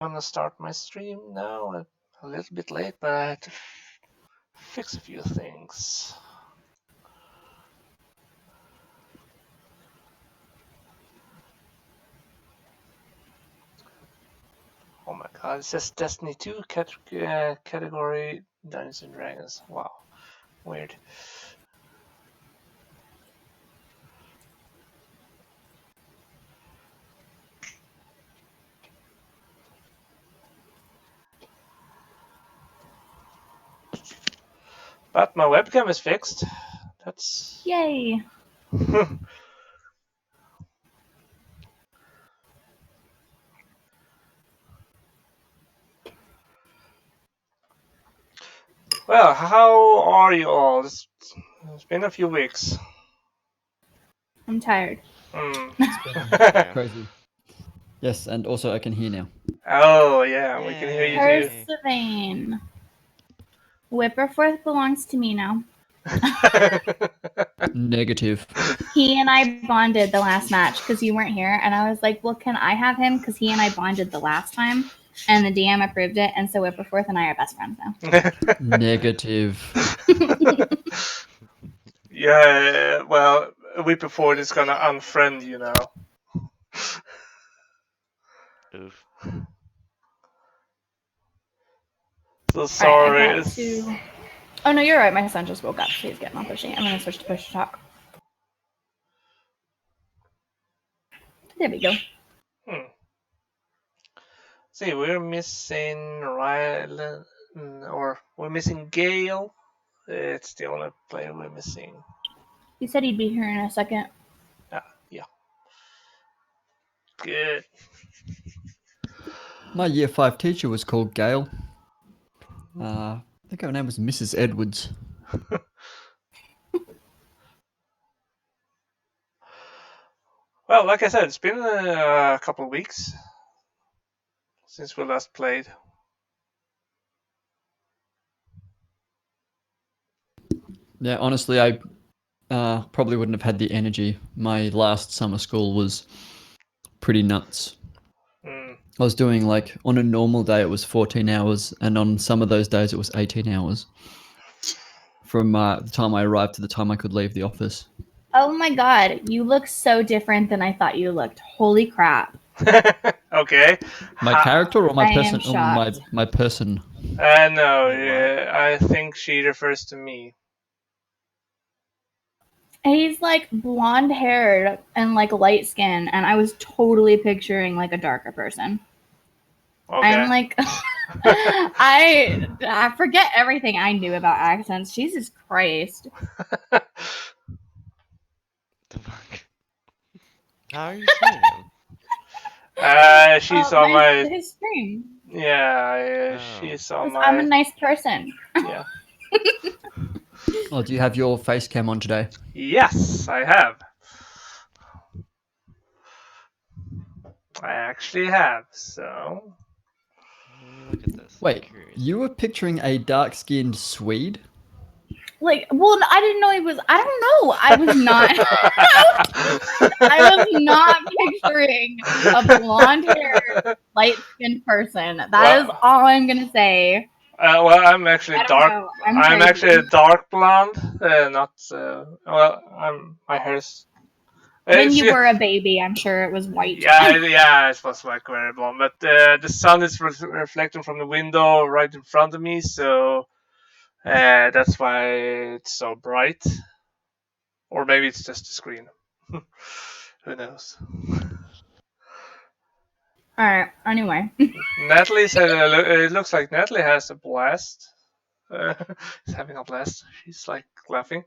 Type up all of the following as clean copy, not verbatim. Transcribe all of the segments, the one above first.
I'm gonna start my stream now. A little bit late, but I had to fix a few things. Oh my god, it says Destiny 2 category Dungeons and Dragons. Wow, weird. But my webcam is fixed. That's Yay. Well, how are you all? It's been a few weeks. I'm tired. Crazy. Yes, and also I can hear now. Oh yeah, we can hear you too. Persevane. Whipperforth belongs to me now. Negative. He and I bonded the last match because you weren't here, and I was like, well, can I have him? Because he and I bonded the last time, and the DM approved it, and so Whipperforth and I are best friends now. Negative. Yeah, well, Whipperforth is gonna unfriend you now. Oof. So sorry. Right, Oh no, you're right. My son just woke up, so he's getting all pushy. I'm gonna switch to push to talk. There we go. See, we're missing Rylan, or we're missing Gale. It's the only player we're missing. He said he'd be here in a second. Yeah. Good. My year 5 teacher was called Gail. I think her name was Mrs. Edwards. Well, like I said, it's been a couple of weeks since we last played. Yeah, honestly, I probably wouldn't have had the energy. My last summer school was pretty nuts. I was doing, like, on a normal day it was 14 hours, and on some of those days it was 18 hours. From the time I arrived to the time I could leave the office. Oh my god, you look so different than I thought you looked. Holy crap. Okay. My character or my I person? am shocked. My person. No, I think she refers to me. He's like blonde haired and like light skin, and I was totally picturing like a darker person. Okay. I'm like, I forget everything I knew about accents. Jesus Christ. The fuck? How are you seeing him? She's on my his stream. Yeah, she's on my. I'm a nice person. Yeah. Oh, do you have your face cam on today? Yes, I have. I actually have, so. Look at this. Wait, you were picturing a dark-skinned Swede? Like, well, I didn't know he was. I don't know. I was not. I was not picturing a blonde-haired, light-skinned person. That is all I'm gonna say. Well, I'm actually dark. I'm actually a dark blonde. Not. My hair's. When you were a baby, I'm sure it was white. Yeah, it was like very blonde. But the sun is reflecting from the window right in front of me, so that's why it's so bright. Or maybe it's just the screen. Who knows? Alright, anyway. Natalie said it looks like Natalie has a blast. Is having a blast. She's like laughing.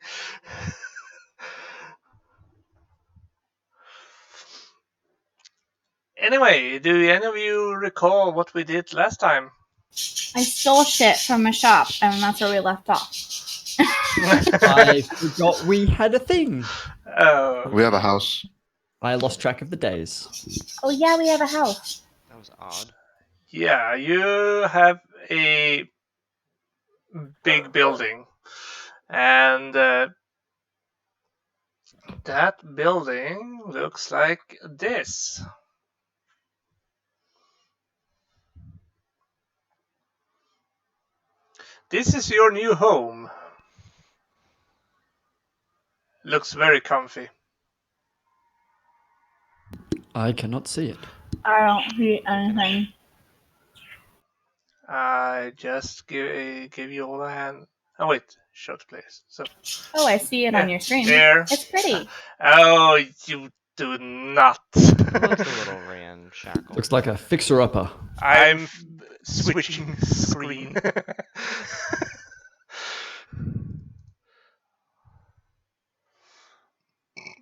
Anyway, do any of you recall what we did last time? I stole shit from a shop, and that's where we left off. I forgot we had a thing. We have a house. I lost track of the days. Oh yeah, we have a house. That was odd. Yeah, you have a big building, and that building looks like this. This is your new home. Looks very comfy. I cannot see it. I don't see anything. I just give you all a hand. Oh wait, show to place. So. Oh, I see it on your screen. There. It's pretty. Oh, you do not. It looks a little ramshackle. Looks like a fixer-upper. I'm switching screen.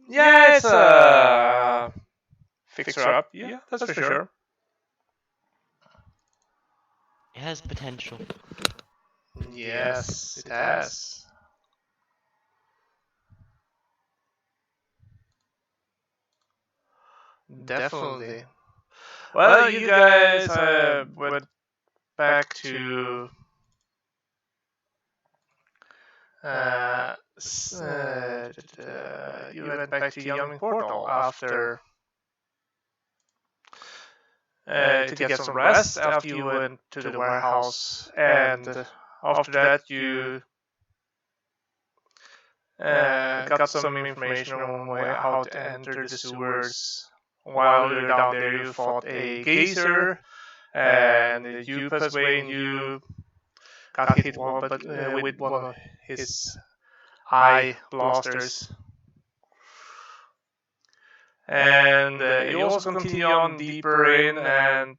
Yeah, it's a fixer up. Yeah, that's for sure. It has potential. Yes, it has. Definitely. Well, you guys went back to you went back to Young Portal after to get some rest after you went to the warehouse, and after that you got some information on how to enter the sewers. While you were down there, you fought a geyser and a you passway, and you got hit with one of his eye blasters. And you also continue on deeper in and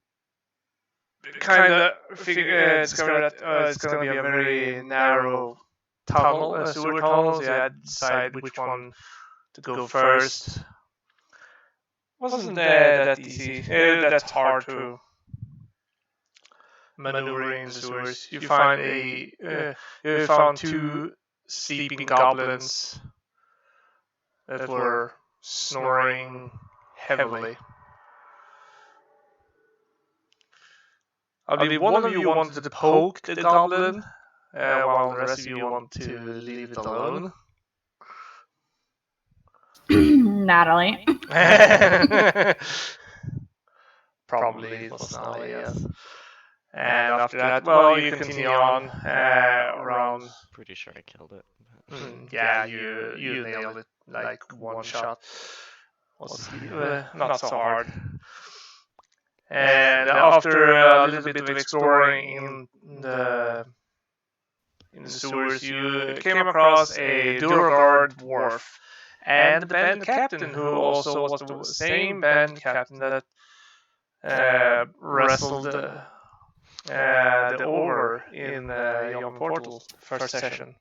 kind of discover that it's going to be a very narrow tunnel, a sewer tunnel, so you had to decide which one to go first. Wasn't that easy. That's hard to maneuver in the sewers. You found two sleeping goblins that were snoring heavily. I believe one of you wanted to poke the goblin, while the rest of you want to leave it alone. Natalie. Probably it was Natalie, yes. And after that, well, you continue on around. Pretty sure I killed it. Yeah, you nailed it like one shot. Was not so hard. And after a little bit of exploring in the sewers, you came across a Durgard dwarf and the band captain, who also was the same band captain that wrestled the over in Young Portal first session.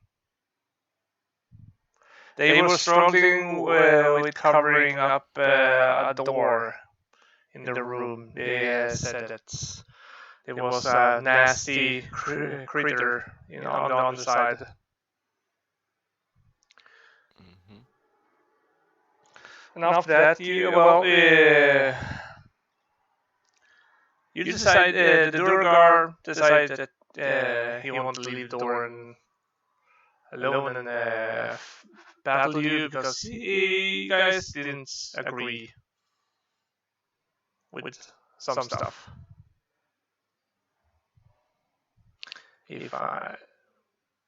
They were struggling with covering up a door in the room. They said that there was a nasty critter on the other side. Mm-hmm. And after that, you decide, the Durgar decided that he wanted to leave the door alone and battle you because you guys didn't agree with some stuff. If I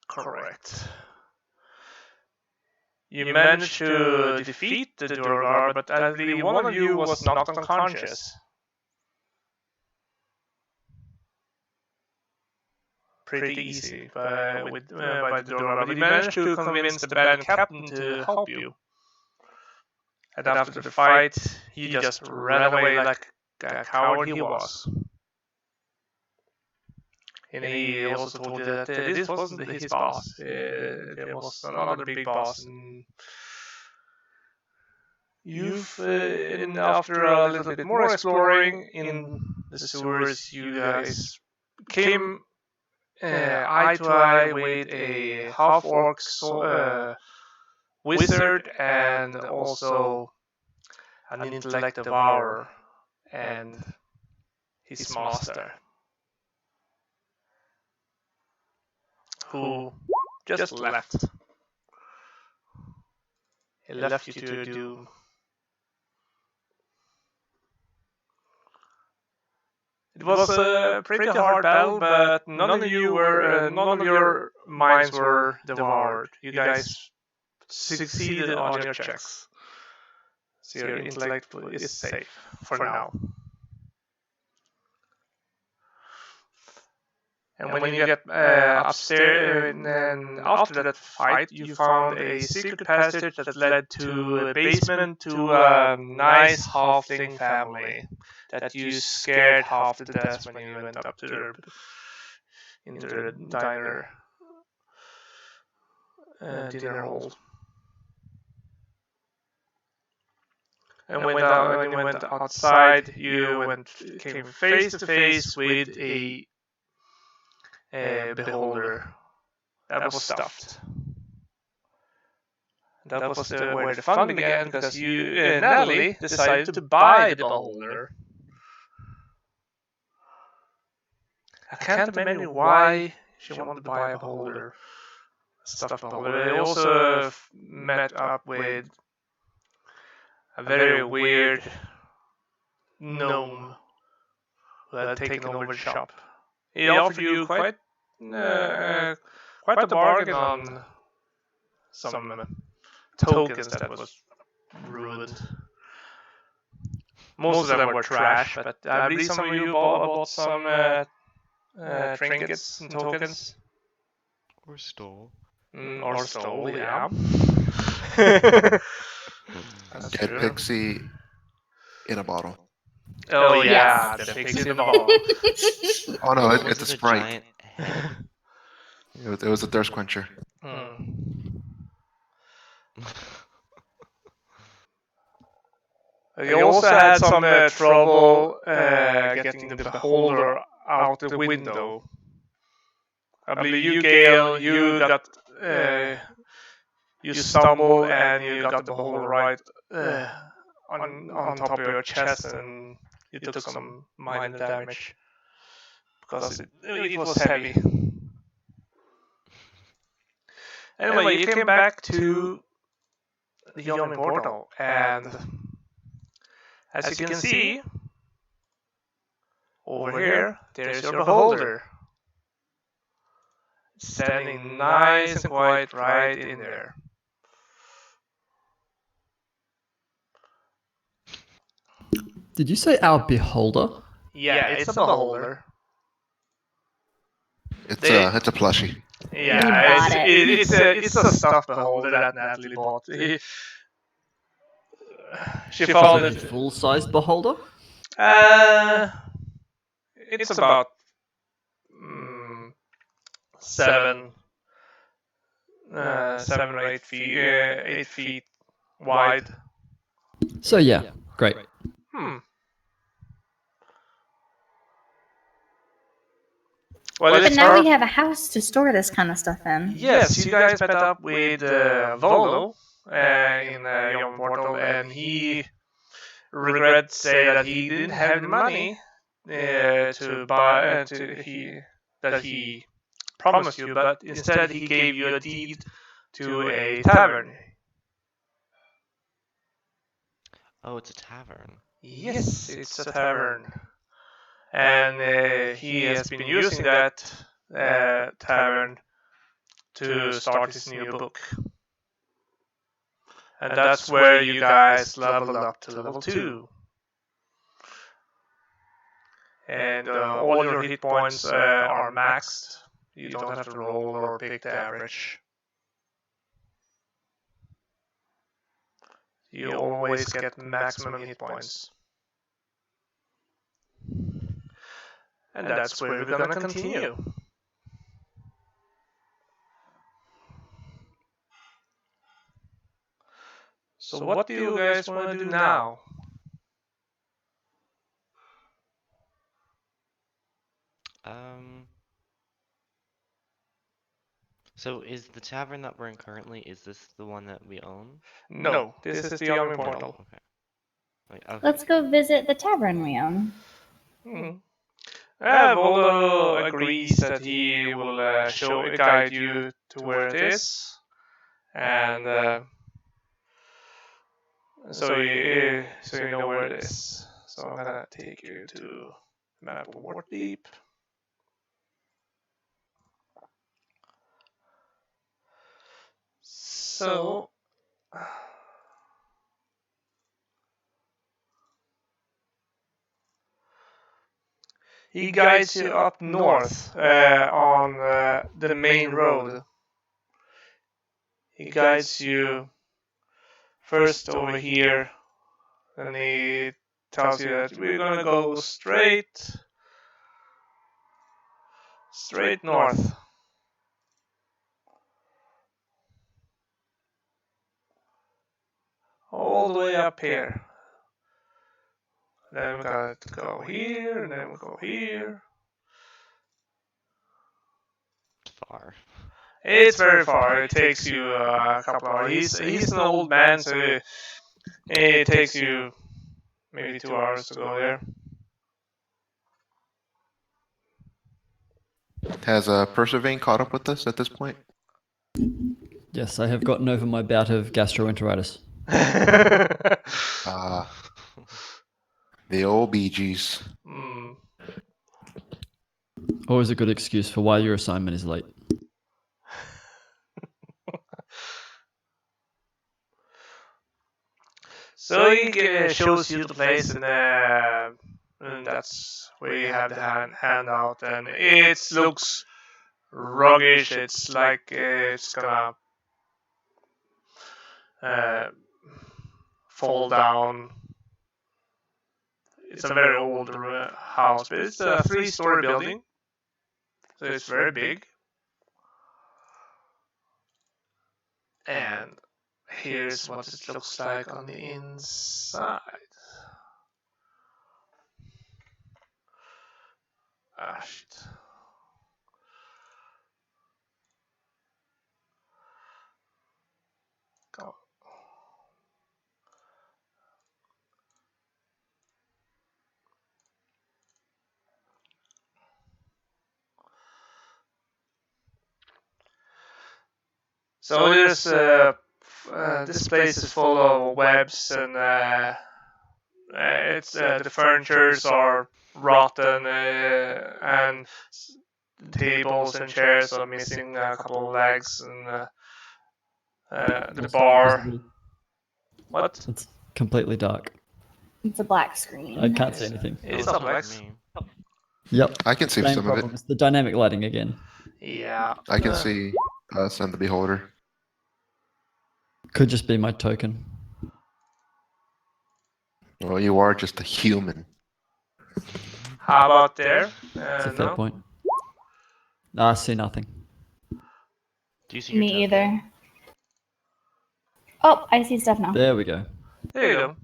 correct. You managed to defeat the Durgar, but I believe one of you was knocked unconscious. Pretty easy by the Durgar, but you managed to convince the band captain to help you. And after the fight, he just ran away like a coward he was. And he also told you that this wasn't his boss. There was another big boss. And and after a little bit more exploring in the sewers, you guys came eye to eye with a half-orc wizard and also an intellect devourer and his master, who just left. He left you to your doom. It was a pretty hard battle, but none of your mines were devoured. You guys succeeded on your checks. So your intellect is safe for now. And when you get upstairs, and after that fight, you found a secret passage that led to a basement to a nice halfling family that you scared half to death when you went up to into the dinner hall. And when you went outside, you came face to face with a beholder that was stuffed. That was where the fun began, because Natalie decided to buy the beholder. I can't imagine why she wanted to buy a beholder, stuffed beholder. They also met up with a very weird gnome who had taken over the shop. He offered you quite a bargain on some tokens that was ruined. Most of them were trash, but I believe some of you bought some trinkets and tokens. Or stole. Or stole, yeah. Dead pixie in a bottle. Oh Yes. yeah, the pixie in the bottle. Oh no, Was it's a it sprite. giant head? It was a thirst quencher. You also had some trouble getting the beholder out the window. I believe you, Gale, you stumbled and you got the beholder right on top of your chest, and you took some minor damage because it was heavy. Anyway, you came back to the Yawning Portal, and as you can see, over here, there's your beholder. Standing nice and quiet right in there. Did you say our beholder? Yeah, it's a beholder. It's a plushie. Yeah, bought it's a stuffed beholder that Natalie bought. She found A it. full-sized beholder? It's about 7 or 8 feet wide. So yeah, great. Well, But now we have a house to store this kind of stuff in. Yes, you guys met up with Volo in Young Portal, and he regrets say that he didn't have the money to buy that he promised you, but instead he gave you a deed to a tavern. Oh, it's a tavern. Yes, it's a tavern, and he has been using that tavern to start his new book. And that's where you guys leveled up to level 2. And all your hit points are maxed. You don't have to roll or pick the average. You always get maximum hit points. And that's where we're gonna continue. So what do you guys want to do now? So is the tavern that we're in currently, is this the one that we own? No, this is the Young Portal. Okay. Let's go visit the tavern we own. Volo agrees that he will guide you to where it is, and so you know where it is. So I'm gonna take you to map of Waterdeep. So he guides you up north on the main road. He guides you first over here, and he tells you that we're gonna go straight north. All the way up here. Then we're gonna go here, and then we'll go here. Far. It's very far. It takes you a couple hours. He's an old man, so it takes you maybe 2 hours to go there. Has Persevane caught up with us at this point? Yes, I have gotten over my bout of gastroenteritis. The old Bee Gees. Mm. Always a good excuse for why your assignment is late. So he shows you the place, and that's where you have the handout, and it looks ruggish. It's like it's gonna fall down. It's a very old house, but it's a 3-story building, so it's very big. And here's what it looks like on the inside. Ah, shit. Go. So there's this place is full of webs, and it's the furnitures are rotten, and tables and chairs are missing a couple of legs, and the bar. What? It's completely dark. It's a black screen. I can't see anything. It's Looks not like Lex. me. Yep. I can see Same some of problem. it. It's the dynamic lighting again. Yeah. I can see us and the Beholder. Could just be my token. Well, you are just a human. How about there? It's a fair No? point. I see nothing. Do you see your Me token? either. Oh, I see stuff now. There we go. There you go.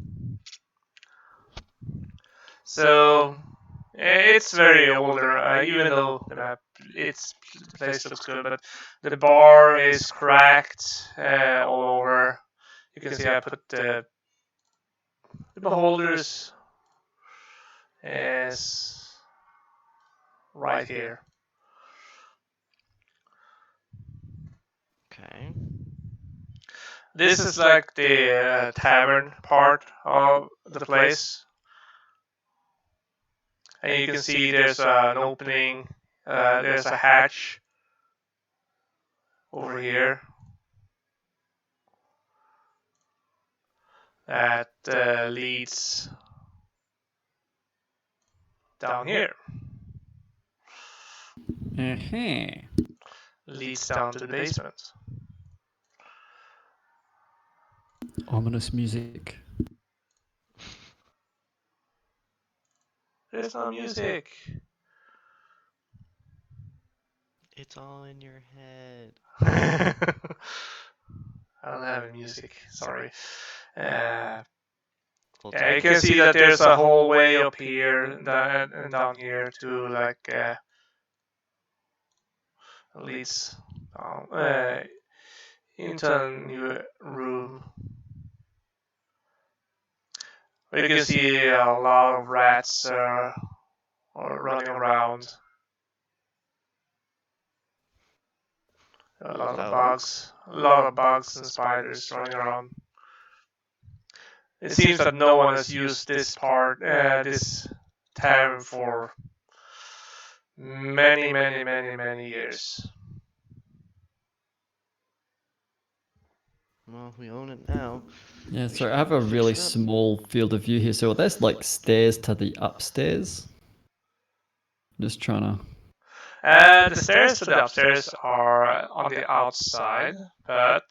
So it's very older, even though the place looks good, but the bar is cracked all over. You can see I put the beholders is right here. Okay. This is like the tavern part of the place. And you can see there's an opening, there's a hatch over here that leads down here. Leads down to the basement. Ominous music. There's no music. It's all in your head. I don't have any music, sorry. Yeah, you can see that there's a hallway up here and down here to like leads down into a new room. You can see a lot of rats are running around. A lot of bugs and spiders running around. It seems that no one has used this tavern for many years. Well, we own it now. Yeah, We so should I have a fix really it up. small field of view here. So there's like stairs to the upstairs. Just trying to. The stairs to the upstairs are on the outside, but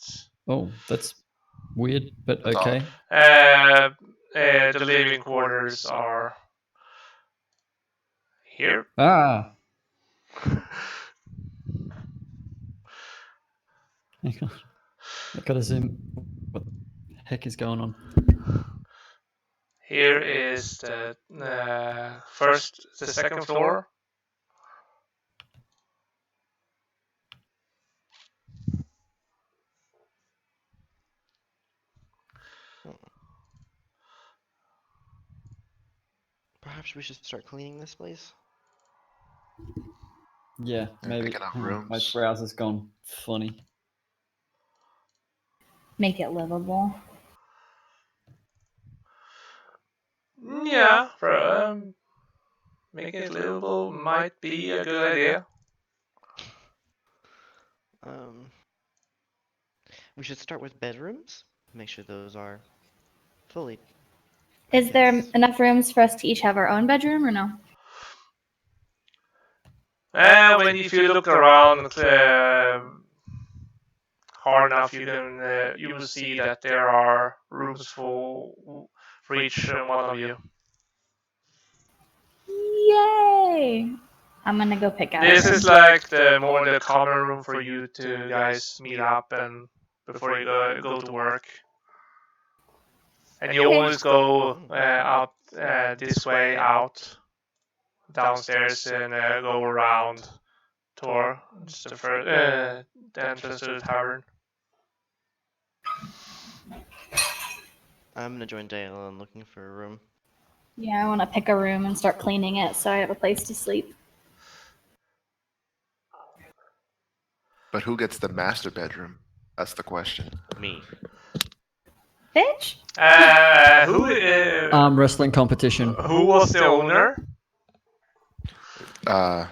Oh, that's weird, but That's okay. the living quarters are here. Ah. Hang on. I gotta zoom. What the heck is going on? Here is the second floor. Perhaps we should start cleaning this place. Yeah, They're maybe. picking up Hang on, my rooms. browser's gone funny. Make it livable. Yeah, making it livable might be a good idea. We should start with bedrooms. Make sure those are fully. Is there Yes. enough rooms for us to each have our own bedroom or no? If you look around hard enough, you will see that there are rooms for each one of you. Yay! I'm gonna go pick out. This a room. is like the common room for you to guys meet up and before you go to work. And you Okay. always go out this way out downstairs and go around tour just the entrance to the tavern. I'm gonna join Dale in looking for a room. Yeah, I want to pick a room and start cleaning it so I have a place to sleep. But who gets the master bedroom? That's the question. Me. Bitch. Wrestling competition. Who was the owner?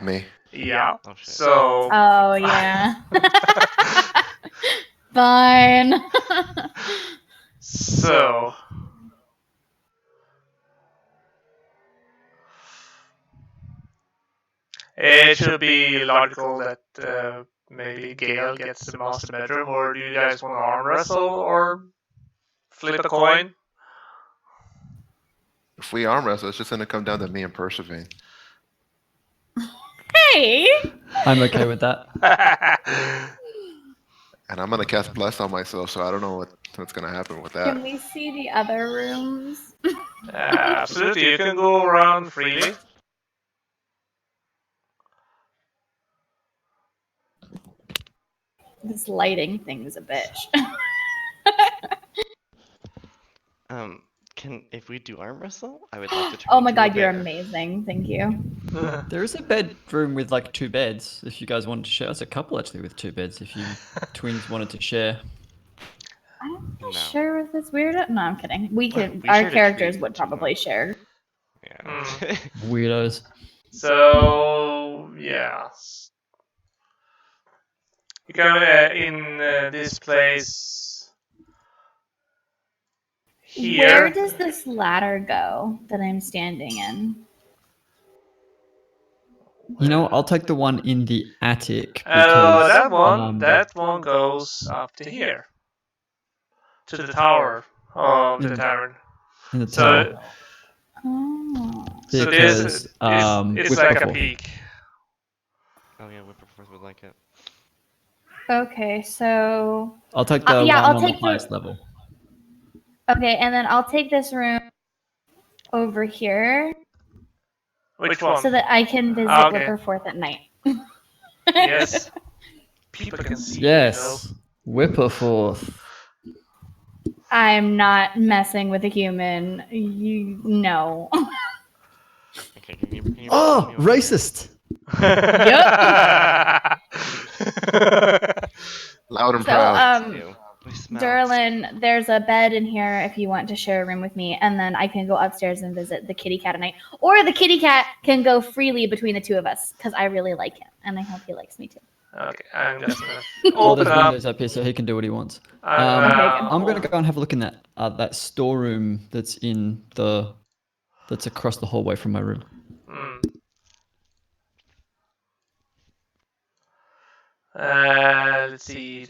Me. Yeah. Oh shit. So Oh yeah. Fine. so it should be logical that maybe Gale gets the master bedroom, or do you guys want to arm wrestle or flip a coin? If we arm wrestle, it's just gonna come down to me and Persevane. Hey. I'm okay with that. And I'm gonna cast Bless on myself, so I don't know what's gonna happen with that. Can we see the other rooms? Absolutely, you can go around freely. This lighting thing is a bitch. If we do arm wrestle, I would like to turn. Oh my into a god, you're bear. amazing. Thank you. There is a bedroom with like 2 beds. If you guys wanted to share, there's a couple actually with 2 beds. If you twins wanted to share. I'm not No. sure if it's weird. No, I'm kidding. We could. We Our shared a characters tree, would too. probably share. Yeah. Weirdos. So yeah, you can in this place here. Where does this ladder go that I'm standing in? You know, I'll take the one in the attic Oh, because that one goes up to here, to the tower of the tavern. in the So, tower. Oh. so Because this it's like a Whipperforth. peak. Oh yeah, Whipperforth would like it. Okay, so I'll take the yeah, one I'll on the take the- highest level. okay, and then I'll take this room over here Which one? so that I can visit Okay. Whipperforth at night. Yes. People can see. Yes, Whipperforth. I'm not messing with a human. You know. Okay, can you Oh, racist! Loud and So proud. Ew. We smell. Derlin, there's a bed in here if you want to share a room with me, and then I can go upstairs and visit the kitty cat at night. Or the kitty cat can go freely between the two of us, because I really like him, and I hope he likes me too. Okay, I'm just gonna Well, open there's up. windows up here, so he can do what he wants. I'm Okay, gonna, I'm gonna go and have a look in that storeroom that's across the hallway from my room. Hmm. Let's see.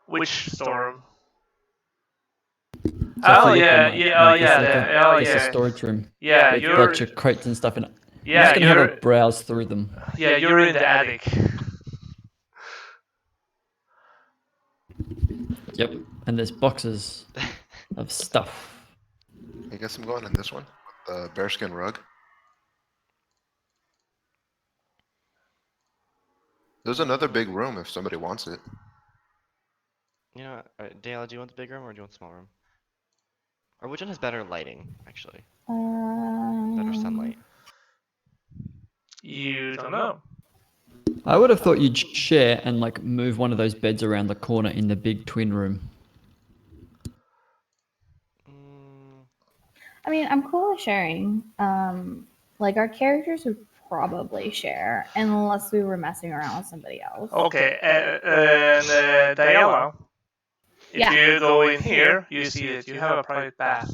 Which storeroom? So I Oh feel yeah, like yeah, oh yeah, oh it's a yeah, storage room. yeah. With You're got your crates and stuff in it. I'm yeah, just gonna have a you're browse through them. yeah, you're in the attic. Yep. And there's boxes of stuff. I guess I'm going in this one with the bearskin rug. There's another big room if somebody wants it. You know, Dale, do you want the big room or do you want the small room? Or which one has better lighting, actually? Better sunlight. You don't know. I would have thought you'd share and like move one of those beds around the corner in the big twin room. Mm, I mean, I'm cool with sharing. Like our characters would probably share unless we were messing around with somebody else. Okay, and Diala, if Yeah. you go in here, you see that you have a private bath.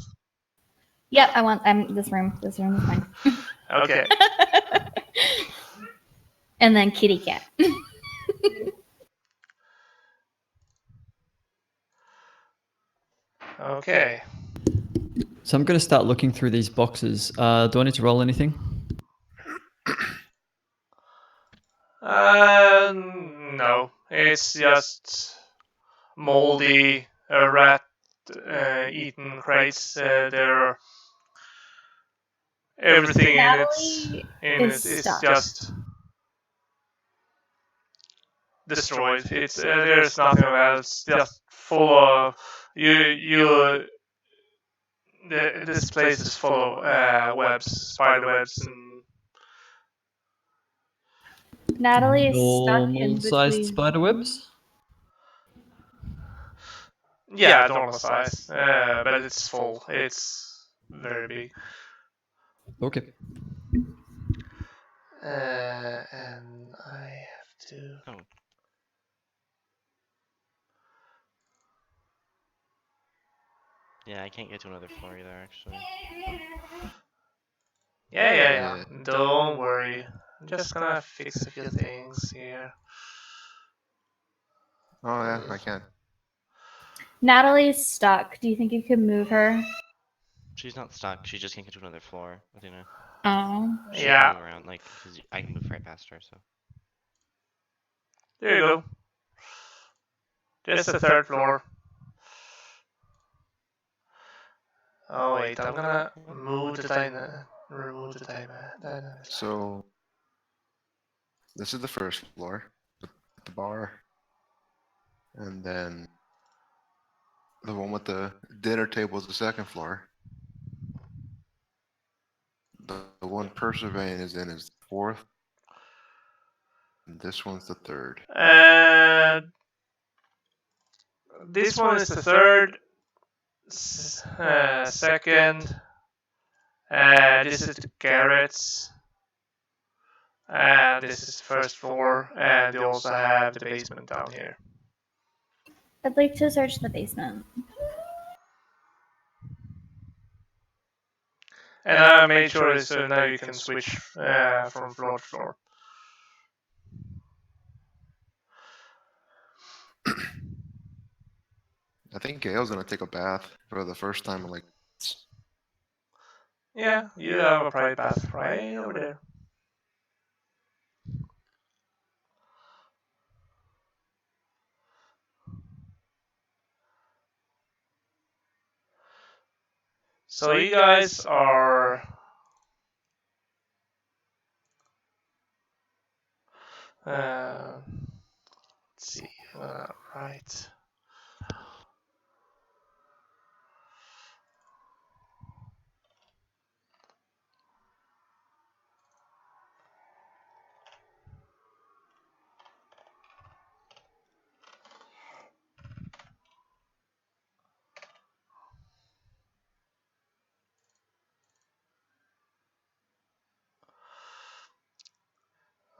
Yep, I want this room. This room is mine. Okay. And then kitty cat. Okay. So I'm gonna start looking through these boxes. Do I need to roll anything? No. It's just moldy, rat eaten crates. They're everything Natalie in is it is stuck. just destroyed. It's there's nothing about it. It's just full of this place is full of webs, spider webs, and Natalie is stuck in Normal sized between. spider webs? yeah, normal size. But it's full. It's very big. Okay. And I have to. oh. Yeah, I can't get to another floor either, actually. Yeah. Don't worry. I'm just gonna fix a few things here. Oh yeah, I can. Natalie's stuck. Do you think you could move her? She's not stuck, she just can't get to another floor. Athena. Oh. She Yeah. can move around, like, because I can move right past her, so. There you go. Just the third floor. Oh wait, I'm gonna move the remove the dynamic. So this is the first floor, the bar, and then the one with the dinner table is the second floor. The one Persevain is in is the fourth, and this one's the third. This one is the third. Second. This is the Garrett's. This is the first floor, and they also have the basement down here. I'd like to search the basement. And I made sure so now you can switch from floor to floor. I think Gail's gonna take a bath for the first time in like. Yeah, you have a private bath right over there. So you guys are let's see, right.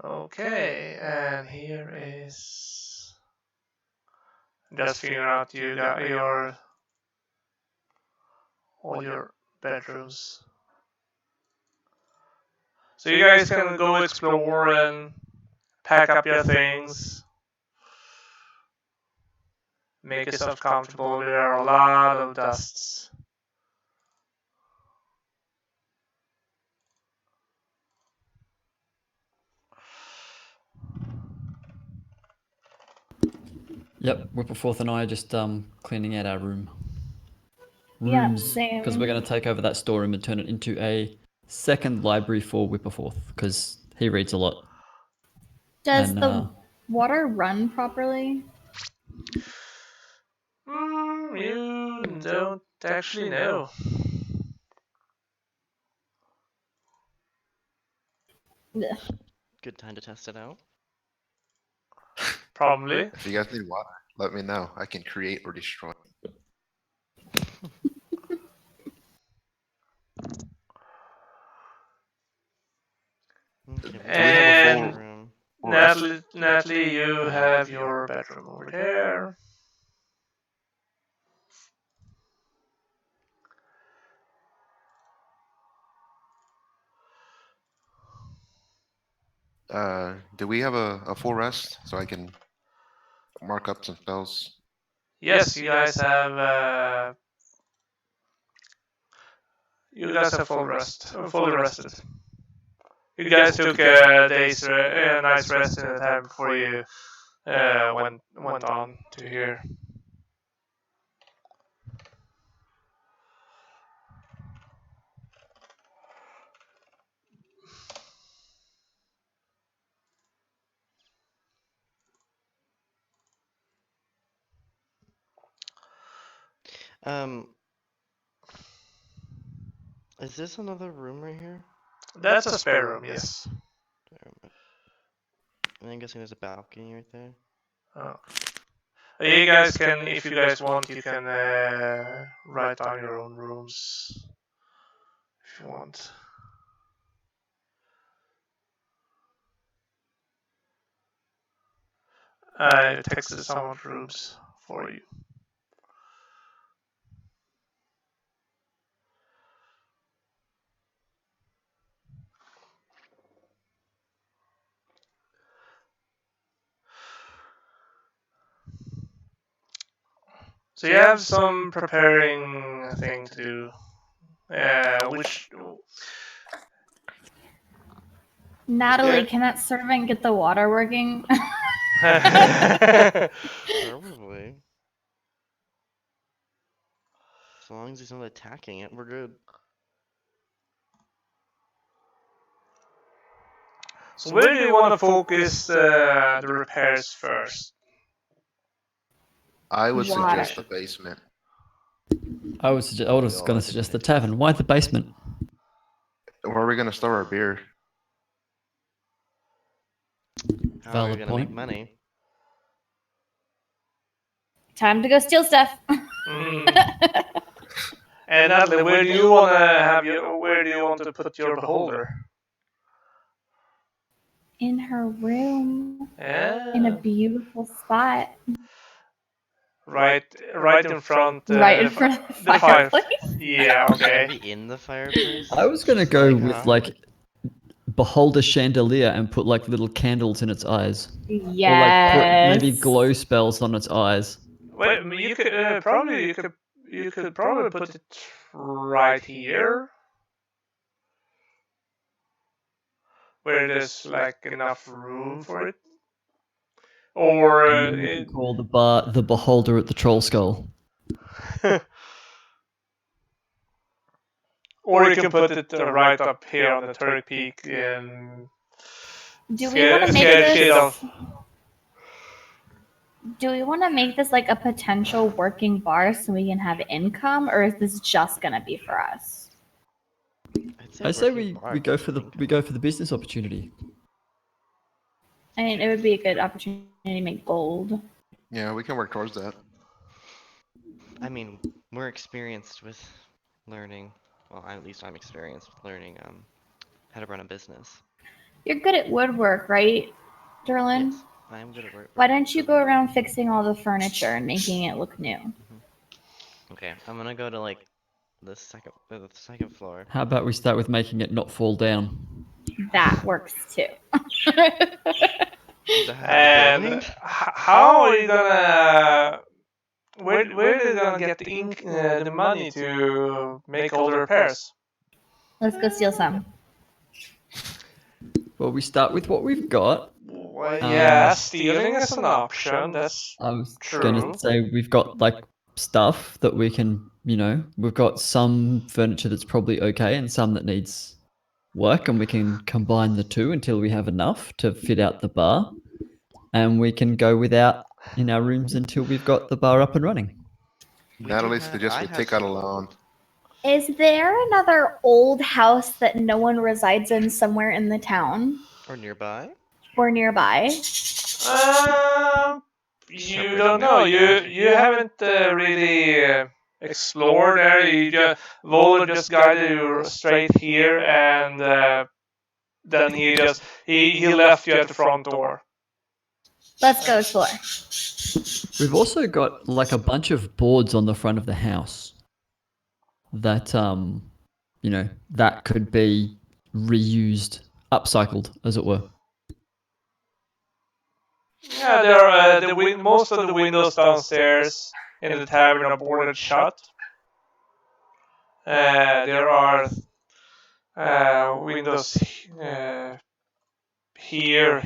Okay, and here is just figure out you got your all your bedrooms. So you guys can go explore and pack up your things, make yourself comfortable. There are a lot of dusts. Yep, Whipperforth and I are just cleaning out our room. Yeah, Rooms, same. because we're going to take over that storeroom and turn it into a second library for Whipperforth, because he reads a lot. Does And, the water run properly? You don't actually know. Ugh. Good time to test it out. Probably. If you guys need water, let me know. I can create or destroy. Okay, Do we have a full room. rest? Natalie, you have your bedroom over there. Do we have a full rest so I can mark up some spells? Yes, you guys have. You guys have full rest, fully rested. You guys took a nice rest in the time before you went on to here. Is this another room right here? That's a spare room, yes. And I'm guessing there's a balcony right there. Oh. You guys can, if you guys want, you can write down your own rooms if you want. I texted some of the rooms for you. So you have some preparing thing to do. Which Natalie, Yeah. can that servant get the water working? Probably. As long as he's not attacking it, we're good. So where do you want to focus the repairs first? I would Water. suggest the basement. I was We going all to have suggest the different tavern. Why the basement? Where are we going to store our beer? How are Valid we gonna make point. money? Time to go steal stuff. And Natalie, where do you want to have your? Where do you want to put your beholder? In her room. Yeah. In a beautiful spot. Right in front. Right in front of the the fireplace. Yeah. Should Okay. it be in the fireplace? I was going to Just go like, with like beholder chandelier and put like little candles in its eyes. Yes. Or like put maybe glow spells on its eyes. Wait, you could you could probably put it right here, where there's like enough room for it. Or And then we can call the bar the beholder at the troll skull. or you can put it right up here on the turret peak and Do we want to make scare the shit this? off. Do we want to make this like a potential working bar so we can have income, or is this just gonna be for us? I say working bar we go for for the income. business opportunity. I mean, it would be a good opportunity to make gold. Yeah, we can work towards that. I mean, we're experienced with learning. Well, at least I'm experienced with learning how to run a business. You're good at woodwork, right, Derlin? Yes, I am good at work. Why don't you go around fixing all the furniture and making it look new? Okay, I'm gonna go to like the second floor. How about we start with making it not fall down? That works too. Is that And building? how are you gonna? Where are they gonna get the money to make all the repairs? Let's go steal some. Well, we start with what we've got. Well, yeah, stealing is an option. That's I was true. gonna say we've got like stuff that we can, we've got some furniture that's probably okay and some that needs work, and we can combine the two until we have enough to fit out the bar, and we can go without in our rooms until we've got the bar up and running. Natalie suggests we take out a loan. Is there another old house that no one resides in somewhere in the town? Or nearby? Or nearby? You don't know. You haven't really explored there. Vola just guided you straight here, and then he left you at the front door. Let's go explore. We've also got like a bunch of boards on the front of the house that that could be reused, upcycled, as it were. Yeah, there are most of the windows downstairs in the tavern are boarded shut. There are windows here,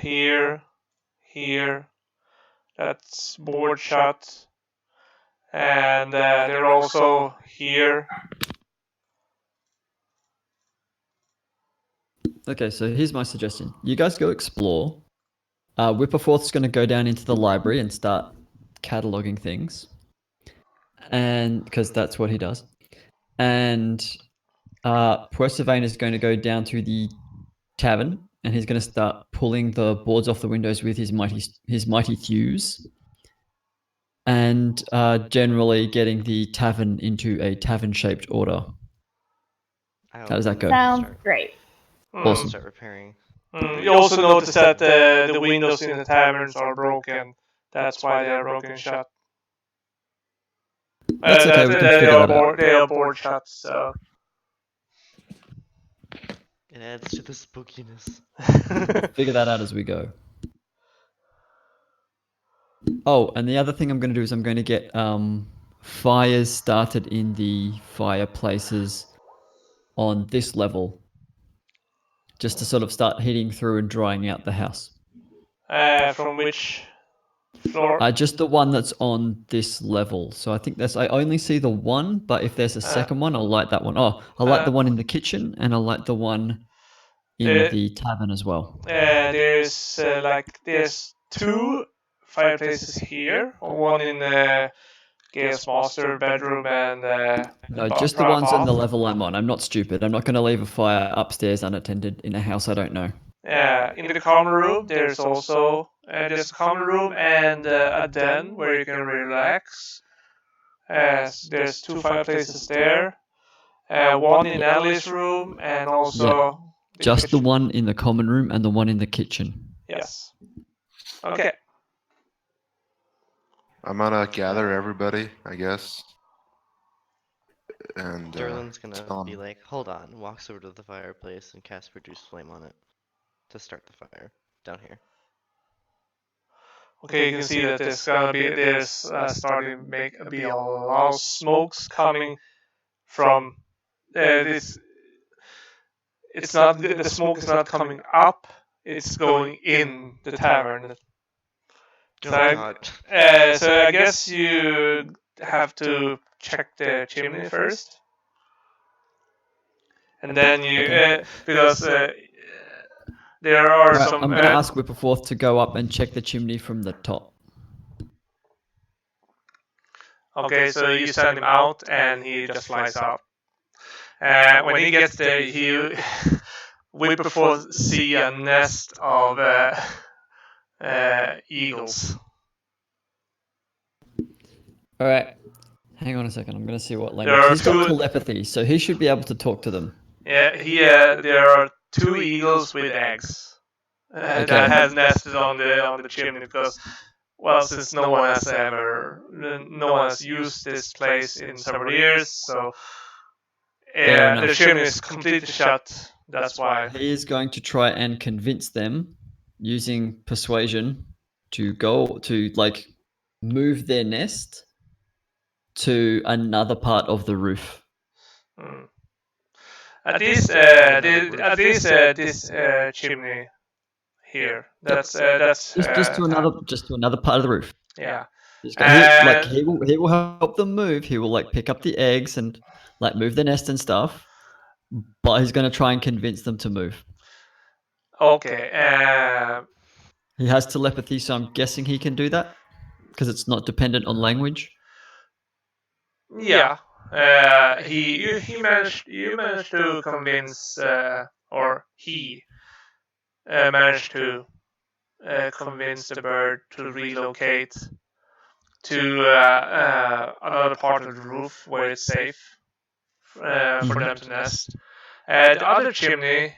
here. That's board shut, and they're also here. Okay, so here's my suggestion. You guys go explore. Whipperforth's going to go down into the library and start cataloging things, and because that's what he does. And Persevain is going to go down to the tavern, and he's going to start pulling the boards off the windows with his mighty thews, and generally getting the tavern into a tavern-shaped order. How does that go? Sounds great. Awesome. Start repairing. You also notice that the windows in the taverns are broken. That's why they are broken shut. That's okay. We can figure that out. They are board shut. So It adds to the spookiness. Figure that out as we go. Oh, and the other thing I'm going to do is I'm going to get fires started in the fireplaces on this level, just to sort of start heating through and drying out the house. From which floor? Just the one that's on this level. So I think I only see the one, but if there's a second one, I'll light that one. Oh, I'll light the one in the kitchen, and I'll light the one in the tavern as well. There's two fireplaces here, one in the guest master bedroom and no, just the ones on the level I'm on. I'm not stupid. I'm not going to leave a fire upstairs unattended in a house I don't know. In the common room, there's also just a common room and a den where you can relax. There's two fireplaces there. One in Ellie's room and also just the one in the common room and the one in the kitchen. Yes. Okay. I'm gonna gather everybody, I guess. And Derlin's gonna be like, hold on, walks over to the fireplace and casts Produce Flame on it to start the fire down here. Okay, you can see that there's starting to be a lot of smokes coming from this. It's not the smoke is not coming up; it's going in the tavern. So I guess you have to check the chimney first, and then you because there are some. I'm going to ask Whipperforth to go up and check the chimney from the top. Okay, so you send him out, and he just flies out. When he gets there, Whipperforth see a nest of eagles. All right. Hang on a second. I'm going to see what language. He's got telepathy, so he should be able to talk to them. Yeah, there are two eagles with eggs. Okay. that has nested on the chimney because, well, since no one has used this place in several years, so Fair the enough. chimney is completely shut. That's why. He is going to try and convince them using persuasion to go to like move their nest to another part of the roof. Mm. At least this chimney here. That's Just to another part of the roof. yeah. He will help them move. He will like pick up the eggs and like move the nest and stuff. But he's going to try and convince them to move. Okay. He has telepathy, so I'm guessing he can do that because it's not dependent on language. Yeah. He managed. You managed to convince, or he managed to convince the bird to relocate to another part of the roof where it's safe for them to nest. The other chimney,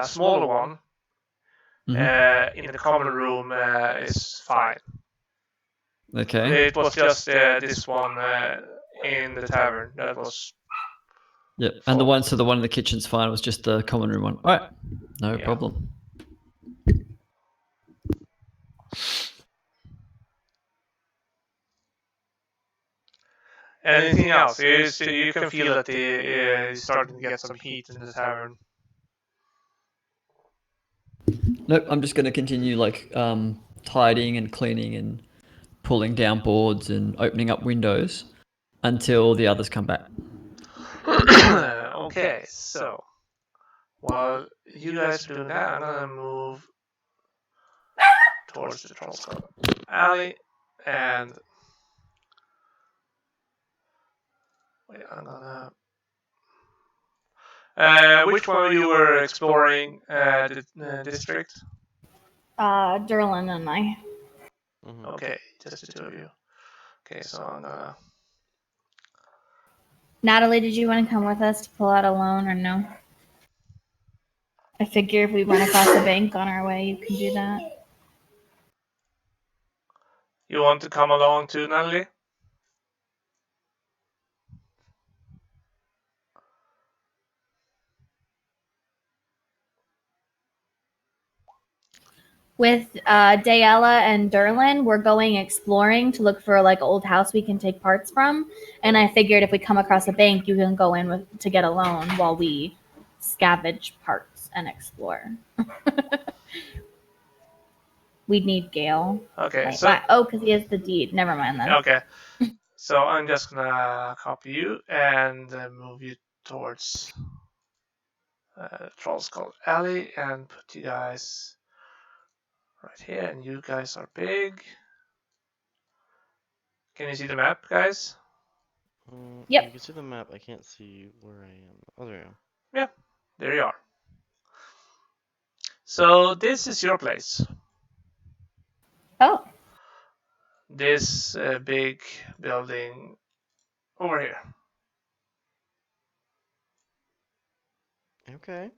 smaller one, in the common room is fine. Okay. It was just this one in the tavern that was. Yep. And the one in the kitchen's fine. It was just the common room one. All right. No problem. Anything else? You can feel that it's starting to get some heat in the tavern. Nope. I'm just going to continue like tidying and cleaning and pulling down boards and opening up windows until the others come back. Okay, so while you guys are doing that, I'm gonna move towards the Troll's alley, and wait, I'm gonna. Which one of you were exploring the district? Derlin and I. Okay, just the two of you. Okay, so I'm gonna. Natalie, did you want to come with us to pull out a loan or no? I figure if we run across the bank on our way, you can do that. You want to come along too, Natalie? With Dayella and Derlin, we're going exploring to look for like old house we can take parts from. And I figured if we come across a bank, you can go in to get a loan while we scavenge parts and explore. We'd need Gale. Okay, Wait, so why? Oh, because he has the deed. Never mind then. okay, so I'm just gonna copy you and move you towards Troll's Skull Alley and put you guys right here, and you guys are big. Can you see the map, guys? Yep. You can see the map. I can't see where I am. Oh, there I am. Yeah, there you are. So this is your place. Oh. This big building over here. Okay.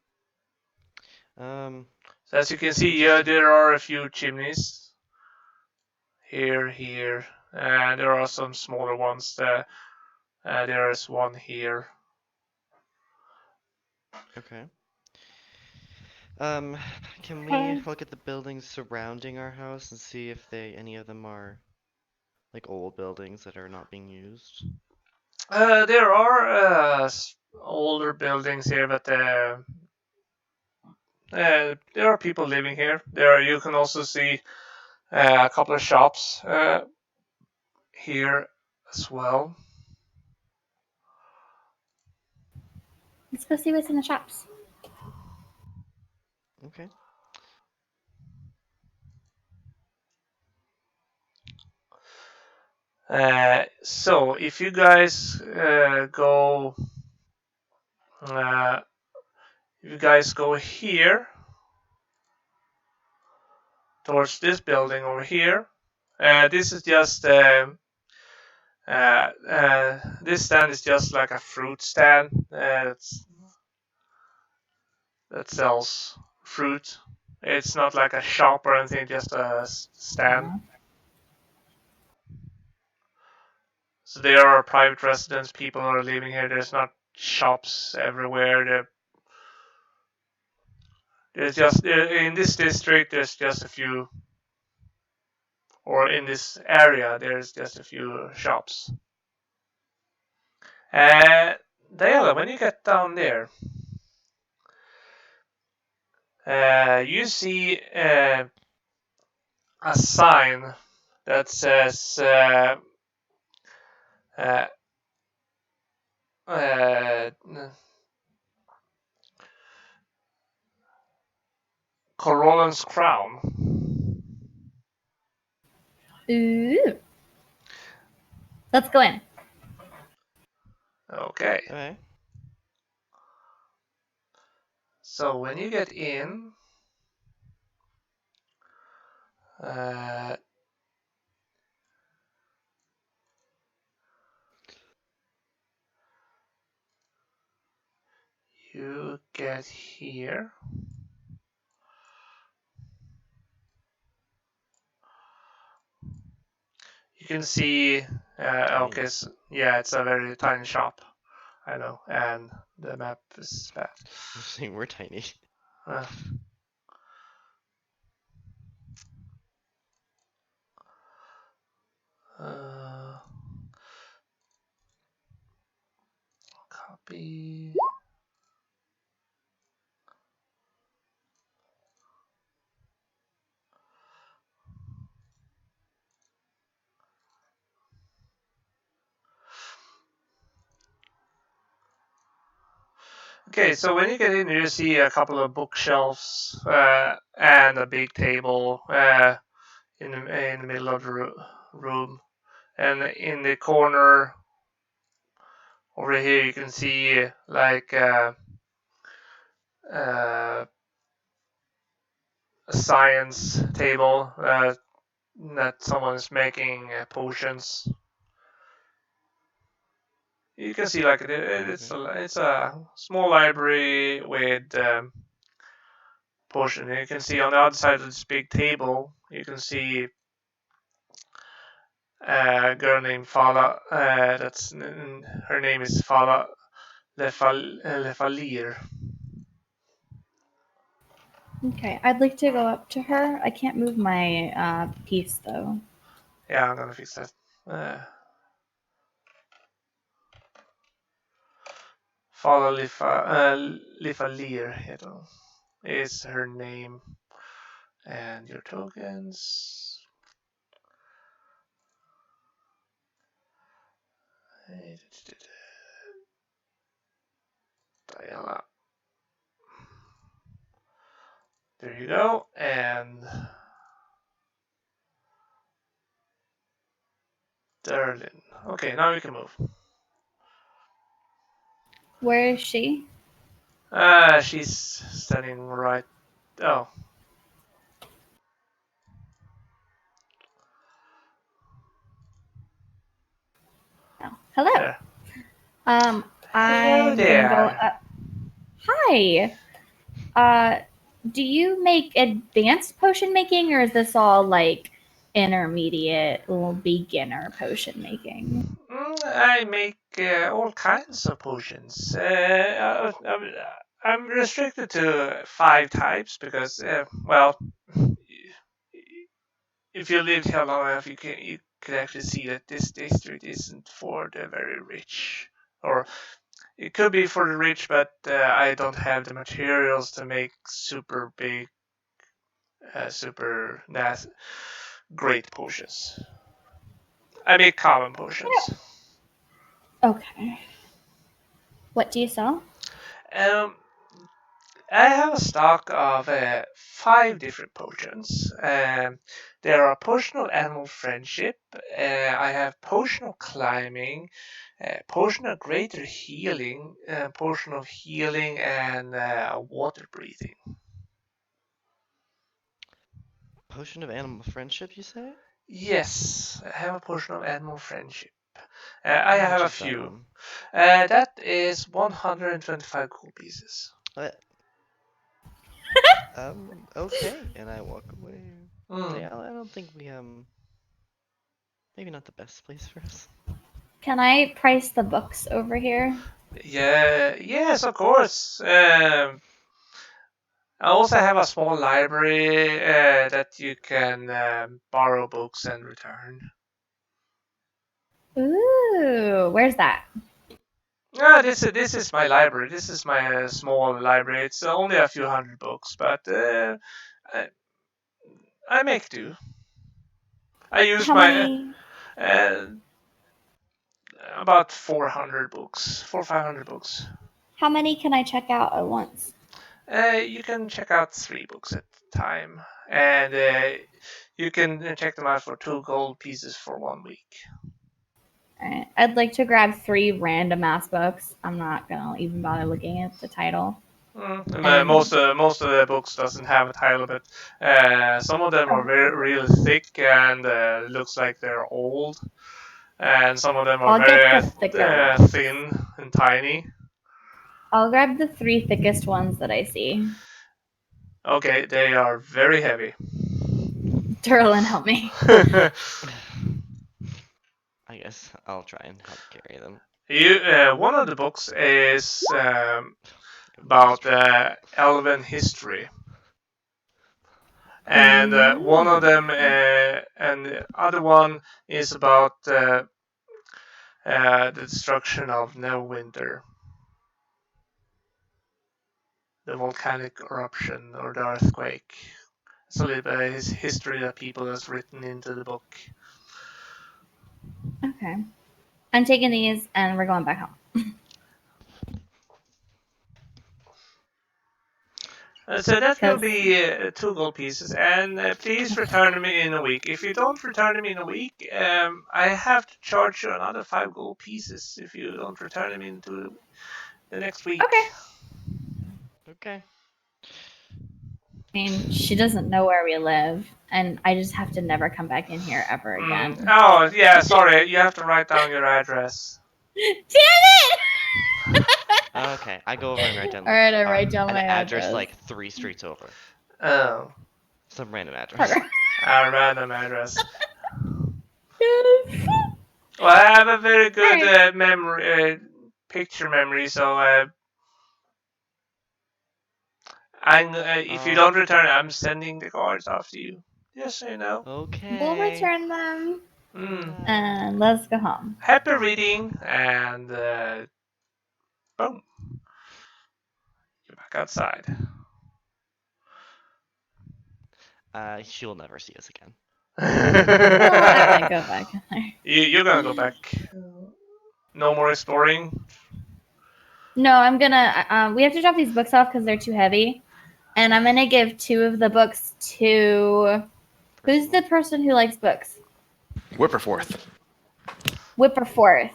So as you can see, there are a few chimneys here, and there are some smaller ones. There is one here. Okay. Can we look at the buildings surrounding our house and see if any of them are like old buildings that are not being used? There are older buildings here, but there are people living here. You can also see a couple of shops here as well. Let's go see what's in the shops. Okay. So if you guys go here towards this building over here, this is just this stand is just like a fruit stand that sells fruit. It's not like a shop or anything, just a stand. So there are private residents, people are living here. There's not shops everywhere. There's just in this district. There's just a few, or in this area, there's just a few shops. Dayala, when you get down there, you see a sign that says Corolan's Crown. Ooh. Let's go in. Okay. Okay. So when you get in, you get here. You can see, okay, so, yeah, it's a very tiny shop. I know, and the map is bad. I'm saying we're tiny. Copy. Okay, so when you get in, you see a couple of bookshelves and a big table in the middle of the room, and in the corner over here you can see like a science table that someone is making potions. You can see like it's a small library with potion. You can see on the other side of this big table, you can see a girl named Fala. Her name is Fala Lefalir. Okay, I'd like to go up to her. I can't move my piece though. Yeah, I'm gonna fix that. Fala Lefalir is her name. And your tokens. Diana. There you go. And Derlin. Okay, now we can move. Where is she? She's standing right. Oh. Oh, hello. There. I'm Hello gonna go there. up. Hi. Do you make advanced potion making, or is this all like intermediate, little beginner potion making? I make all kinds of potions. I'm restricted to 5 types because, well, if you lived here long enough, you can actually see that this district isn't for the very rich, or it could be for the rich, but I don't have the materials to make super big, super great potions. I make common potions. Okay. What do you sell? I have a stock of 5 different potions. There are potion of animal friendship. I have potion of climbing, potion of greater healing, potion of healing, and water breathing. Potion of animal friendship, you say? Yes, I have a potion of animal friendship. How I have much a is that few. one? That is 125 gold pieces. Okay, and I walk away. Mm. Dale, I don't think we maybe not the best place for us. Can I price the books over here? Yeah, yes, of course. I also have a small library that you can borrow books and return. Ooh, where's that? This is my library. This is my small library. It's only a few hundred books, but I, I make do. I use How my many? uh, about 400 books, 500 books. How many can I check out at once? You can check out 3 books at a time, and you can check them out for 2 gold pieces for 1 week. Alright. I'd like to grab 3 random ass books. I'm not gonna even bother looking at the title. Most of the books doesn't have a title, but some of them are really thick and looks like they're old, and some of them are I'll get very the thicker ones. thin and tiny. I'll grab the 3 thickest ones that I see. Okay, they are very heavy. Derlin, help me. I guess I'll try and help carry them. One of the books is about elven history, and one of them and the other one is about the destruction of Neverwinter, the volcanic eruption or the earthquake. It's a little bit of his history that people has written into the book. Okay. I'm taking these and we're going back home. So that will be 2 gold pieces, and please return them in a week. If you don't return them in a week, I have to charge you another 5 gold pieces if you don't return them into the next week. Okay. Okay. I mean, she doesn't know where we live, and I just have to never come back in here ever again. Oh, yeah, sorry. You have to write down your address. Damn it! Okay, I go over and write down. All right, I write down an my address address. like 3 streets over. Oh. Some random address. A random address. Yes. Well, I have a very good memory, picture memory, so if you don't return, I'm sending the cards after you. Just so you know. Okay. We'll return them, Mm. and let's go home. Happy reading, and boom. You're back outside. She'll never see us again. Well, I might go back in there. You're gonna go back. No more exploring. No, I'm gonna. We have to drop these books off because they're too heavy, and I'm gonna give 2 of the books to. Who's the person who likes books? Whipperforth. Whipperforth.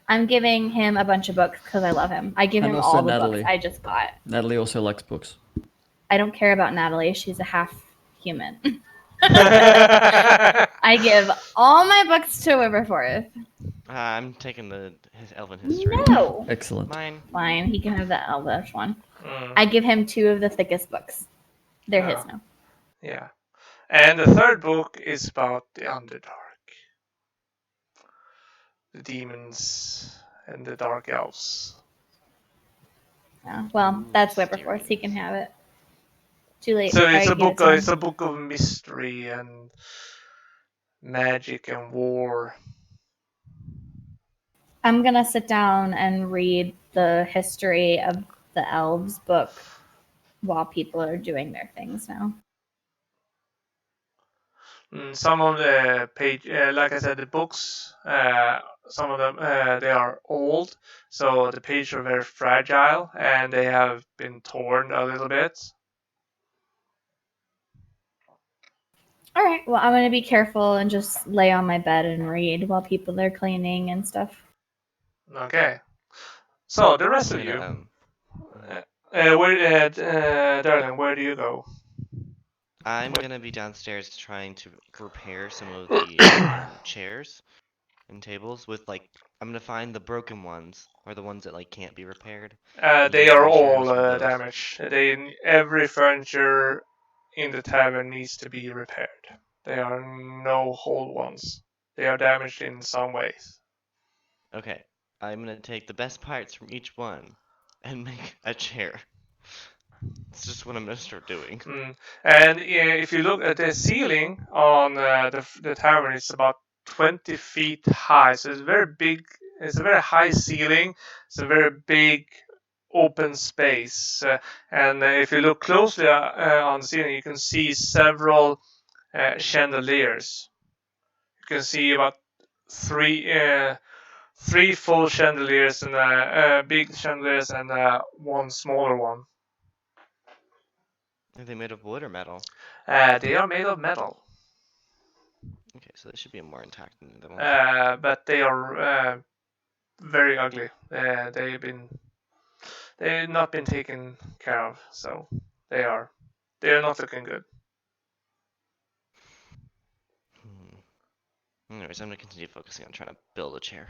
I'm giving him a bunch of books because I love him. I give And him also all the Natalie. books I just got. Natalie also likes books. I don't care about Natalie. She's a half human. I give all my books to Whipperforth. I'm taking his elven history. No. Excellent. Mine. Fine, he can have the Elvish one. Mm. I give him 2 of the thickest books. They're his Oh. now. Yeah. And the third book is about the Underdark. The demons and the dark elves. Yeah, well, that's Whipperforth. He can have it. Too late. So Alright, give it it's to a him. book of mystery and magic and war. I'm gonna sit down and read the history of the elves book while people are doing their things now. Some of the page, like I said, the books, some of them they are old, so the pages are very fragile and they have been torn a little bit. All right. Well, I'm gonna be careful and just lay on my bed and read while people are cleaning and stuff. Okay. So the rest of you, darling, where do you go? I'm gonna be downstairs trying to repair some of the chairs and tables with I'm gonna find the broken ones or the ones that can't be repaired. They use are my all shares for those. damaged. Every furniture in the tavern needs to be repaired. There are no whole ones. They are damaged in some ways. Okay, I'm gonna take the best parts from each one and make a chair. It's just what I'm gonna start doing. And if you look at the ceiling on the tavern, it's about 20 feet high. So it's very big. It's a very high ceiling. It's a very big open space. And if you look closely on the ceiling, you can see several chandeliers. You can see about three full chandeliers and big chandeliers and one smaller one. Are they made of wood or metal? They are made of metal. Okay, so they should be more intact than the ones. But they are very ugly. They've not been taken care of, so they are not looking good. Anyways, I'm gonna continue focusing on trying to build a chair.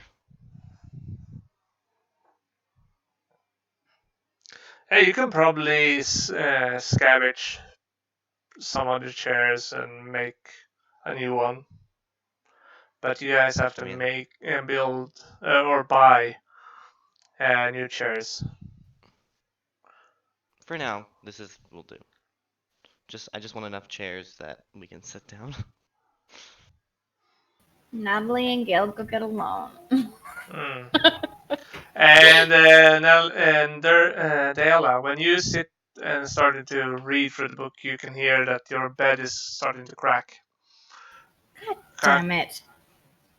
Hey, you can probably scavenge some of the chairs and make a new one, but you guys have to make and build or buy new chairs. For now, will do. I just want enough chairs that we can sit down. Natalie and Gail go get along. And Dayala, when you sit and started to read through the book, you can hear that your bed is starting to crack. God damn it.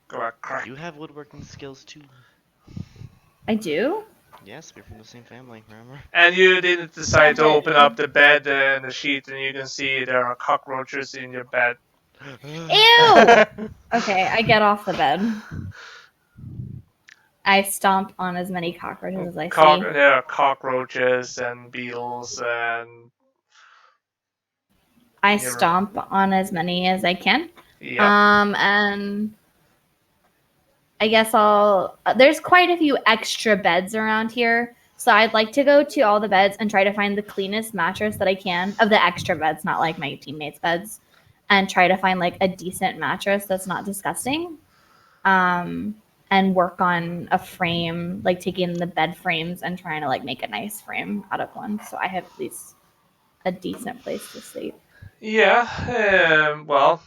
Crack. You have woodworking skills too. I do? Yes, we're from the same family, remember? And you didn't decide to open up the bed and the sheet, and you can see there are cockroaches in your bed. Ew! Okay, I get off the bed. I stomp on as many cockroaches as I see. There are cockroaches and beetles and... I stomp on as many as I can. Yep. And I guess there's quite a few extra beds around here. So I'd like to go to all the beds and try to find the cleanest mattress that I can of the extra beds, not like my teammates' beds, and try to find like a decent mattress that's not disgusting. And work on a frame, like taking the bed frames and trying to like make a nice frame out of one. So I have at least a decent place to sleep. Yeah, well,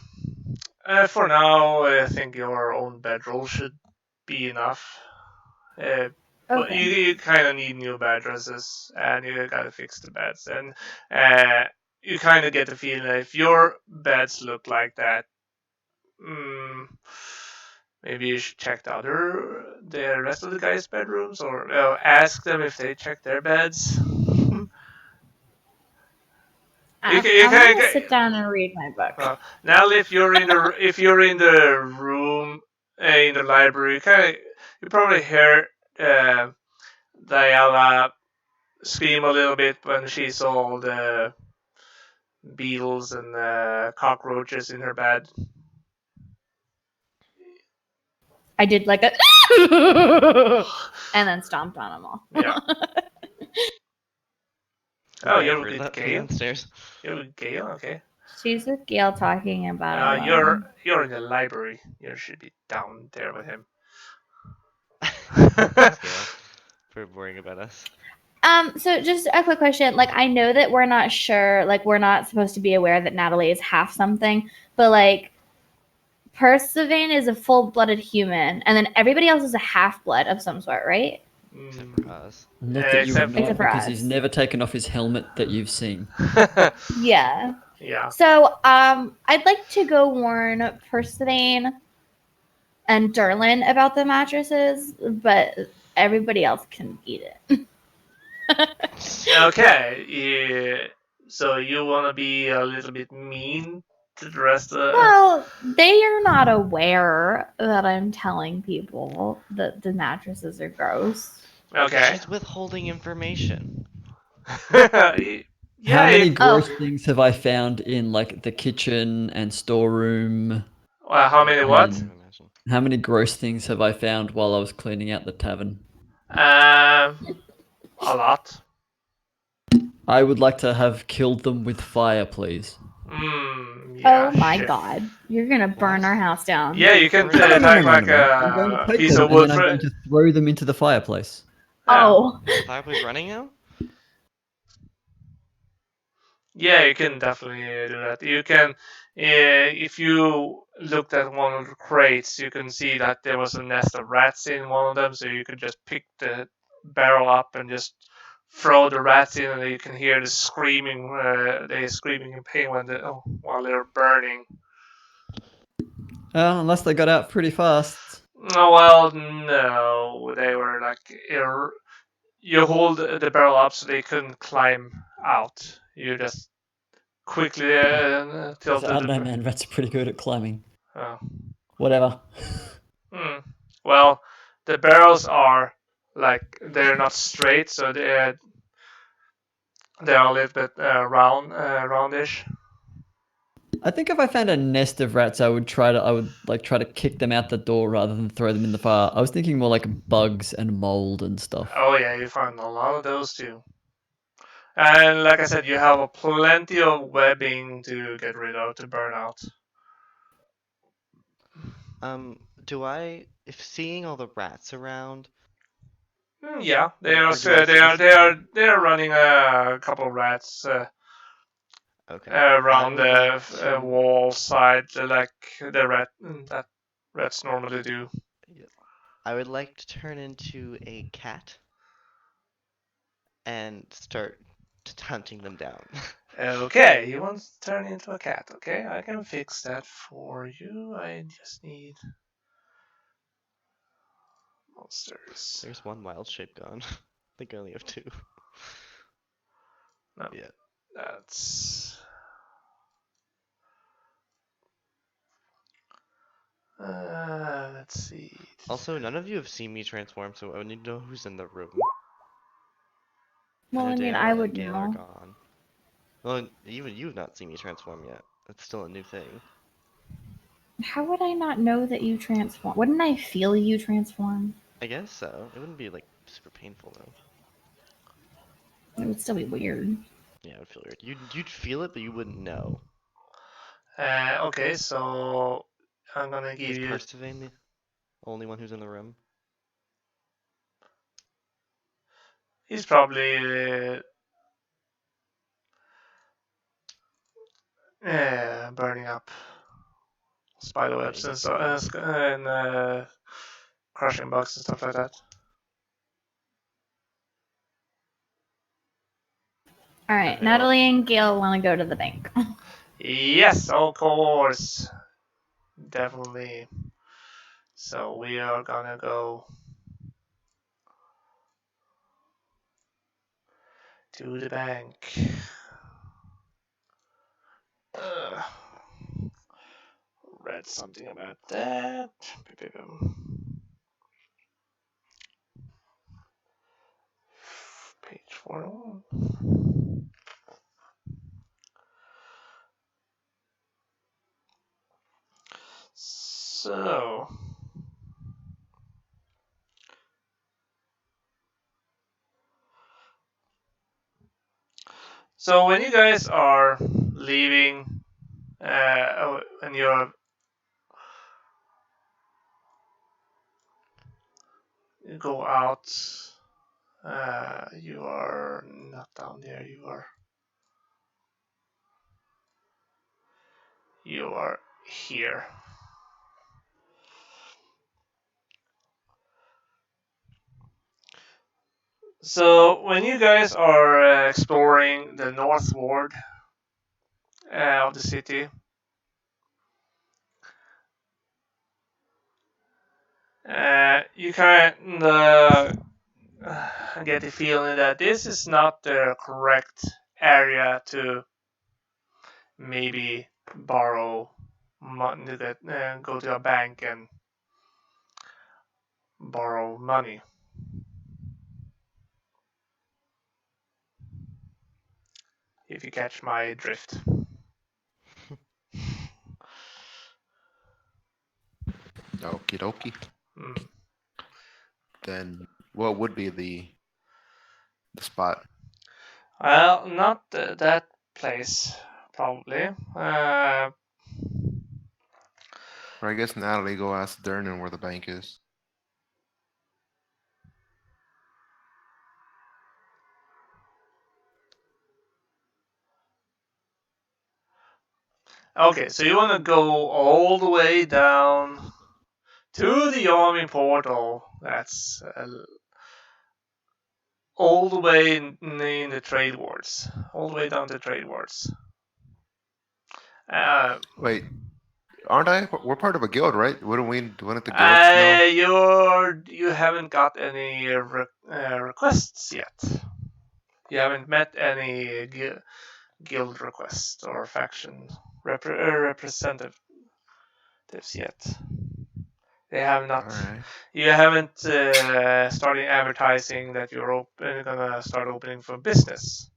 for now, I think your own bedroll should be enough. But you kind of need new bed dresses, and you gotta fix the beds. And you kind of get the feeling that if your beds look like that, maybe you should check the rest of the guys' bedrooms, or ask them if they check their beds. I'm gonna sit down and read my book. Now, if you're in the room in the library, you probably hear Diana scream a little bit when she saw the beetles and cockroaches in her bed. I did like a and then stomped on them all. Yeah. Oh, you're with Gail? Downstairs. You're with Gail? Okay. She's with Gail talking about you're in the library. You should be down there with him. Thanks, Gail, for worrying about us. So just a quick question. Like, I know that we're not sure, like, we're not supposed to be aware that Natalie is half something, but like, Percivain is a full-blooded human, and then everybody else is a half-blood of some sort, right? Except for us. Not that you remember, Except for because us. he's never taken off his helmet that you've seen. Yeah. Yeah. So, I'd like to go warn Percivain and Derlin about the mattresses, but everybody else can eat it. Okay. Yeah. So you want to be a little bit mean to the rest of the... Well, they are not aware that I'm telling people that the mattresses are gross. Okay. She's withholding information. How many gross things have I found in like the kitchen and storeroom? Well, how many what? How many gross things have I found while I was cleaning out the tavern? A lot. I would like to have killed them with fire, please. Yeah, Oh my sure. god. You're gonna burn What? our house down. Yeah, you can No, no, take like I'm going to a take piece them of and wood then I'm for going to throw them into the fireplace. yeah. Oh. Is the fireplace running now? Yeah, you can definitely do that. You can, if you looked at one of the crates, you can see that there was a nest of rats in one of them. So you could just pick the barrel up and just throw the rats in, and you can hear the screaming. They screaming in pain while they're burning. Unless they got out pretty fast. Oh well, no, they were like you hold the barrel up so they couldn't climb out. You just quickly I tilted don't know, the. man. Rats are pretty good at climbing. Oh. Whatever. Hmm. Well, the barrels are like they're not straight, so they're a little bit roundish. I think if I found a nest of rats, I would try to kick them out the door rather than throw them in the fire. I was thinking more like bugs and mold and stuff. Oh yeah, you find a lot of those too. And like I said, you have plenty of webbing to get rid of to burn out. If seeing all the rats around, Yeah, or do I see they are running a couple of rats Okay. I around would like the to. wall side, like the that rats normally do. Yeah, I would like to turn into a cat and start hunting them down. Okay, you want to turn into a cat. Okay, I can fix that for you. I just need monsters. There's one wild shape gone. I think I only have two. No, Yeah. that's. Let's see. Also, none of you have seen me transform, so I need to know who's in the room. Well, I know mean, I Dayala would and Gale are know. gone. Well, even you've not seen me transform yet. That's still a new thing. How would I not know that you transform? Wouldn't I feel you transform? I guess so. It wouldn't be like super painful though. It would still be weird. Yeah, it would feel weird. You'd feel it, but you wouldn't know. Okay, so I'm gonna give Is you. Parsivane the only one who's in the room? He's probably burning up spider Yeah, webs he's and so burning. and crushing bugs and stuff like that. All right, Okay, Natalie and Gail want to go to the bank. Yes, of course, definitely. So we are gonna go to the bank. Uh, read something about that. Page 401. So, when you guys are leaving, when you go out, you are not down there. You are here. So when you guys are exploring the north ward of the city, you kind of get the feeling that this is not the correct area to maybe borrow money, go to a bank and borrow money. If you catch my drift. Okie dokie. Mm. Then what would be the spot? Well, not that place, probably. Or I guess Natalie go ask Dernan where the bank is. Okay, so you want to go all the way down to the army portal. That's all the way in the trade wards. All the way down to trade wards. Wait, aren't I? We're part of a guild, right? Wouldn't the guilds know? You haven't got any requests yet. You haven't met any guild requests or faction representatives yet. They have not. All right. You haven't started advertising that you're gonna start opening for business.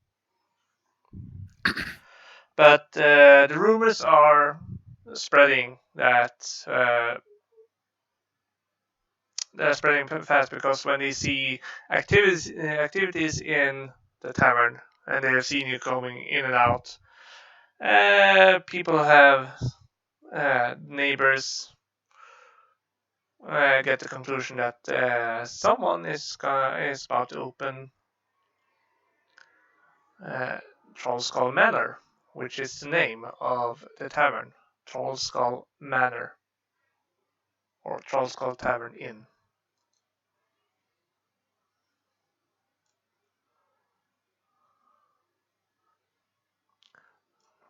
But the rumors are spreading that they're spreading fast because when they see activities in the tavern and they have seen you coming in and out, people have neighbors get the conclusion that someone is about to open Trollskull Manor, which is the name of the tavern, Trollskull Manor, or Trollskull Tavern Inn.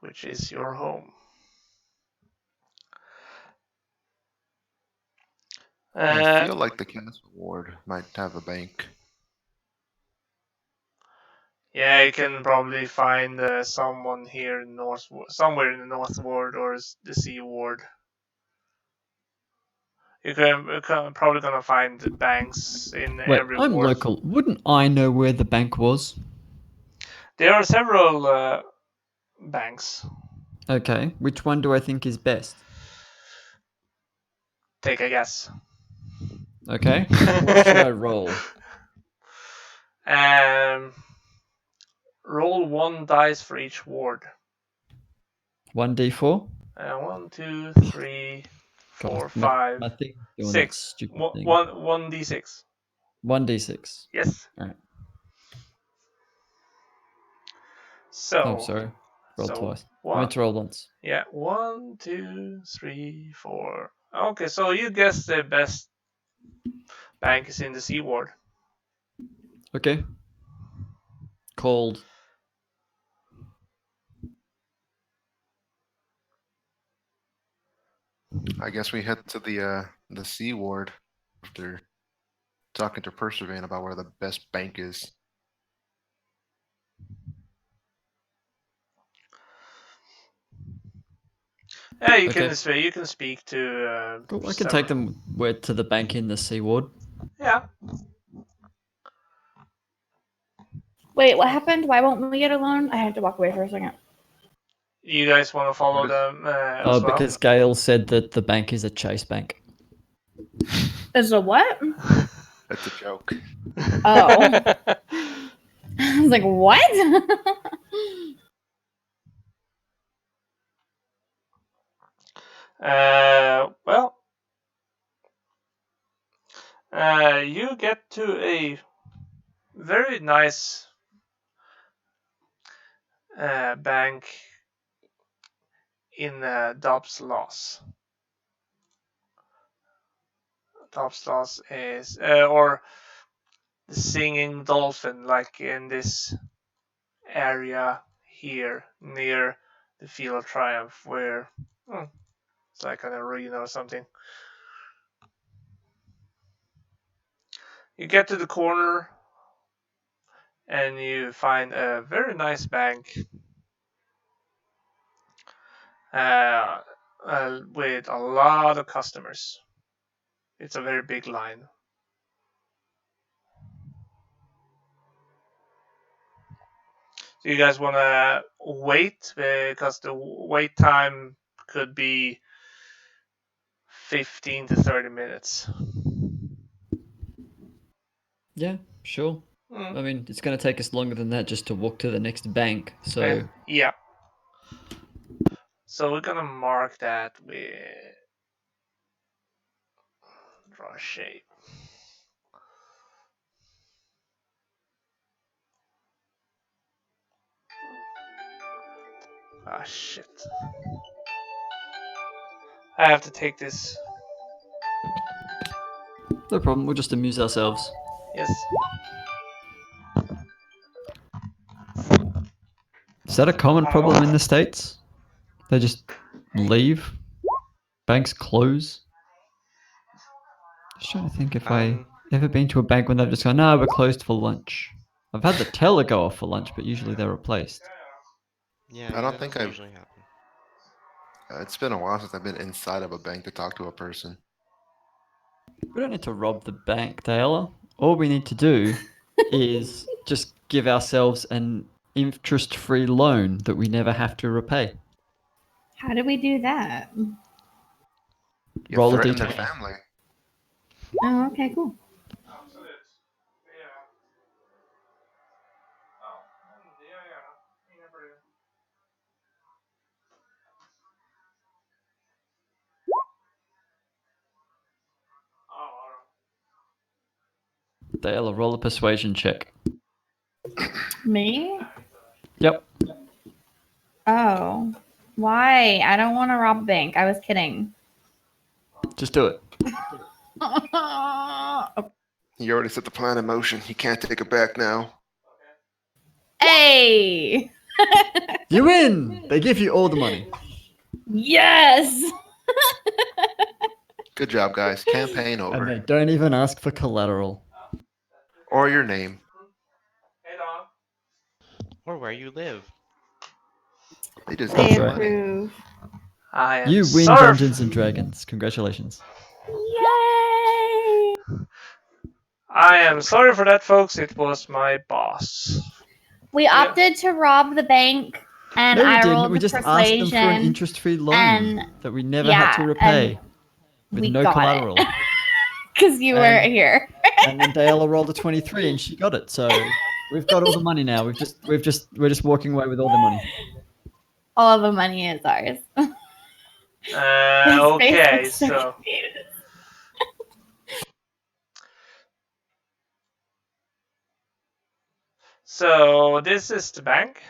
Which is your home. I feel like the Castle Ward might have a bank. Yeah, you can probably find someone here in somewhere in the North Ward or the Sea Ward. You're probably gonna find banks in Wait, every I'm ward. local. Wouldn't I know where the bank was? There are several banks. Okay, which one do I think is best? Take a guess. Okay, what should I roll? Roll 1 dice for each ward. 1d4? 1, 2, 3, 4, God, 5, my thing doing 6. that stupid thing. 1d6. 1d6. Yes. Alright. So. Oh, sorry. Roll twice. I meant to roll once. Yeah, 1, 2, 3, 4. Okay, so you guess the best bank is in the Sea Ward. Okay. Called. I guess we head to the Sea Ward after talking to Perseverant about where the best bank is. Yeah, you Okay. can speak to. Cool. I can take them to the bank in the Sea Ward. Yeah. Wait, what happened? Why won't we get a loan? I had to walk away for a second. You guys want to follow them as well? Because Gail said that the bank is a chase bank. Is a what? That's a joke. Oh. I was like, what? Well, you get to a very nice bank in Dobbs Loss. Dobbs Loss is, or the Singing Dolphin, like in this area here near the Field of Triumph, where it's like an arena or something. You get to the corner and you find a very nice bank with a lot of customers. It's a very big line. Do you guys want to wait? Because the wait time could be 15 to 30 minutes. Yeah, sure. I mean, it's going to take us longer than that just to walk to the next bank. So yeah. So we're gonna mark that with draw shape. Ah, shit. I have to take this. no problem. We'll just amuse ourselves. Yes. Is that a common problem in the States? They just leave? Banks close? Just trying to think if I ever been to a bank when they've just gone, no, we're closed for lunch. I've had the teller go off for lunch, but usually they're replaced. Yeah, I don't that think doesn't I've. usually happen. It's been a while since I've been inside of a bank to talk to a person. We don't need to rob the bank, Dale. All we need to do is just give ourselves an interest-free loan that we never have to repay. How do we do that? You Roll a threaten their d20. family. Oh, okay, cool. Dale, roll a persuasion check. Me? Yep. Oh. Why? I don't want to rob a bank. I was kidding. Just do it. You already set the plan in motion. You can't take it back now. Hey! You win! They give you all the money. Yes! Good job, guys. Campaign And they over. don't even ask for collateral. Or your name. Or where you live. They just They need some money. approve. I am You win sorry. Dungeons and Dragons. Congratulations. Yay! I am sorry for that, folks. It was my boss. We opted to rob the bank, and No, we I didn't. rolled We the just asked them for an persuasion, interest-free loan and that we never had to repay with we no got collateral. because you weren't here. And then Dayla rolled a 23 and she got it. So we've got all the money now. We're just walking away with all the money. All of the money is ours. Okay, so this is the bank.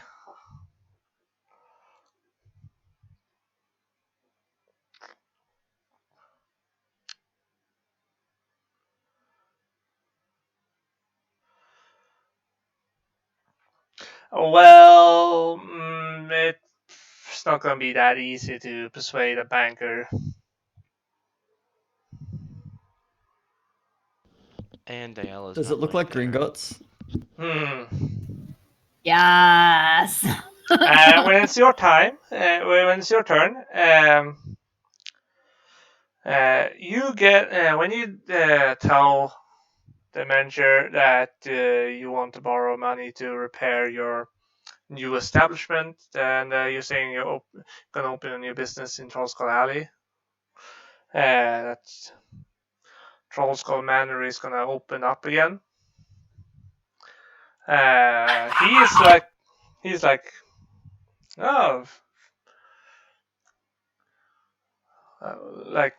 Well, it's not gonna be that easy to persuade a banker. And Diala's Does not it look like there. Gringotts? Yes. When it's your time, when it's your turn, you get when you tell the manager that you want to borrow money to repair your new establishment, then you're saying you're gonna open a new business in Trollskull Alley. That Trollskull Manor is gonna open up again. He's like, oh, like,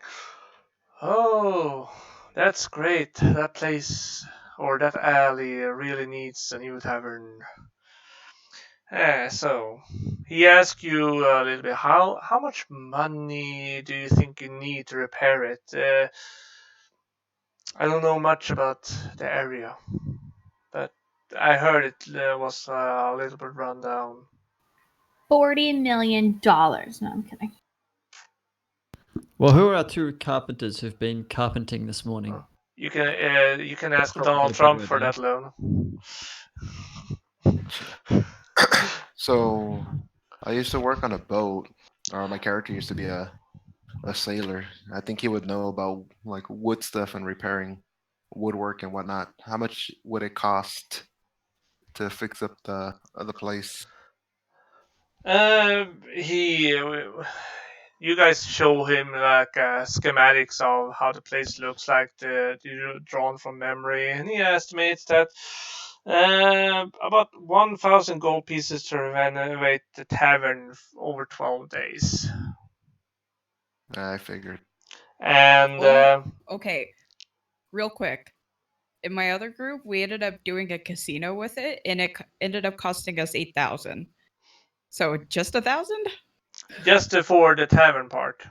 oh, that's great. That place or that alley really needs a new tavern. So he asks you a little bit, how much money do you think you need to repair it? I don't know much about the area, but I heard it was a little bit run down. $40 million. No, I'm kidding. Well, who are our two carpenters who've been carpenting this morning? You can ask Probably Donald a Trump better for idea. that loan. So, I used to work on a boat, or my character used to be a sailor. I think he would know about like wood stuff and repairing woodwork and whatnot. How much would it cost to fix up the place? You guys show him like schematics of how the place looks like, drawn from memory, and he estimates that About 1,000 gold pieces to renovate the tavern over 12 days. I figured. And Okay, real quick. In my other group, we ended up doing a casino with it, and it ended up costing us 8,000. So just 1,000? just for the tavern part.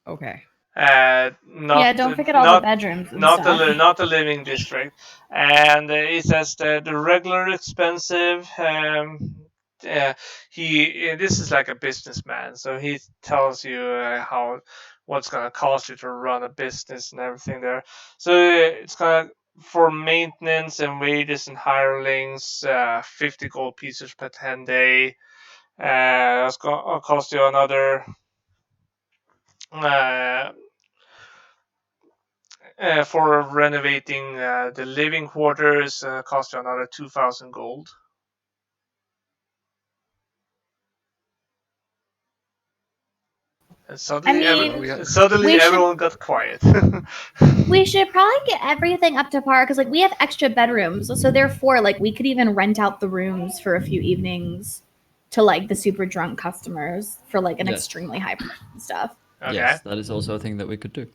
Okay. Not don't forget all the bedrooms and not stuff. not the living district. And it says the regular expensive. This is like a businessman, so he tells you how what's gonna cost you to run a business and everything there. So it's gonna for maintenance and wages and hirelings, 50 gold pieces per 10 day. It's gonna cost you another. Uh, for renovating the living quarters, cost you another 2,000 gold. And suddenly, everyone got quiet. We should probably get everything up to par because, like, we have extra bedrooms, so therefore, like, we could even rent out the rooms for a few evenings to like the super drunk customers for like an extremely high price and stuff. Okay. Yes, that is also a thing that we could do.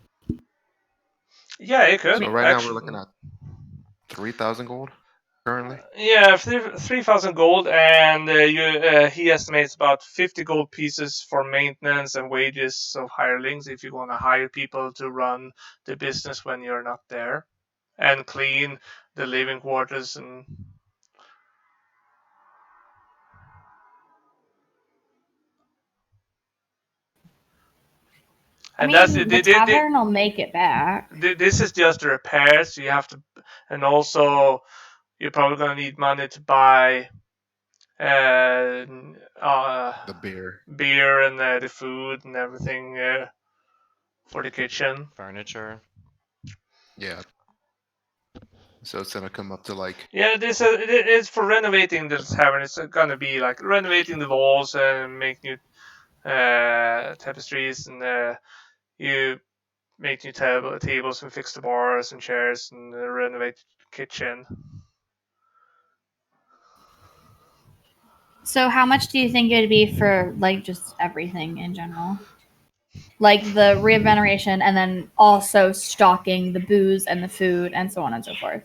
Yeah, it could. So right now we're looking at 3,000 gold currently. Yeah, 3,000 gold, and he estimates about 50 gold pieces for maintenance and wages of hirelings if you want to hire people to run the business when you're not there, and clean the living quarters and. And the tavern will make it back. This is just the repairs. You have to, and also you're probably gonna need money to buy the beer and the food and everything for the kitchen. Furniture. Yeah. So it's gonna come up to like. Yeah, it's for renovating the tavern. It's gonna be like renovating the walls and make new tapestries, and you make new tables and fix the bars and chairs and renovate the kitchen. So how much do you think it'd be for like just everything in general? Like the regeneration and then also stocking the booze and the food and so on and so forth.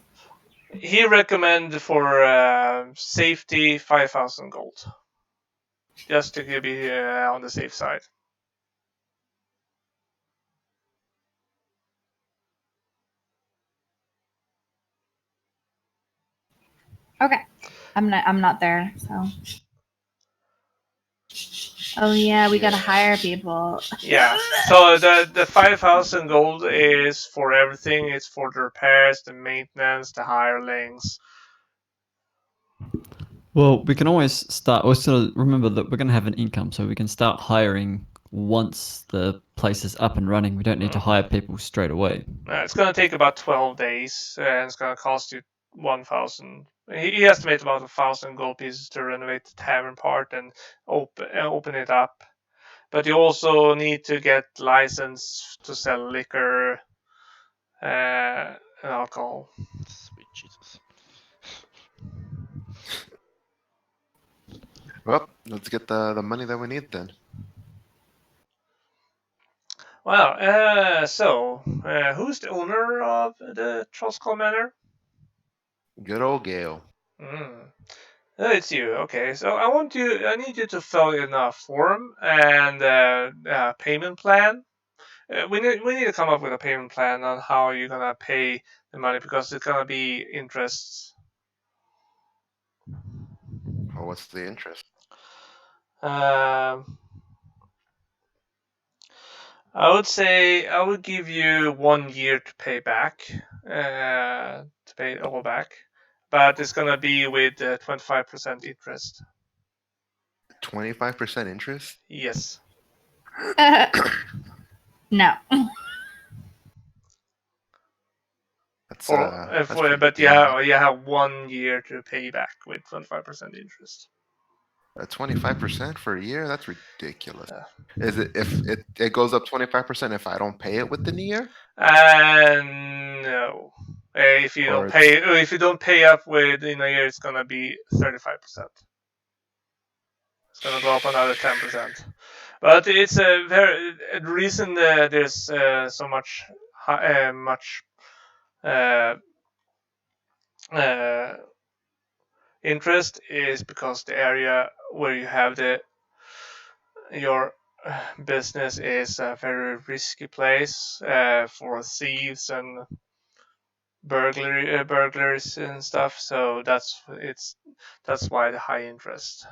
He recommended for safety 5,000 gold. Just to be on the safe side. Okay. I'm not there, so. Oh yeah, we gotta hire people. Yeah. So the 5,000 gold is for everything. It's for the repairs, the maintenance, the hirelings. Well, we can always start. Also, remember that we're going to have an income, so we can start hiring once the place is up and running. We don't need to hire people straight away. It's going to take about 12 days, and it's going to cost you 1,000. He estimates about 1,000 gold pieces to renovate the tavern part and open it up. But you also need to get license to sell liquor and alcohol. Sweet Jesus. Well, let's get the money that we need then. Well, so who's the owner of the Trollskull Manor? Good old Gale. It's you. Okay, so I need you to fill in a form and a payment plan. We need to come up with a payment plan on how you're gonna pay the money because it's gonna be interest. Oh, what's the interest? I would say I would give you 1 year to pay back, to pay it all back, but it's gonna be with 25% interest. 25% interest? Yes. No. But you have 1 year to pay back with 25% interest. 25% for a year? That's ridiculous. Is it if it goes up 25% if I don't pay it within a year? No. If you don't pay up within a year, it's gonna be 35%. It's gonna go up another 10%. But it's a the reason there's so much uh, uh, interest is because the area where you have your business is a very risky place for thieves and burglars and stuff. So that's why the high interest.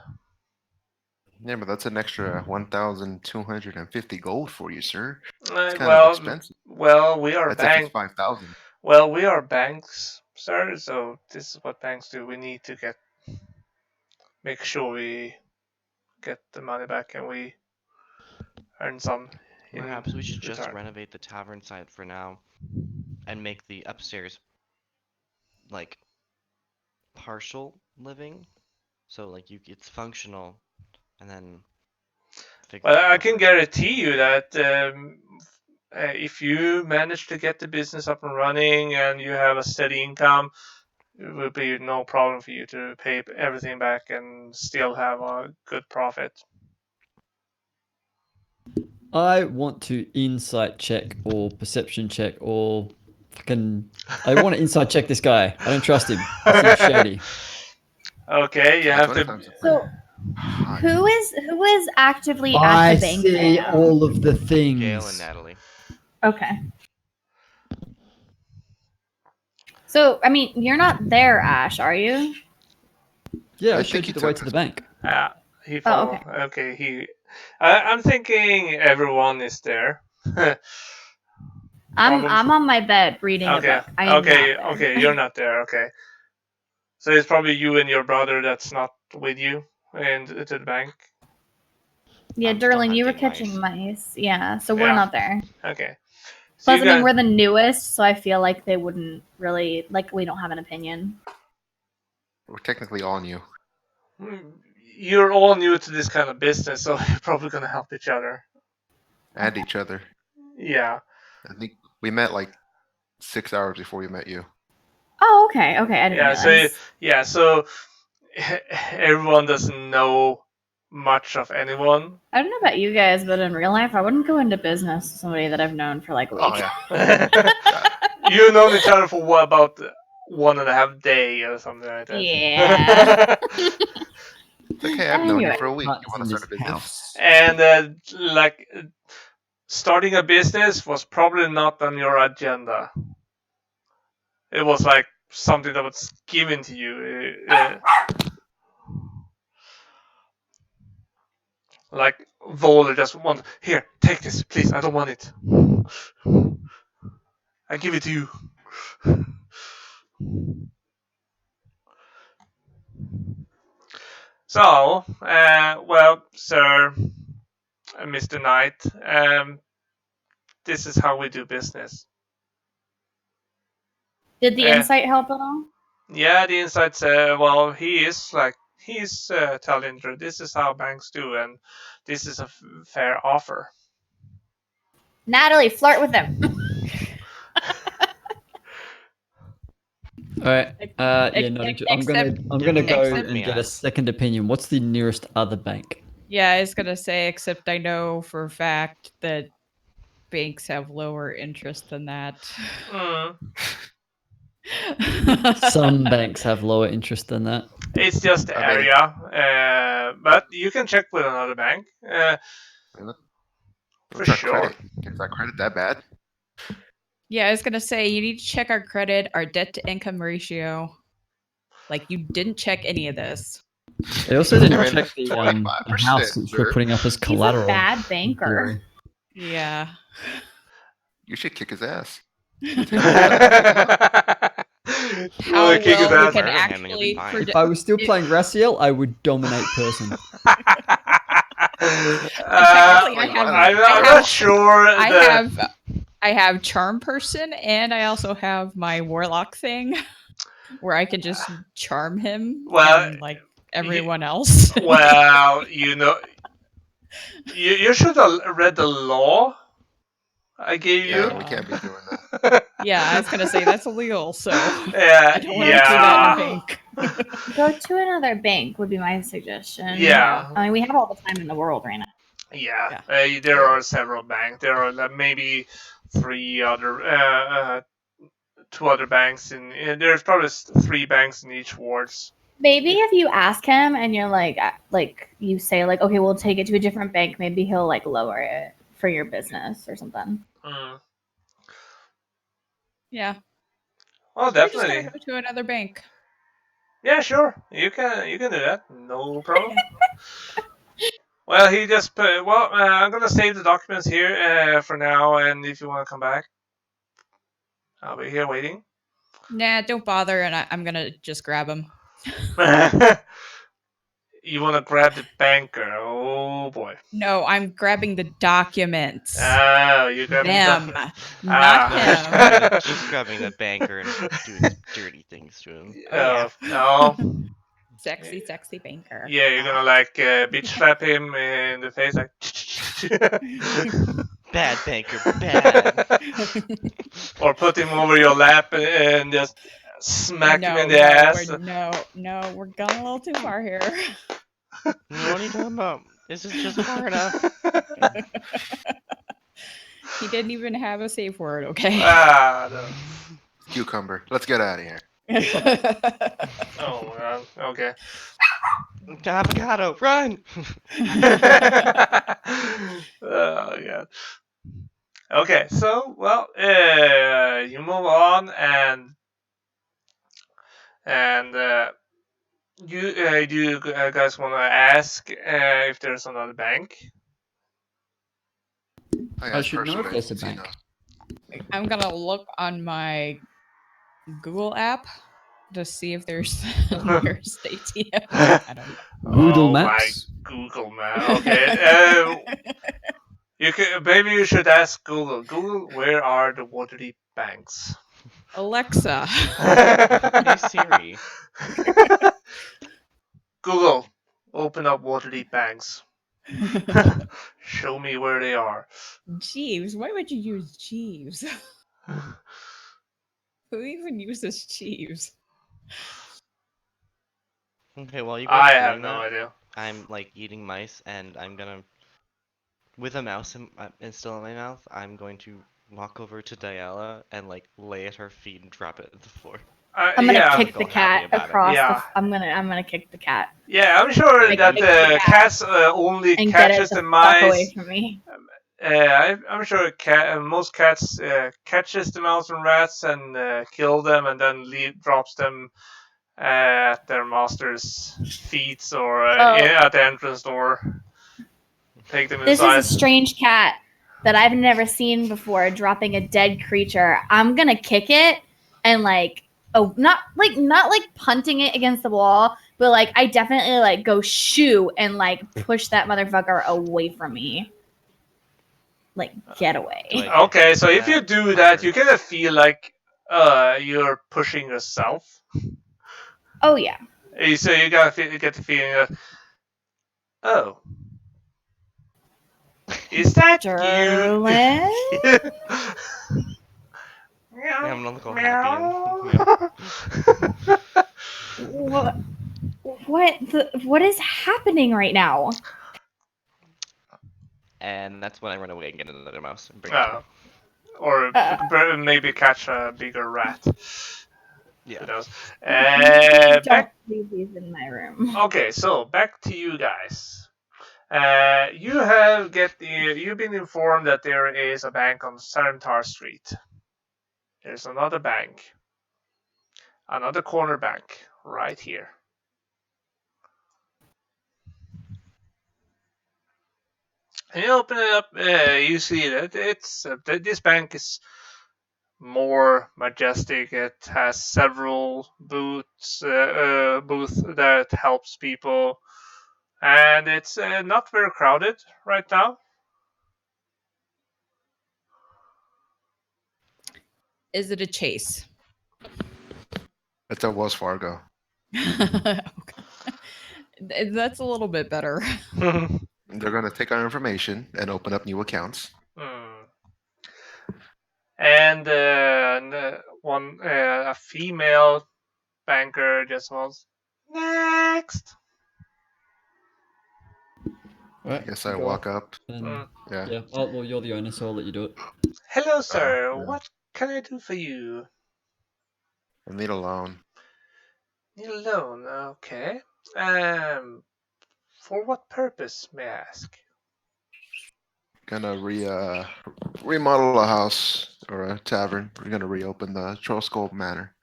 Yeah, but that's an extra 1,250 gold for you, sir. It's kind of Well, expensive. we are That's if it's bank. 5,000. Well, we are banks, sir. So this is what banks do. We need to make sure we get the money back and we earn some. Perhaps we should just return. renovate the tavern site for now and make the upstairs like partial living. So like it's functional and then figure Well, out I what can we're guarantee you that if you manage to get the business up and running and you have a steady income, it will be no problem for you to pay everything back and still have a good profit. I want to insight check or perception check or fucking. I want to insight check this guy. I don't trust him. He seems shady. Okay, you have 20 to. times So high. who is actively at I the bank see right now? all of the Gail and things. Natalie. Okay. So I mean, you're not there, Ash, are you? Yeah, I I think showed he you the way took to the us. bank. He Oh, follow. okay. He. I'm thinking everyone is there. I'm on my bed reading a Okay. book. I am not there. Okay. You're not there. Okay. So it's probably you and your brother that's not with you and to the bank. Yeah, I'm still Derlin, you were hunting catching mice. Yeah, so we're Yeah. not there. Okay. So Plus, you I mean, guys, we're the newest, so I feel like they wouldn't really we don't have an opinion. We're technically all new. you're all new to this kind of business, so you're probably gonna help each other. And each other. Yeah. I think we met like 6 hours before we met you. Oh, okay. Okay, I didn't realize. So everyone doesn't know much of anyone. I don't know about you guys, but in real life, I wouldn't go into business with somebody that I've known for like a week. Oh, yeah. You've known each other for what, about 1.5 days or something like that. Yeah. It's okay, I've known you Anyway. for a week. You Huts want in to this start a business? house. And starting a business was probably not on your agenda. It was like something that was given to you. Like Voller just want, here, take this, please. I don't want it. I give it to you. So, well, sir, Mr. Knight, this is how we do business. Did the insight help at all? Yeah, the insights. Well, he's telling her this is how banks do, and this is a fair offer. Natalie, flirt with him. All right. Yeah, not I'm gonna go except and me, get a second opinion. What's the nearest other bank? Yeah, I was gonna say, except I know for a fact that banks have lower interest than that. Some banks have lower interest than that. It's just the area, but you can check with another bank. For sure. Credit. Is our credit that bad? Yeah, I was gonna say you need to check our credit, our debt to income ratio. Like you didn't check any of this. They also didn't Even check the 25%, house which we're sir. putting up as He's a collateral. bad banker. Yeah. You should kick his ass. How Kick his well we ass. can Murder him and you'll be actually fine. If I was still playing Raciel, I would dominate person. I'm not sure. I have charm person, and I also have my warlock thing, where I can just charm him. Well, and, like everyone else. Well, you should have read the law I gave you. Yeah, we can't be doing that. Yeah, I was gonna say that's illegal, so Yeah, I don't want to do that in a yeah. bank. Go to another bank would be my suggestion. Yeah. I mean, we have all the time in the world right now. Yeah, Yeah. there are several banks. There are maybe two other banks there's probably three banks in each wards. Maybe if you ask him and you're like you say like, okay, we'll take it to a different bank. Maybe he'll like lower it for your business or something. Mm. Yeah. Well, So we're just gonna definitely. go to another bank. Yeah, sure. You can do that. No problem. Well, he just put. Well, I'm gonna save the documents here for now, and if you want to come back, I'll be here waiting. Nah, don't bother, and I'm gonna just grab him. You want to grab the banker? Oh boy. No, I'm grabbing the documents. Oh, you grabbing Them, the. not him. She's grabbing the banker and doing dirty things to him. Oh yeah, No. sexy, sexy banker. Yeah, you're gonna like bitch slap him in the face, like. Bad banker, bad. Or put him over your lap and just smack him in the no, ass. we're going a little too far here. What are you talking about? This is just far enough. He didn't even have a safe word, okay? No. Cucumber. Let's get out of here. Oh, okay. Avocado, run! Oh yeah. Okay, so well, you move on and do you guys want to ask if there's another bank? I should know if there's a bank. I'm gonna look on my Google app to see if there's nearest ATM. I don't know. Google Oh Maps. my Google Map. Okay. Maybe you should ask Google. Google, where are the Waterdeep banks? Alexa. Hey Siri. Google, open up Waterdeep banks. Show me where they are. Jeeves, why would you use Jeeves? Who even uses Jeeves? Okay, well you I guys have doing no that, idea. I'm like eating mice, and I'm gonna, with a mouse still in my mouth, I'm going to walk over to Diala and like lay at her feet and drop it at the floor. I'm gonna Yeah, kick the Go happy cat about it. across. Yeah. I'm gonna kick the cat yeah. I'm sure Like, that kick the cat cats only and get it catches the the fuck away mice. from me. I'm sure most cats catches the mouse and rats and kill them and then drops them at their master's feet or at the entrance door. Take them This inside. is a strange cat that I've never seen before dropping a dead creature. I'm gonna kick it and not like punting it against the wall, but like I definitely like go shoo and like push that motherfucker away from me. Like get away. Do I get Okay, so for if you that? do My that, turn. you kind of feel like you're pushing yourself. Oh yeah. So you get the feeling that, oh, is that you? Derlin? Yeah, I'm gonna look all happy and What is happening right now? and that's when I run away and get another mouse and bring it to her. Or maybe catch a bigger rat. Yeah. Who knows? Don't leave these in my room. Okay, so back to you guys. You've been informed that there is a bank on Sarantar Street. There's another bank, another corner bank right here. And you open it up, you see that this bank is more majestic. It has several booths that helps people, and it's not very crowded right now. Is it a chase? It's a Wells Fargo. Okay. That's a little bit better. They're gonna take our information and open up new accounts. And one a female banker just was next. All I right. guess I Go walk up. up. And Yeah. yeah. Oh well, you're the owner, so I'll let you do it. Hello, sir. Yeah. What can I do for you? I need a loan. Need a loan, okay. Um, for what purpose, may I ask? Gonna remodel a house or a tavern. We're gonna reopen the Trollskull Manor.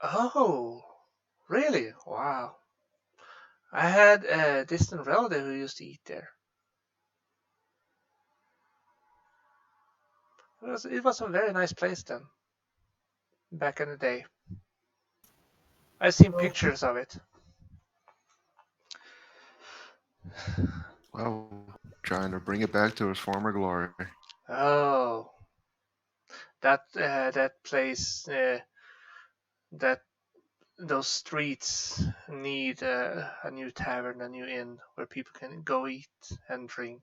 Oh, really? Wow. I had a distant relative who used to eat there. It was a very nice place then, back in the day. I've seen pictures of it. Well, trying to bring it back to its former glory. Oh, that place, that those streets need a new tavern, a new inn where people can go eat and drink.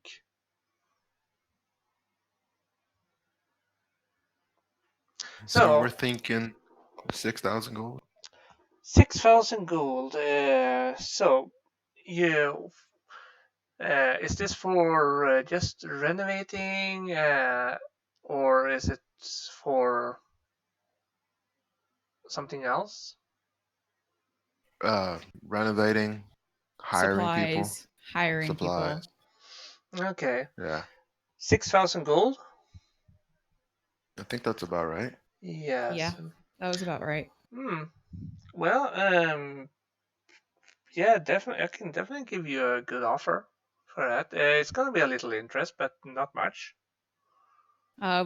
So we're So thinking 6,000 gold. 6,000 gold. So you is this for just renovating, or is it for something else? Renovating, hiring people, Supplies, hiring people. supplies. Okay, Yeah, 6,000 gold. I think that's about right. Yes. Yeah, that was about right. Hmm. Well, yeah, definitely. I can definitely give you a good offer for that. It's gonna be a little interest, but not much.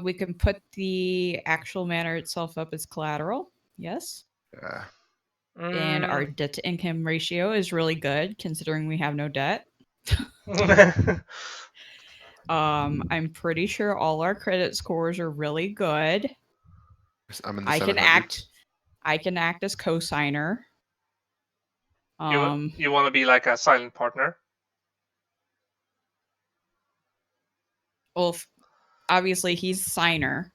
We can put the actual manor itself up as collateral. Yes. Yeah. And our Mm. debt to income ratio is really good considering we have no debt. I'm pretty sure all our credit scores are really good. I'm in the I can 700s. act as co-signer. You want to be like a silent partner? Well, obviously he's signer.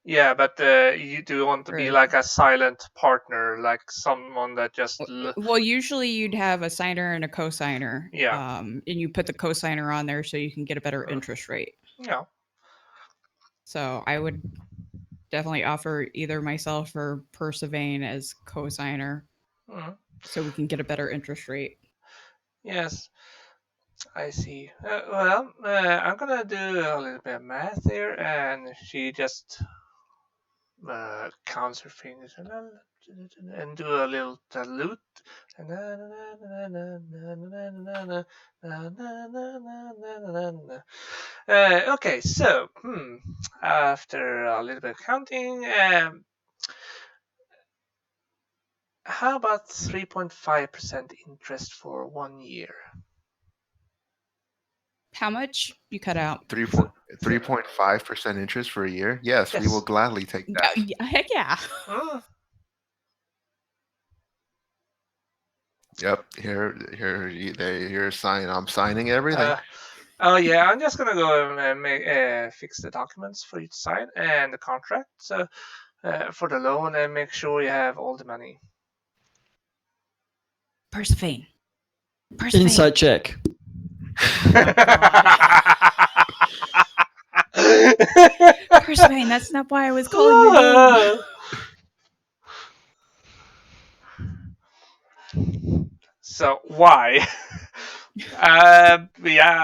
Yeah, but you do want to be Or, like a silent partner, like someone that just well, usually you'd have a signer and a co-signer. yeah. And you put the co-signer on there so you can get a better interest rate. Yeah. So I would definitely offer either myself or Persevane as co-signer Mm. so we can get a better interest rate. Yes, I see. Well, I'm gonna do a little bit of math here, and she just counts her fingers and do a little salute. Okay, so after a little bit of counting, how about 3.5% interest for 1 year? How much? You cut out. 3.5% interest for a year. Yes, we will Yes. gladly take that. Heck yeah. Yep. Here, sign. I'm signing everything. Oh yeah, I'm just gonna go and fix the documents for you to sign and the contract. So for the loan, and make sure you have all the money. Persevane. Insight check. Persevane, that's not why I was calling your name. So why? Yeah,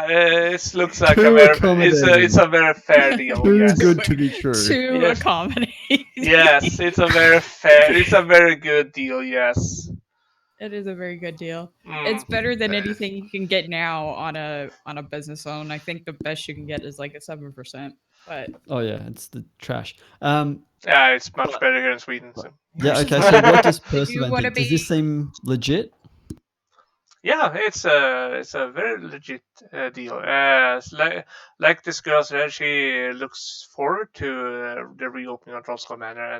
it looks like Too it's a very fair deal. Too Yes. good to be true. To Yes. accommodate. Yes, it's a very fair. It's a very good deal. Yes. It is a very good deal. Mm. It's better than That is. anything you can get now on a business loan. I think the best you can get is like a 7%. But Oh yeah, it's the trash. Yeah, it's much But- better here in Sweden. So. Yeah. Okay. So what does If you Percivan wanna think? Does this be- seem legit? Yeah, it's a very legit deal. Like this girl said, she looks forward to the reopening of Trollskull Manor,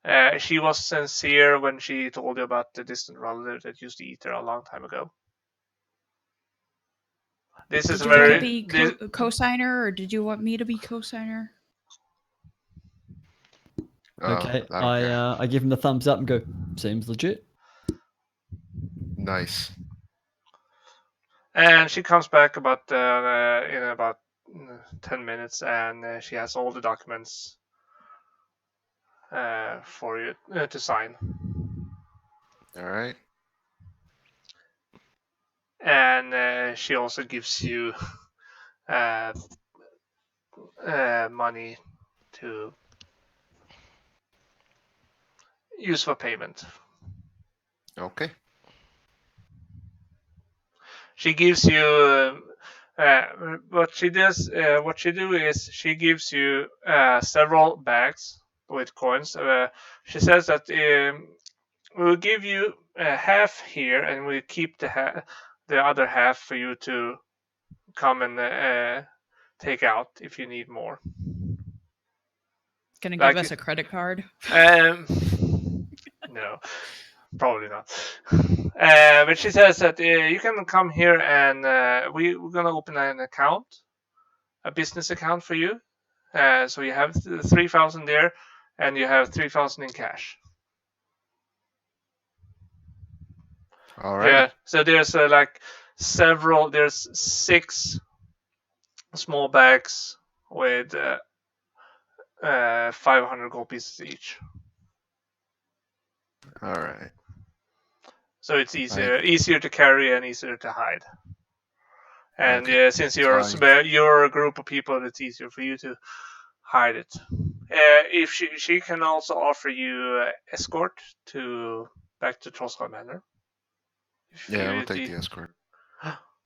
and she was sincere when she told you about the distant relative that used to eat there a long time ago. This is Did you want to very be co-signer or did you want me to be co-signer? Okay, I don't care. I give him the thumbs up and go, seems legit. Nice. And she comes back about in about 10 minutes, and she has all the documents for you to sign. All right. And she also gives you money to use for payment. Okay. She gives you what she does. What she do is she gives you several bags with coins. She says that we'll give you half here, and we'll keep the other half for you to come and take out if you need more. Gonna Like- give us a credit card? No, probably not. But she says that you can come here and we're gonna open an account, a business account for you. So you have 3,000 there, and you have 3,000 in cash. All right. Yeah. So there's like several. There's 6 small bags with 500 gold pieces each. All right. So it's easier to carry and easier to hide. And Okay. since you're a group of people, it's easier for you to hide it. If she can also offer you escort back to Troskar Manor. Yeah, we'll take the escort.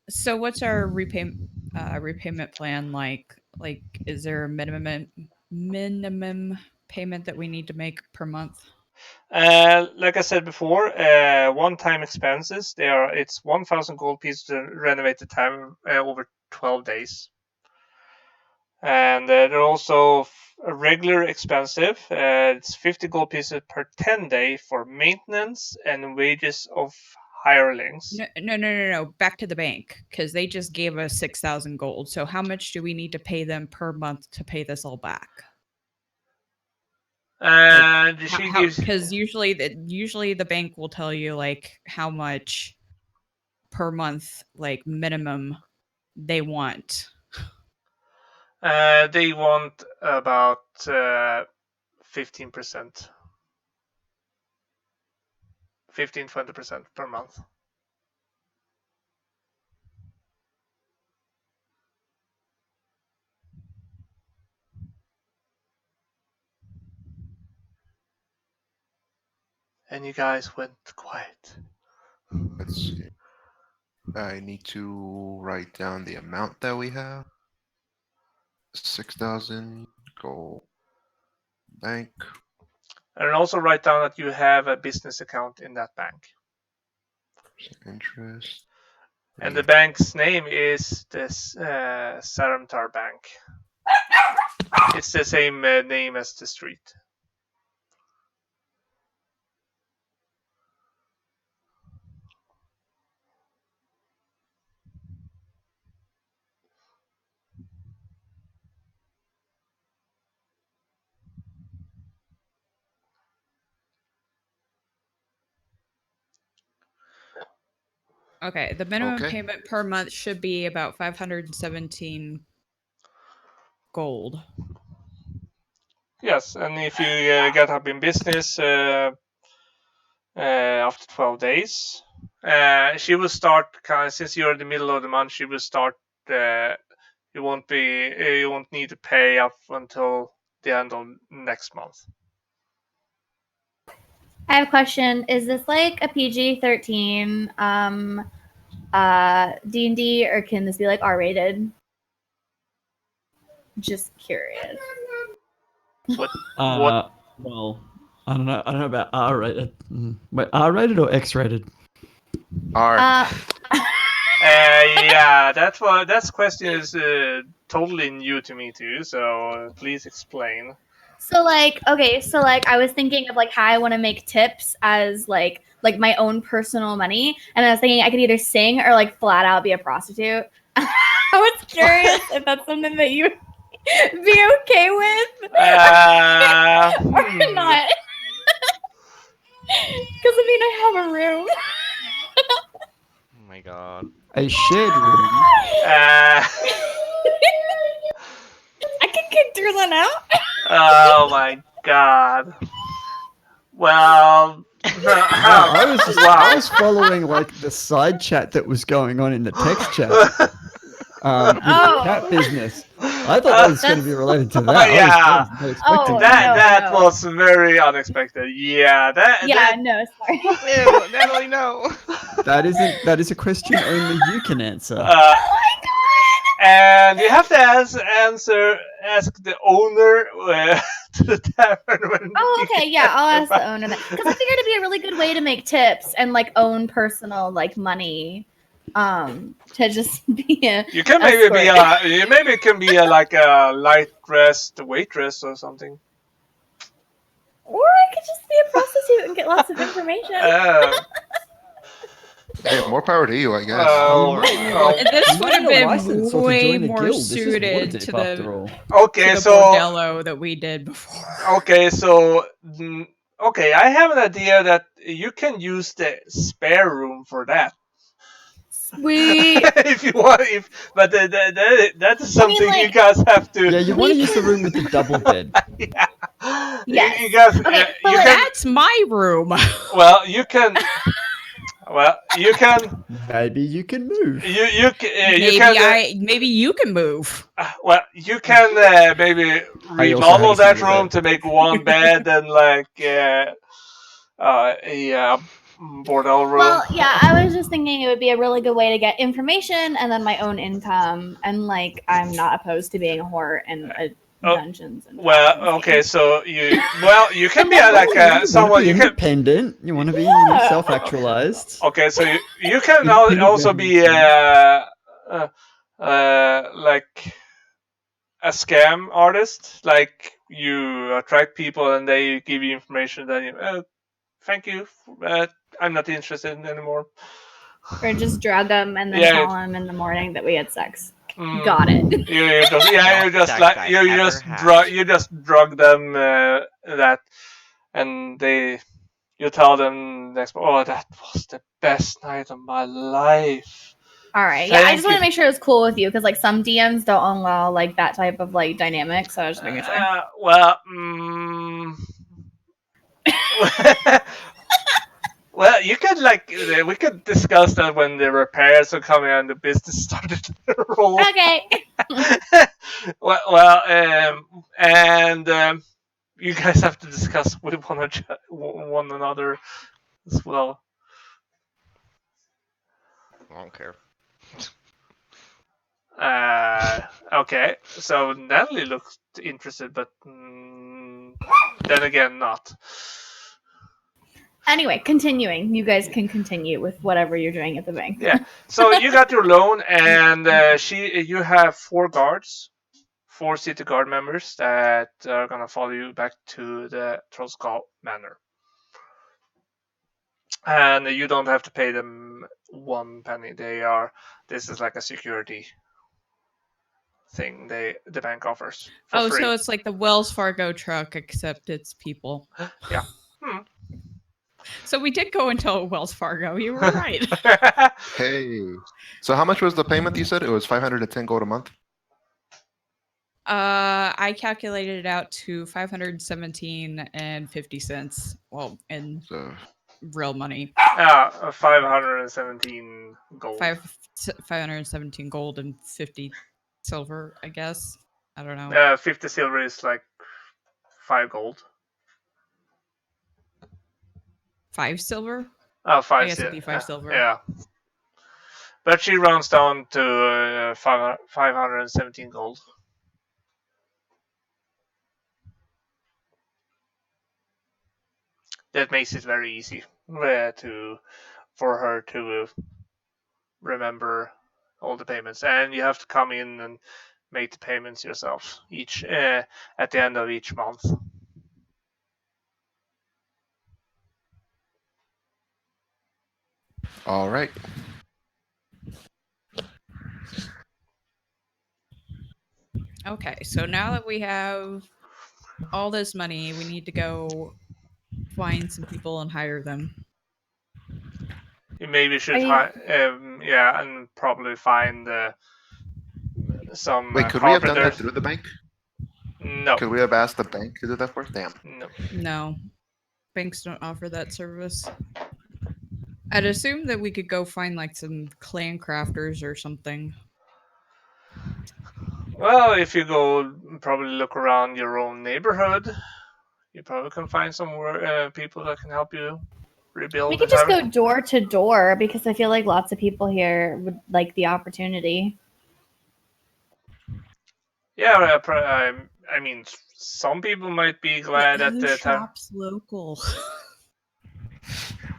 So what's our repayment plan like? Like, is there a minimum payment that we need to make per month? Like I said before, one-time expenses. It's 1,000 gold pieces to renovate the tavern over 12 days. And they're also regular expensive. It's 50 gold pieces per 10 day for maintenance and wages of hirelings. No. Back to the bank, because they just gave us 6,000 gold. So how much do we need to pay them per month to pay this all back? And she gives, because usually the bank will tell you like how much per month, like minimum, they want. they want about 15%, 15-20% per month. And you guys went quiet. Let's see. I need to write down the amount that we have. 6,000 gold bank. And also write down that you have a business account in that bank. Interest. And the bank's name is this Saramtar Bank. It's the same name as the street. Okay, the minimum payment per month should be about 517 gold. Yes, and if you get up in business after 12 days, she will start. Since you're in the middle of the month, she will start. You won't need to pay up until the end of next month. I have a question. Is this like a PG-13 D&D, or can this be like R-rated? Just curious. What? Well, I don't know. I don't know about R-rated. Wait, R-rated or X-rated? R. Yeah, that question is totally new to me too. So please explain. So like, okay, so like I was thinking of like how I want to make tips as like my own personal money, and I was thinking I could either sing or like flat out be a prostitute. I was curious if that's something that you. be okay with? Or not? Because I mean, I have a room. Oh my god. A shared room. Uh, I can kick Durlin out. oh my god. Well, Wow, I wow. was following like the side chat that was going on in the text chat. With Oh. the cat business. I thought that was going to be related to that. Yeah. I was not expecting Oh, that. That no. was very unexpected. Yeah, Yeah, no, sorry. Ew, Natalie, no. That is a question only you can answer. Oh my god! And you have to ask the owner to the tavern when Oh, you okay, get yeah, I'll ask back. the owner that because I figured it'd be a really good way to make tips and like own personal like money, to just be a You can maybe be escort. you maybe can be like a light dressed waitress or something. Or I could just be a prostitute and get lots of information. Hey, more power to you, I guess. More Oh. This You would might have need a been license or to way join a more guild. This is suited Waterdeep to after all. Okay, the so bordello that we did before. okay, so okay, I have an idea that you can use the spare room for that. Sweet. If you want, but that is something you like, guys have to. Yeah, you want to use the room with the double bed. Yeah. Yes. You guys. Okay, but you like- can. That's my room. Well, you can. Well, you can. Maybe you can move. You maybe can. maybe you can move. Well, you can maybe I also remodel have a that single room bed. to make one bed and like a bordel room. Well, yeah, I was just thinking it would be a really good way to get information and then my own income, and like I'm not opposed to being a whore in dungeons. And Well, dragons okay, game. so you can be like You want someone to be you can. independent. You want to be Yeah. self-actualized. Okay, so you can Independent also be like a scam artist. Like you attract people and they give you information. Then you, thank you. I'm not interested anymore. Or just drug them and then Yeah. tell them in the morning that we had sex. Mm. Got it. You just you just Sex like I've you ever just had. drug them that, and you tell them next. Oh, that was the best night of my life. All right. Yeah, I Thank just want you. to make sure it's cool with you because like some DMs don't allow like that type of like dynamic. So I was just making sure. Well, well, you could like we could discuss that when the repairs are coming and the business started to roll. Okay. And you guys have to discuss with one another as well. I don't care. Okay, so Natalie looks interested, but then again, not. Anyway, continuing. You guys can continue with whatever you're doing at the bank. Yeah. So you got your loan, and you have 4 guards, 4 city guard members that are gonna follow you back to the Trollskull Manor, and you don't have to pay them 1 penny. This is like a security thing the bank offers for free. So it's like the Wells Fargo truck, except it's people. Yeah. So we did go into Wells Fargo. You were right. Hey. So how much was the payment you said? It was 510 gold a month? I calculated it out to 517 and 50 cents. Well, in So real money. 517 gold. 517 gold and 50 silver, I guess. I don't know. 50 silver is like 5 gold. 5 silver? Oh, 5 I guess it'd be 5 silver. Yeah. But she rounds down to 517 gold. That makes it very easy for her to remember all the payments, and you have to come in and make the payments yourself each at the end of each month. all right. Okay, so now that we have all this money, we need to go find some people and hire them. You maybe should, yeah, and probably find some Wait, could we have done that carpenters. through the bank? No, Could we have asked the bank to do that for us? Damn. no. No, banks don't offer that service. I'd assume that we could go find like some clan crafters or something. Well, if you go probably look around your own neighborhood, you probably can find some people that can help you rebuild We the could just tavern. go door to door because I feel like lots of people here would like the opportunity. Yeah, I mean, some people might be glad at the tavern. shop's local?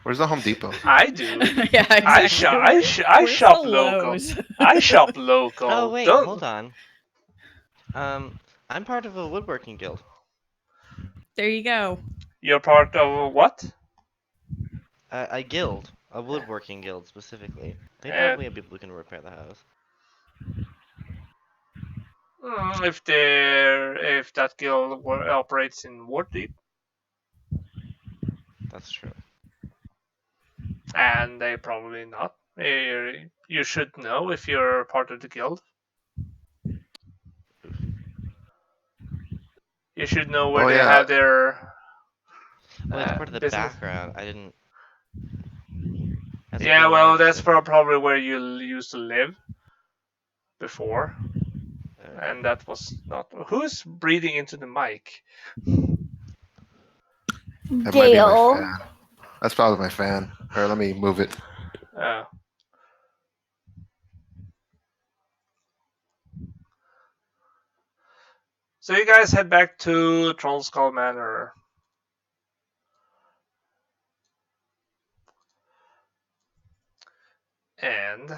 Where's the Home Depot? I do. Yeah, I exactly. shop the local. Lowe's? I shop local. Oh wait, Don't. hold on. I'm part of a woodworking guild. There you go. You're part of what? A guild, a woodworking guild specifically. They Uh, probably have people who can repair the house. If that guild operates in Waterdeep, That's true. and they probably not. You should know if you're part of the guild. You should know where they have their. Well, it's part of the business. background. I didn't. As a Yeah, game well, master- that's probably where you used to live before, Okay. and that was not. Who's breathing into the mic? That might be my Gale. fan. That's probably my fan. Or let me move it. So you guys head back to Trollskull Manor. And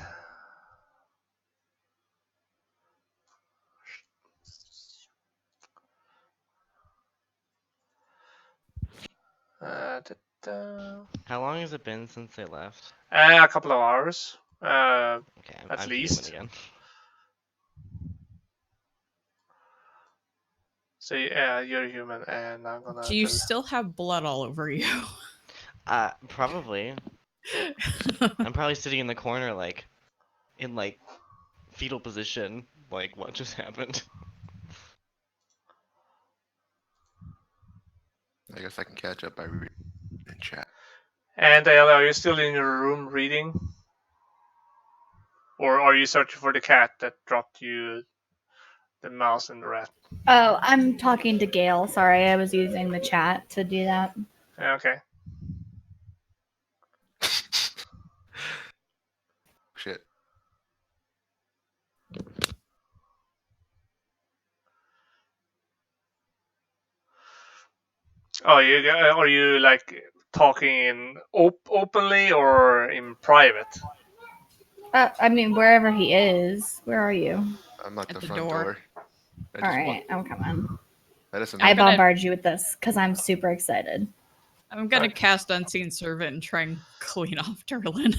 How long has it been since they left? a couple of hours, Okay, at I'm least. human again. So yeah, you're human, and I'm gonna. Do you still have blood all over you? Probably. I'm probably sitting in the corner, like, in like fetal position. Like, what just happened? I guess I can catch up by reading in chat. And Ayala, are you still in your room reading, or are you searching for the cat that dropped you the mouse and the rat? Oh, I'm talking to Gale. Sorry, I was using the chat to do that. Okay. Shit. Oh, are you like talking in openly or in private? I mean, wherever he is. Where are you? I'm at At the the front door. door. All right, I'm coming. That is I I'm gonna- bombard you with this because I'm super excited. I'm gonna Okay. cast Unseen Servant and try and clean off Derlin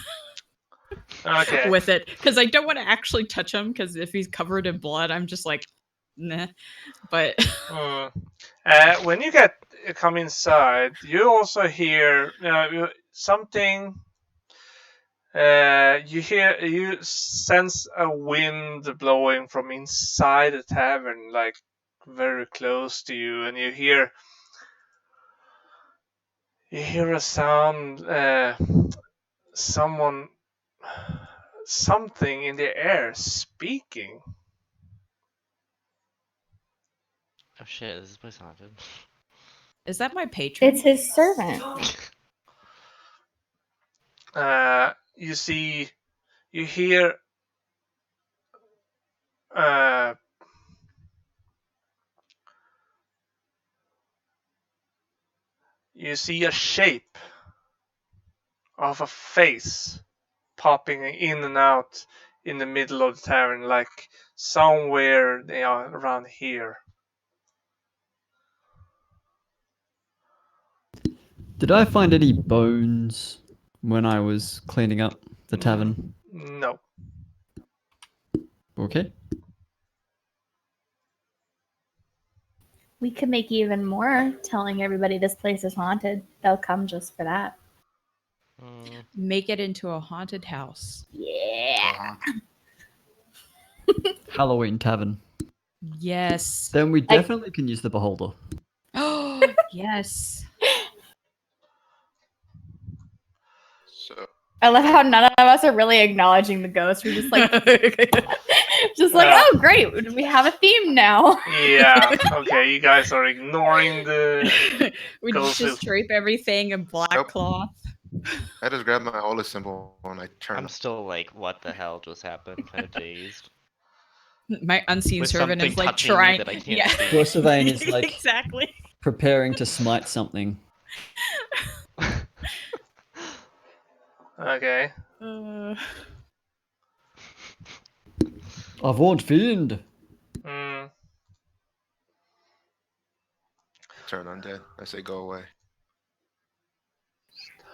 Okay. with it, because I don't want to actually touch him. Because if he's covered in blood, I'm just like, nah. But When you come inside, you also hear something. You sense a wind blowing from inside the tavern, like very close to you, and you hear a sound. Something in the air speaking. Oh shit, is this place haunted? is that my patron? It's his servant. You hear you see a shape of a face popping in and out in the middle of the tavern, like somewhere around here. Did I find any bones when I was cleaning up the tavern? No. Okay. We could make even more telling everybody this place is haunted. They'll come just for that. Make it into a haunted house. Yeah. Halloween tavern. Yes. Then we definitely can use the beholder. Oh, yes. So I love how none of us are really acknowledging the ghost. We're just like, oh, great. We have a theme now. Yeah. Okay, you guys are ignoring the. We Ghost just drape everything in black Nope. cloth. I just grabbed my holy symbol and I turned. I'm still like, what the hell just happened? Kind of dazed. My unseen With servant something is like touching me trying. that I can't yeah. see. Sylvain is like exactly. preparing to smite something. Okay. I won't fiend. Mm. Turn undead. I say go away.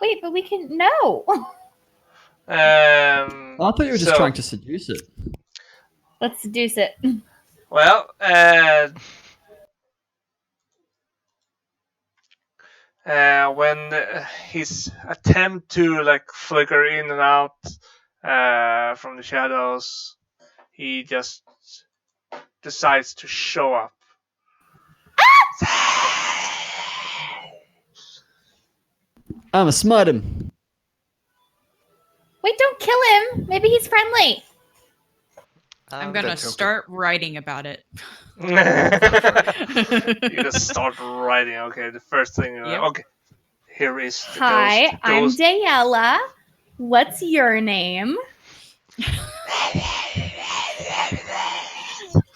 Wait, but we can. No. I thought you were just trying to seduce it. Let's seduce it. Well, when his attempt to like flicker in and out from the shadows, he just decides to show up. I'ma smite him. Wait, don't kill him. Maybe he's friendly. I'm gonna That's okay. start writing about it. You just start writing. Okay, the first thing. Yep. Okay, here is the Hi, ghost. I'm Dayella. What's your name?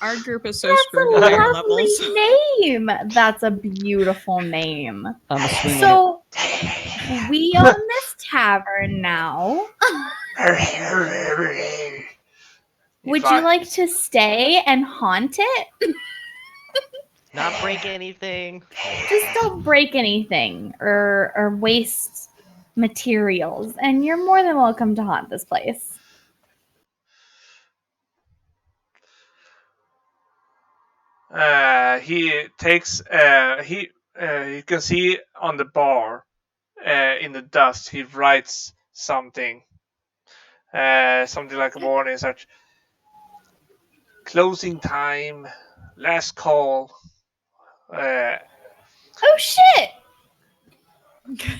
Our group is so That's screwed a at higher lovely levels. name. That's a beautiful name. I'm a swing on So we own this tavern now. Would you like to stay and haunt it? Not break anything. Just don't break anything or waste materials, and you're more than welcome to haunt this place. He takes. You can see on the bar, in the dust, he writes something. Something like a warning, such. Closing time. Last call. Oh shit!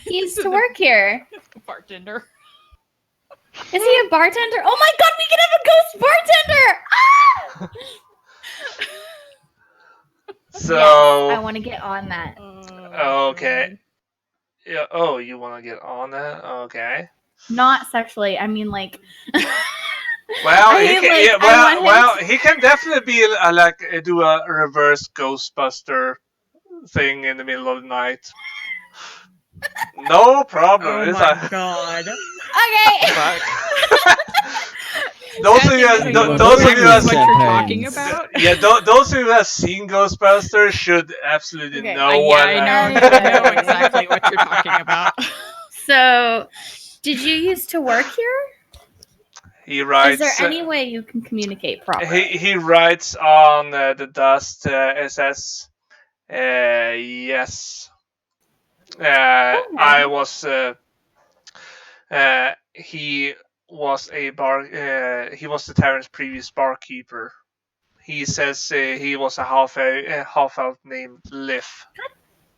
He used to work here. Bartender. Is he a bartender? Oh my god, we can have a ghost bartender! Ah! So. Yes, I want to get on that. Okay. Yeah. Oh, you want to get on that? Okay. Not sexually. I mean, like. Well, I he mean, can. like, Yeah, I want him he can definitely be do a reverse Ghostbuster thing in the middle of the night. No problem. Oh It's my god. Okay. Fuck. Those of you, those of you That's that what you're talking about. yeah, those of you that have seen Ghostbusters should absolutely Okay. know Yeah, what. I know exactly what you're talking about. So, did you used to work here? He writes. Is there any way you can communicate properly? He writes on the dust. SS. Yes. I was. He was a he was the tavern's previous barkeeper. He says he was a half elf named Liv.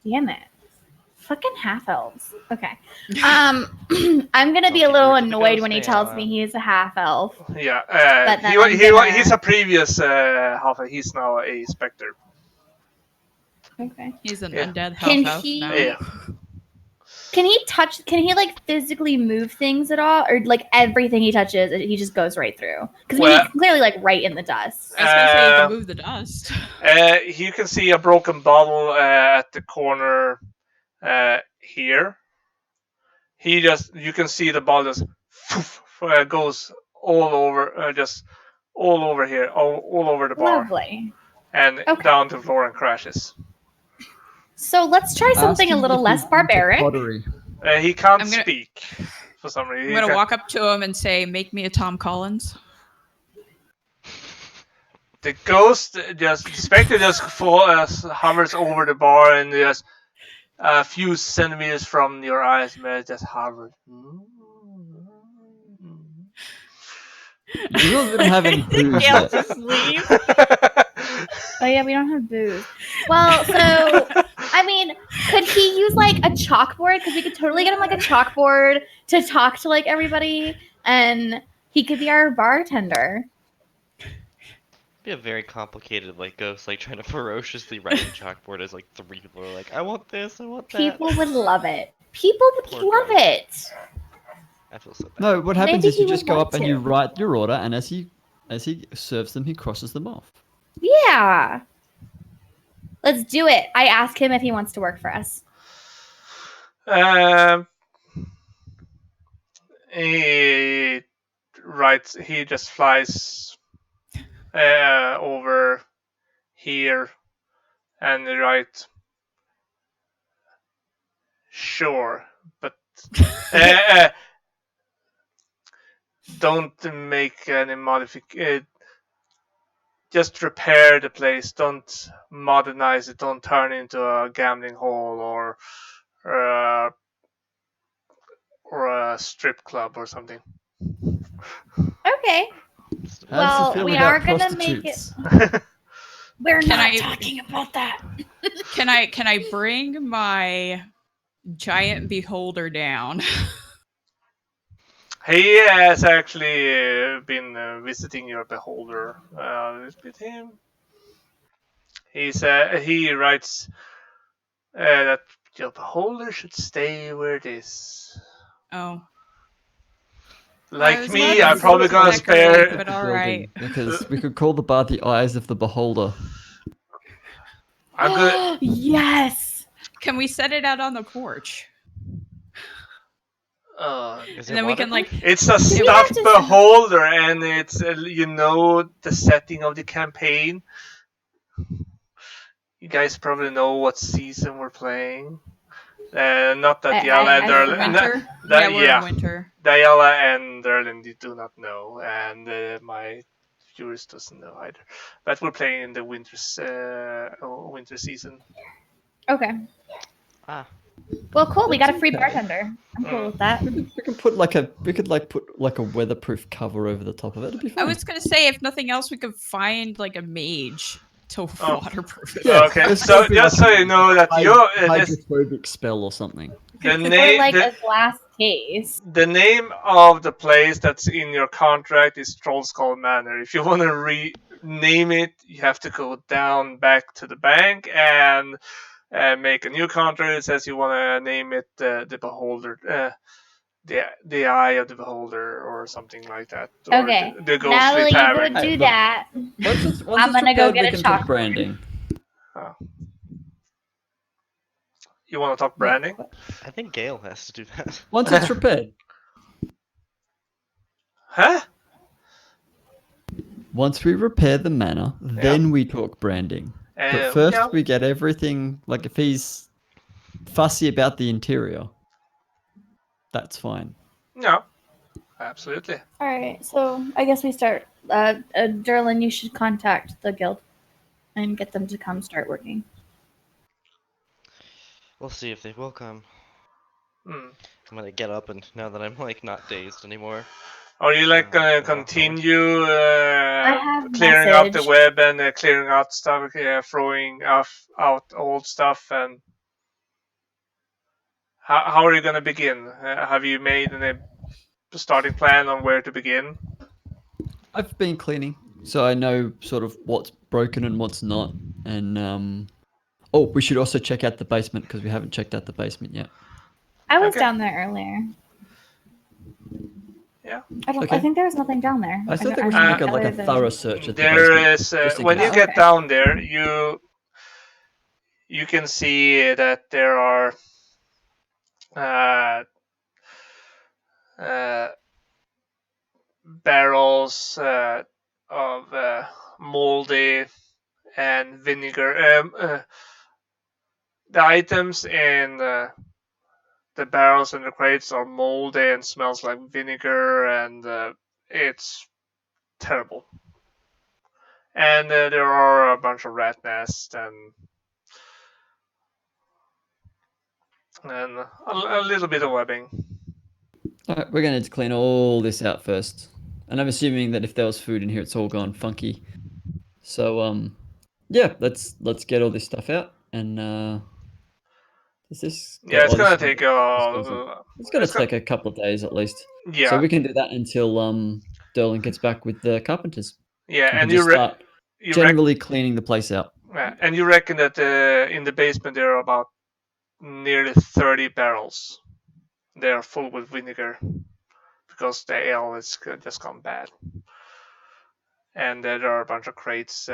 Damn it. Fucking half elves. Okay. I'm gonna be a Don't little give her to the annoyed ghost, when he tells me Dayella. he's a half elf. Yeah. But then I'm gonna- He's a previous half. He's now a specter. Okay. He's an Yeah. undead Can half-elf he- now. Yeah. Can he like physically move things at all, or like everything he touches, he just goes right through? Because Well- he's clearly like right in the dust. I was gonna say you can move the dust. You can see a broken bottle at the corner here. You can see the bottle just goes all over, just all over here, all over the bar, Lovely. and Okay. down to the floor and crashes. So let's try something a Asking little if less he's into barbaric. pottery. He can't I'm gonna- speak for some reason. I'm gonna walk up to him and say, "Make me a Tom Collins." the ghost the specter just hovers over the bar and just a few centimeters from your eyes, man, just hovers. You guys didn't have any booze Gail yet. just leave. Oh yeah, we don't have booze. Well, so I mean, could he use like a chalkboard? Because we could totally get him like a chalkboard to talk to like everybody, and he could be our bartender. Be a very complicated like ghost, like trying to ferociously write on chalkboard as like 3 people are like, I want this, I want that. People would love it. People would Poor love ghost. it. I feel so bad. No, what happens Maybe is you he just would go want up and you to. write your order, and as he serves them, he crosses them off. Yeah. Let's do it. I ask him if he wants to work for us. He He just flies over here and write. Sure, but don't make any modification. Just repair the place. Don't modernize it. Don't turn it into a gambling hall uh, or a strip club or something. Okay. How Well, does he feel we about are gonna make it. prostitutes? We're Can not I- talking about that. Can I bring my giant beholder down? He has actually been visiting your beholder with him. He writes that your beholder should stay where it is. Oh, Like was me, about I'm to probably gonna decorate, spare. but all right. Because we could call the bar the eyes of the beholder. I'm gonna. Yes. Can we set it out on the porch? Is And it then we can like waterproof? It's a we have stuffed to- beholder, and it's the setting of the campaign. You guys probably know what season we're playing. Not that Diala and I- Derlin. winter. That- Yeah, we're in winter. Diala and Derlin do not know, and my viewers doesn't know either. But we're playing in the winter season. Okay. Ah, Well, cool. We got a That's free okay. bartender. I'm cool with that. We could put like a weatherproof cover over the top of it. It'd be I fine. was gonna say, if nothing else, we could find like a mage to Oh. waterproof it. Yeah, Okay, this so could be just like so you know that hydrophobic spell or something. the Or name like a glass case. the name of the place that's in your contract is Trollskull Manor. If you want to rename it, you have to go down back to the bank and make a new contract. It says you want to name it the Beholder, the Eye of the Beholder, or something like that. Or Okay. the Ghostly Now that you Tavern. go do Look. that, Once it's I'm gonna go repaired, get we a can talk chalkboard. branding. You want to talk branding? I think Gale has to do that. Once it's repaired. Huh? Once we repair the manor, then we talk branding. But first, Yeah. we get everything. Like if he's fussy about the interior, that's fine. No, absolutely. all right. So I guess we start. Derlin, you should contact the guild and get them to come start working. We'll see if they will come. Hmm. I'm gonna get up, and now that I'm like not dazed anymore. Are you like gonna Yeah, continue have clearing out the message. web and clearing out stuff, throwing out old stuff, and how are you gonna begin? Have you made a starting plan on where to begin? I've been cleaning, so I know sort of what's broken and what's not. And oh, we should also check out the basement because we haven't checked out the basement yet. I was Okay. down there earlier. Yeah. I don't. Okay. I think there was nothing down there. I still don't- think we I should don't make a, know like a other than- thorough search at the There basement. is just in when case. you get Okay. down there, you can see that there are barrels of moldy and vinegar. The items in the barrels and the crates are moldy and smells like vinegar, and it's terrible. And there are a bunch of rat nests and a little bit of webbing. Alright, we're gonna need to clean all this out first. And I'm assuming that if there was food in here, it's all gone funky. So yeah, let's get all this stuff out. And does this go? Yeah, it's Oh, this gonna is gonna take this goes on. It's gonna take a couple of days at least. yeah, So we can do that until Derlin gets back with the carpenters. yeah, We can and just start generally cleaning the place out. and you reckon that in the basement there are about nearly 30 barrels. They are full with vinegar because the ale is just gone bad. And there are a bunch of crates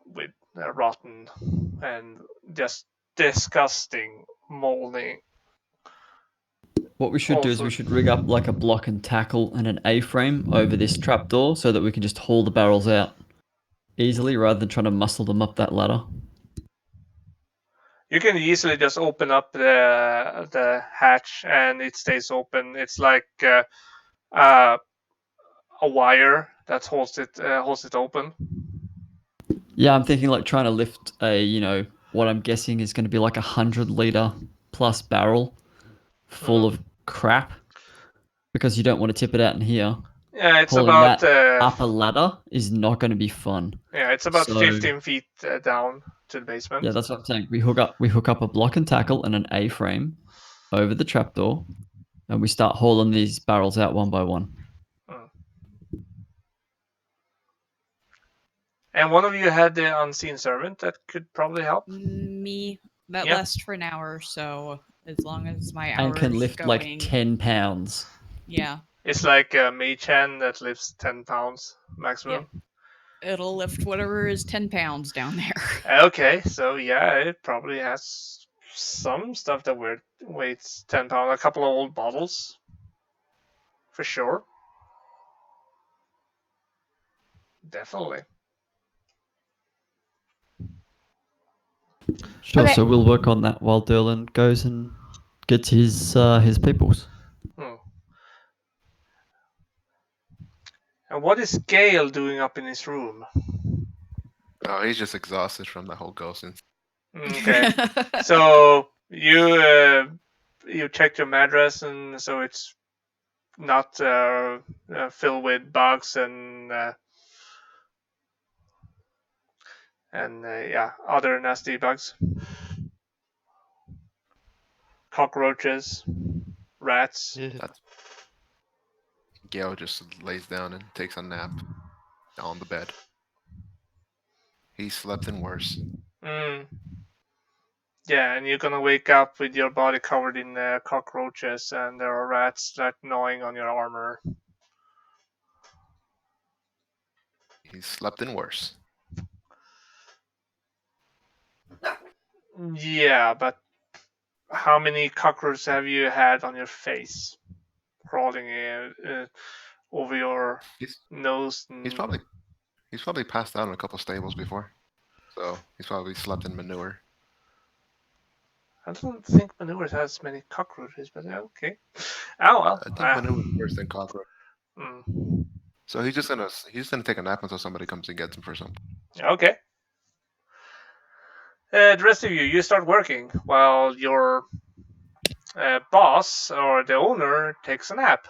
with rotten and just disgusting molding. What we should do is we should rig up like a block and tackle and an A-frame over this trapdoor so that we can just haul the barrels out easily rather than trying to muscle them up that ladder. You can easily just open up the hatch and it stays open. It's like a wire that holds it open. Yeah, I'm thinking like trying to lift a, what I'm guessing is going to be like 100-liter plus barrel full of crap because you don't want to tip it out in here. Yeah, it's Pulling about that up a ladder is not going to be fun. Yeah, it's about 15 feet down to the basement. Yeah, that's what I'm saying. We hook up a block and tackle and an A-frame over the trapdoor, and we start hauling these barrels out one by one. And one of you had the unseen servant that could probably help. Me. That lasts for an hour, so as long as my hour and can lift going, like 10 pounds. Yeah. It's like a mage hand that lifts 10 pounds maximum. Yeah. It'll lift whatever is 10 pounds down there. Okay, so yeah, it probably has some stuff that weighs 10 pounds. A couple of old bottles. For sure. Definitely. Sure, okay. So we'll work on that while Derlin goes and gets his peoples. And what is Gale doing up in his room? Oh, he's just exhausted from the whole ghosting. Okay. So you checked your mattress, and so it's not filled with bugs and other nasty bugs. Cockroaches, rats. Gale just lays down and takes a nap on the bed. He slept in worse. Yeah, and you're gonna wake up with your body covered in cockroaches, and there are rats that gnawing on your armor. He slept in worse. Yeah, but how many cockroaches have you had on your face, crawling over your nose? He's probably passed out in a couple stables before, so he's probably slept in manure. I don't think manure has many cockroaches, but okay. Oh well. I think manure is worse than cockroach. So he's just gonna take a nap until somebody comes and gets him for something. Okay. The rest of you start working while your boss or the owner takes a nap.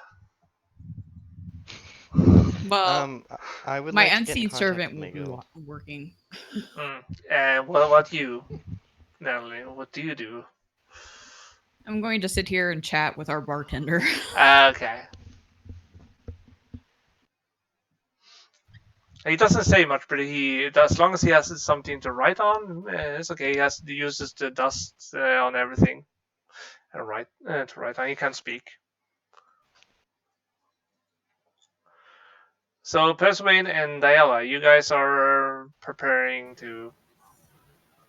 Well, I would my like unseen servant will be working. And what about you, Natalie? What do you do? I'm going to sit here and chat with our bartender. Okay. He doesn't say much, but as long as he has something to write on, it's okay. He uses the dust on everything and to write on. He can't speak. So Persuade and Diala, you guys are preparing to...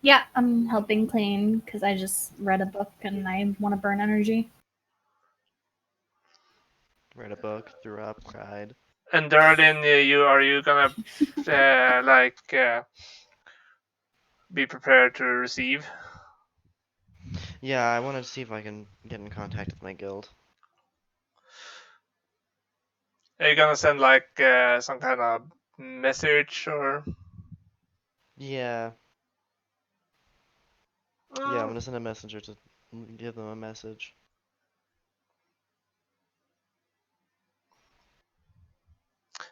Yeah, I'm helping clean because I just read a book and I want to burn energy. Read a book, threw up, cried. And Derlin, are you gonna be prepared to receive? Yeah, I wanted to see if I can get in contact with my guild. Are you gonna send some kind of message or? Yeah. Yeah, I'm Mm, gonna send a messenger to give them a message.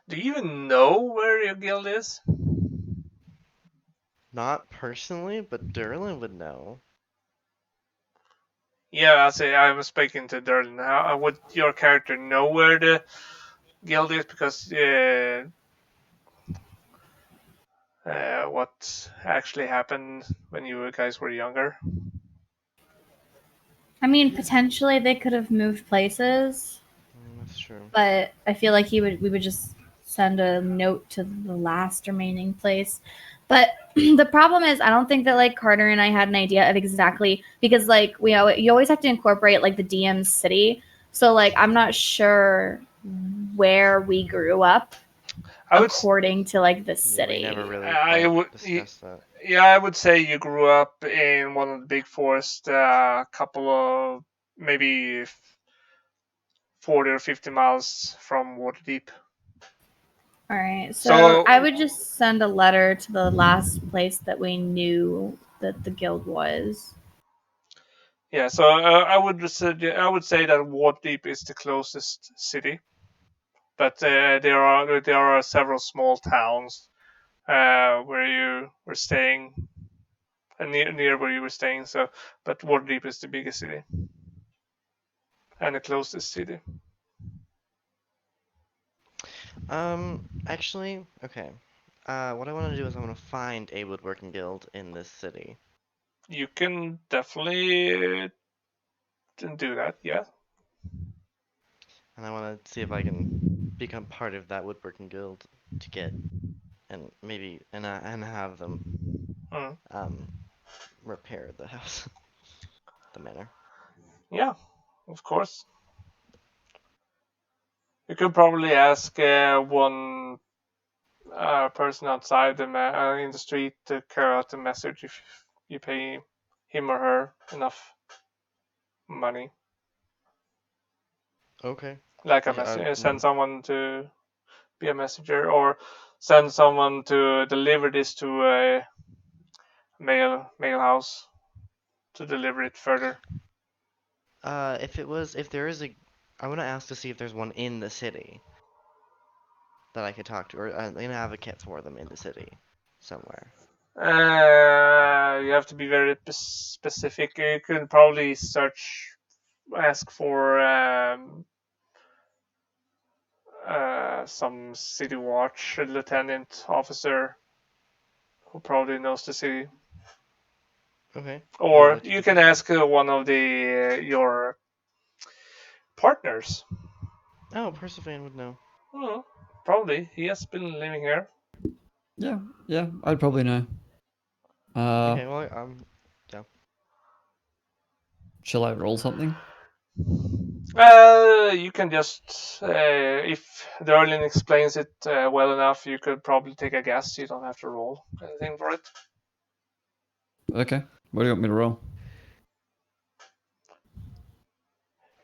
do you even know where your guild is? Not personally, but Derlin would know. Yeah, I say I was speaking to Durden. How would your character know where the guild is? Because what actually happened when you guys were younger? I mean, potentially they could have moved places, That's true. but I feel like we would just send a note to the last remaining place. But the problem is, I don't think that like Carter and I had an idea of exactly, because like you always have to incorporate like the DM's city. So like I'm not sure where we grew up I would, according to like the Yeah, we never city. really I quite would, discussed that. yeah, I would say you grew up in one of the big forests, a couple of maybe 40 or 50 miles from Waterdeep. All right, so So I would just send a letter to the last place that we knew that the guild was. yeah, so I would say that Waterdeep is the closest city, but there are several small towns where you were staying, near where you were staying. So, but Waterdeep is the biggest city and the closest city. Actually, okay. What I want to do is I want to find a woodworking guild in this city. You can definitely do that. Yeah. And I want to see if I can become part of that woodworking guild to get and maybe and have them Mm. um repair the house, the manor. Yeah. Of course. You could probably ask one person outside in the street to carry out the message if you pay him or her enough money. Okay. Like a Yeah, message, send someone to be a messenger, or send someone to deliver this to a mail house to deliver it further. if there is a, I want to ask to see if there's one in the city that I could talk to, or an advocate for them in the city somewhere. You have to be very specific. You could probably ask for some city watch lieutenant officer who probably knows the city, Okay. Who would or like to you give can that to? ask one of the your partners. Oh, Percivan would know. Hmm, probably he has been living here. Yeah, yeah, I'd probably know. Uh, Okay, well, yeah. shall I roll something? You can just, if Derlin explains it well enough, you could probably take a guess. You don't have to roll anything for it. Okay. What do you want me to roll?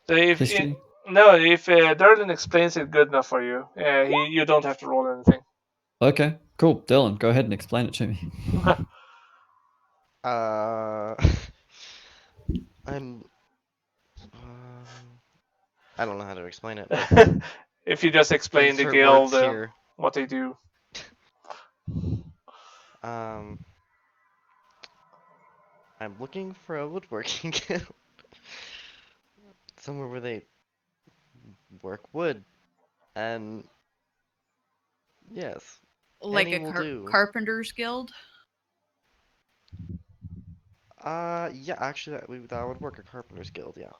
So if it, History? no, if Derlin explains it good enough for you, you don't have to roll anything. Okay, cool. Dylan, go ahead and explain it to me. Uh, I'm. I don't know how to explain it, but If you just explain the insert guild, words here. what they do. Um, I'm looking for a woodworking guild. Somewhere where they work wood. And yes, Like any a will do. carpenter's guild. Yeah, actually, that would work. A carpenter's guild, yeah.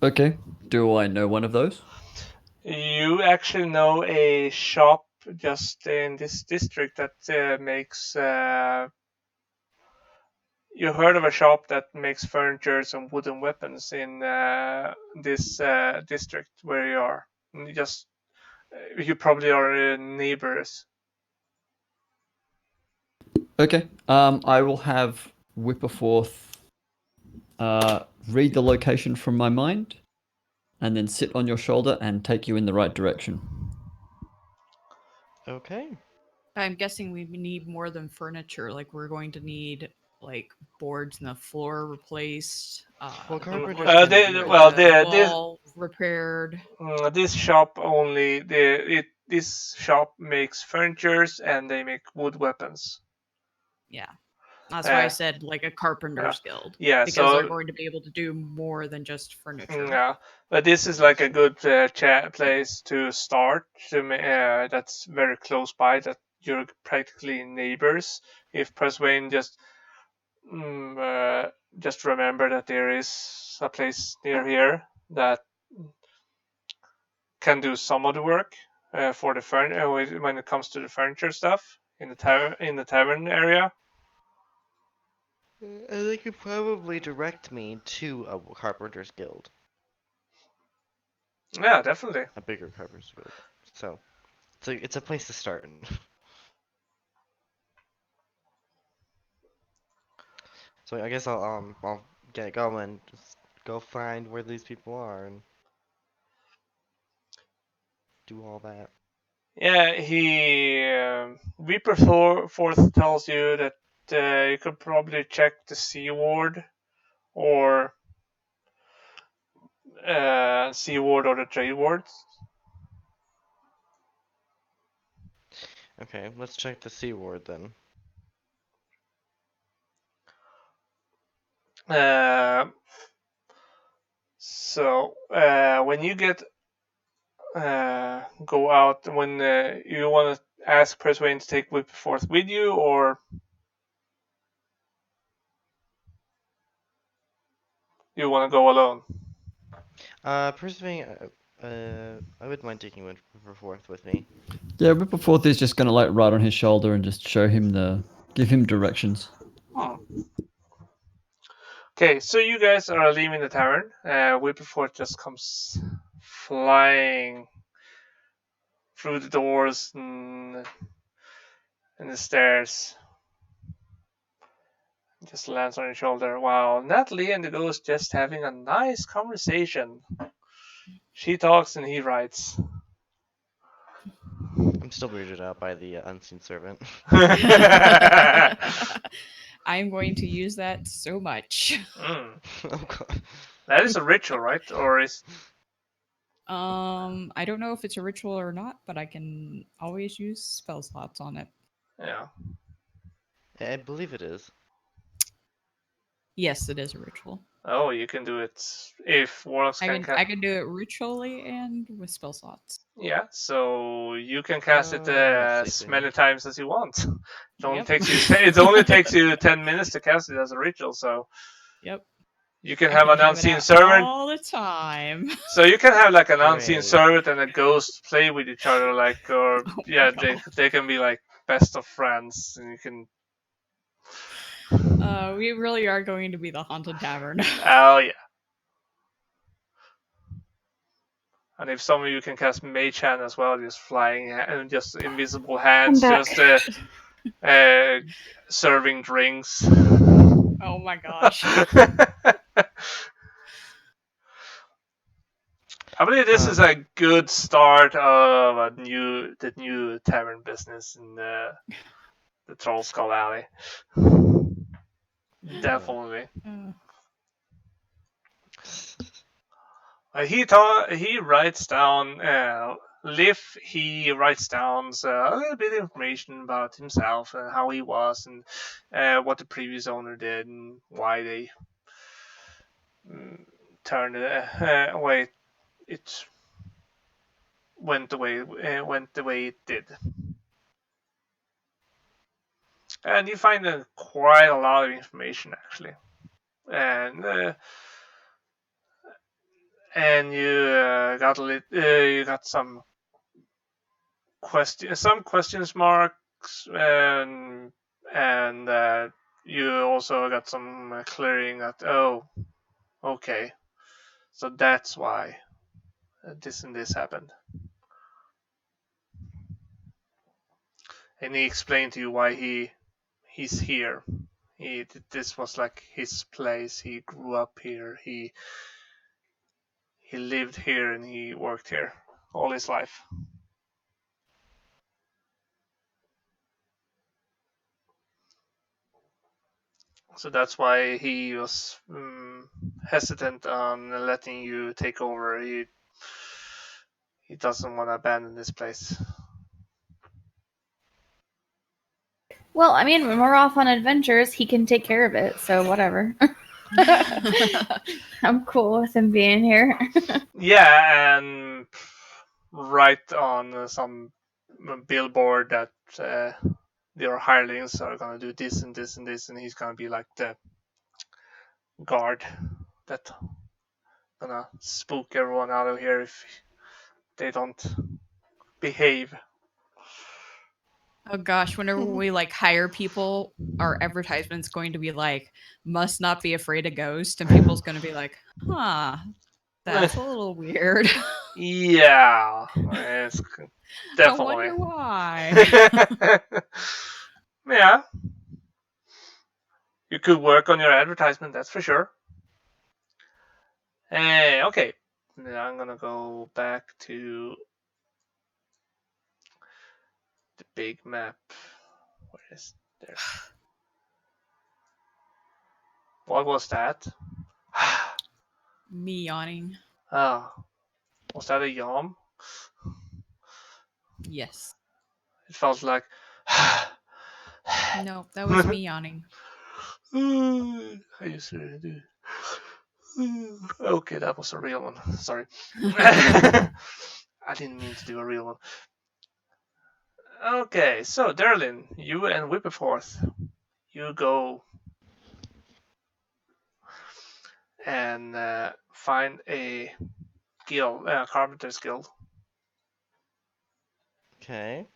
Okay. Do I know one of those? You actually know a shop just in this district that makes. You heard of a shop that makes furniture and wooden weapons in this district where you are. You probably are neighbors. Okay. I will have Whipperforth read the location from my mind, and then sit on your shoulder and take you in the right direction. Okay. I'm guessing we need more than furniture. Like we're going to need like boards in the floor replaced. Well, Mm, carpenters can do that. Wall repaired. this shop only this shop makes furnitures and they make wood weapons. Yeah. That's why I Uh, said like a yeah, carpenter's guild. yeah. Because they're So going to be able to do more than just furniture. yeah, but this is like a good place to start. That's very close by. That you're practically neighbors. If Persuane just remember that there is a place near here that can do some of the work for the when it comes to the furniture stuff in the tavern area. And they could probably direct me to a carpenter's guild, Yeah, definitely. a bigger carpenter's guild. So it's a place to start. So I guess I'll get going. Just go find where these people are and do all that. Yeah, he Reaper Forth tells you that you could probably check the Sea Ward or Sea Ward or the Trade Wards. Okay, let's check the Sea Ward then. Uh, so when you get go out, when you want to ask Persuane to take Reaper Forth with you, or you want to go alone? Personally, I wouldn't mind taking River Forth with me. Yeah, Ripperforth is just gonna like ride on his shoulder and just give him directions. Hmm. Okay, so you guys are leaving the tavern. Whipperford just comes flying through the doors and the stairs. Just lands on your shoulder. Wow, Natalie and the ghost just having a nice conversation. She talks and he writes. I'm still weirded out by the unseen servant. I'm going to use that so much. Mm. Oh god. That is a ritual, right? Or is I don't know if it's a ritual or not, but I can always use spell slots on it. yeah? I believe it is. Yes, it is a ritual. Oh, you can do it if warlocks can I can do it ritually and with spell slots. Yeah, so you can cast it Oh, I as see. many times as you want. It only Yep. takes you it only takes you 10 minutes to cast it as a ritual. So Yep. you can I have can an have it unseen out servant. all the time. So you can have like an unseen Great. servant and a ghost play with each other, like or Oh my yeah, God. they can be like best of friends, and you can. We really are going to be the haunted tavern. Oh yeah. And if some of you can cast Mage Hand as well, just flying and just invisible hands, back. just serving drinks. Oh my gosh. I believe this is a good start of the new tavern business in the Troll Skull Alley. Definitely. He writes down Liv. He writes down a little bit of information about himself and how he was and what the previous owner did and why they turned it away. It went the way it did. And you find quite a lot of information actually, and you got some questions marks, and you also got some clearing that okay, so that's why this and this happened, and he explained to you why he's here. This was like his place. He grew up here. He lived here and he worked here all his life. So that's why he was hesitant on letting you take over. He doesn't want to abandon this place. Well, I mean, when we're off on adventures, he can take care of it, so whatever. I'm cool with him being here. Yeah, and write on some billboard that your hirelings are gonna do this and this and this, and he's gonna be like the guard that gonna spook everyone out of here if they don't behave. Oh gosh, whenever we like hire people, our advertisement's going to be like, must not be afraid of ghosts, and people's going to be like, huh, that's a little weird. Yeah, it's I wonder definitely. why. Yeah, you could work on your advertisement, that's for sure. Okay, now I'm gonna go back to the big map. Where is there? What was that? Me yawning. Oh, was that a yawn? Yes. It felt like. No, that was me yawning. I used to do. Okay, that was a real one. Sorry. I didn't mean to do a real one. Okay, so Derlin, you and Whipperforth, you go and find a guild, carpenter's guild. Okay.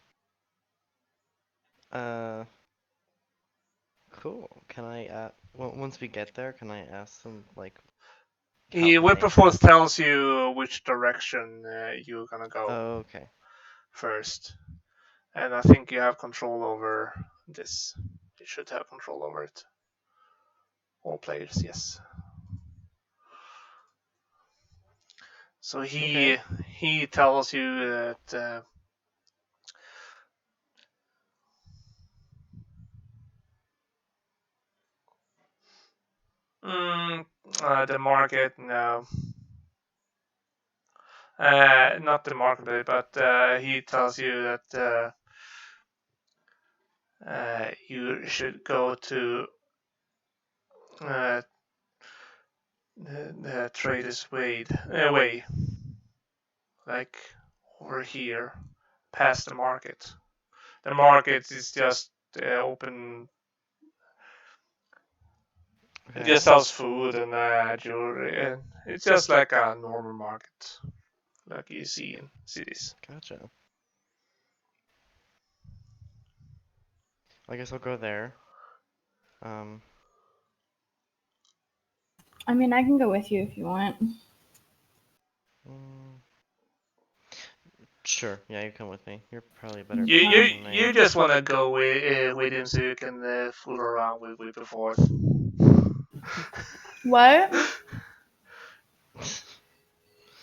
Cool. Can I once we get there, can I ask them like how can they Whipperforth help? tells you which direction you're gonna go Oh, okay. first, and I think you have control over this. You should have control over it. All players, yes. So he Okay. he tells you that the market, no, not the market, but he tells you that you should go to uh, the Traders' way, like over here, past the market. The market is just open. It Okay. just sells food and jewelry, and it's just like a normal market, like you see in cities. Gotcha. I guess I'll go there. Um, I mean, I can go with you if you want. mm, sure. Yeah, you come with me. You're probably a better You pilot you than me. you just want to go with him so you can fool around with Whipperforth. What?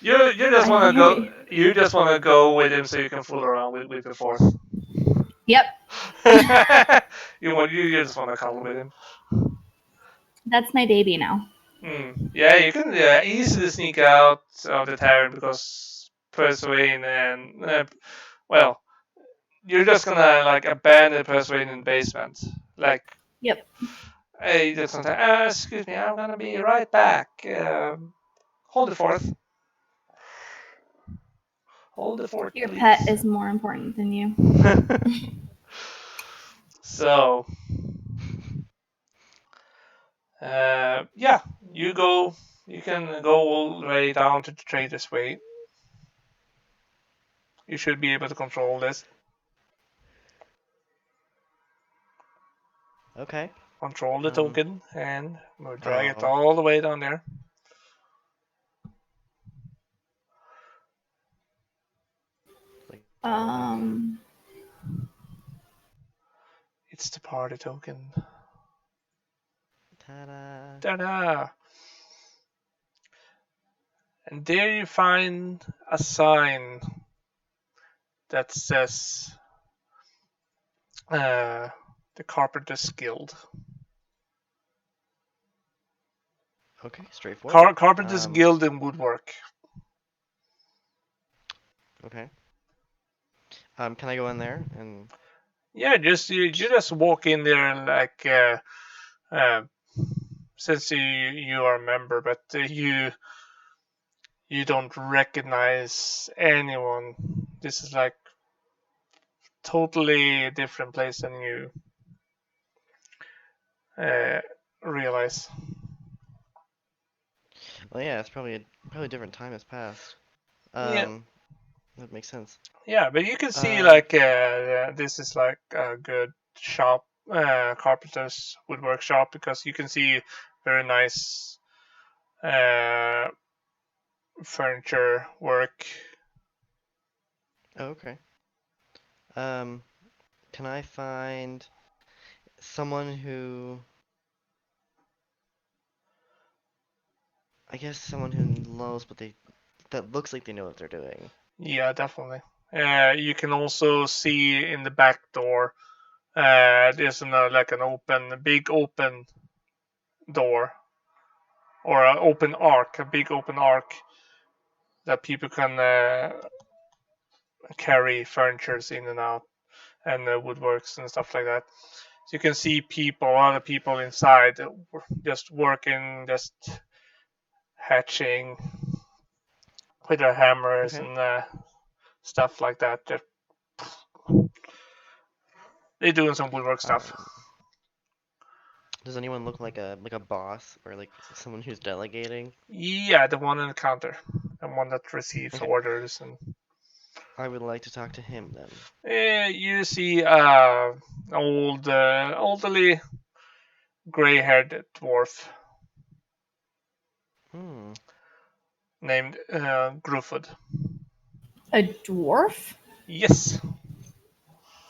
You just I want to hear go. you. You just want to go with him so you can fool around with Whipperforth. Yep, You just want to cuddle with him. that's my baby now. Yeah, you can easily sneak out of the tavern because Persuade and well, you're just gonna like abandon Persuade in the basement. Like, Yep. hey, just gonna say, excuse me, I'm gonna be right back. Hold the fort. Hold the fort, Your please. pet is more important than you. So, yeah, you go. You can go all the way down to the Trader's Way. You should be able to control this. Okay. Control the token and we'll drag it Oh. all the way down there. Like, It's the party token. ta-da. Ta-da! And there you find a sign that says the Carpenter's Guild. Okay, straightforward. Carpenter's Guild in woodwork. Okay. Can I go in there and? Yeah, you just walk in there like since you are a member, but you don't recognize anyone. This is like totally different place than you uh, realize. Well, yeah, it's probably a different time has passed. Yeah, That makes sense. yeah, but you can see Um, like this is like a good shop, carpenter's woodwork shop, because you can see very nice uh, furniture work. okay. Um, can I find someone who, I guess someone who knows, but that looks like they know what they're doing. Yeah, definitely. You can also see in the back door. There's like a big open door, or an open arc, a big open arc that people can carry furnitures in and out, and woodworks and stuff like that. So you can see other people inside, just working, just hatching with their hammers Okay. and stuff like that. They're doing some woodwork stuff. Um, does anyone look like a boss or like someone who's delegating? Yeah, the one in the counter, the one that receives Okay. orders. And I would like to talk to him then. you see elderly, gray-haired dwarf Hmm. named Grufud. A dwarf? Yes,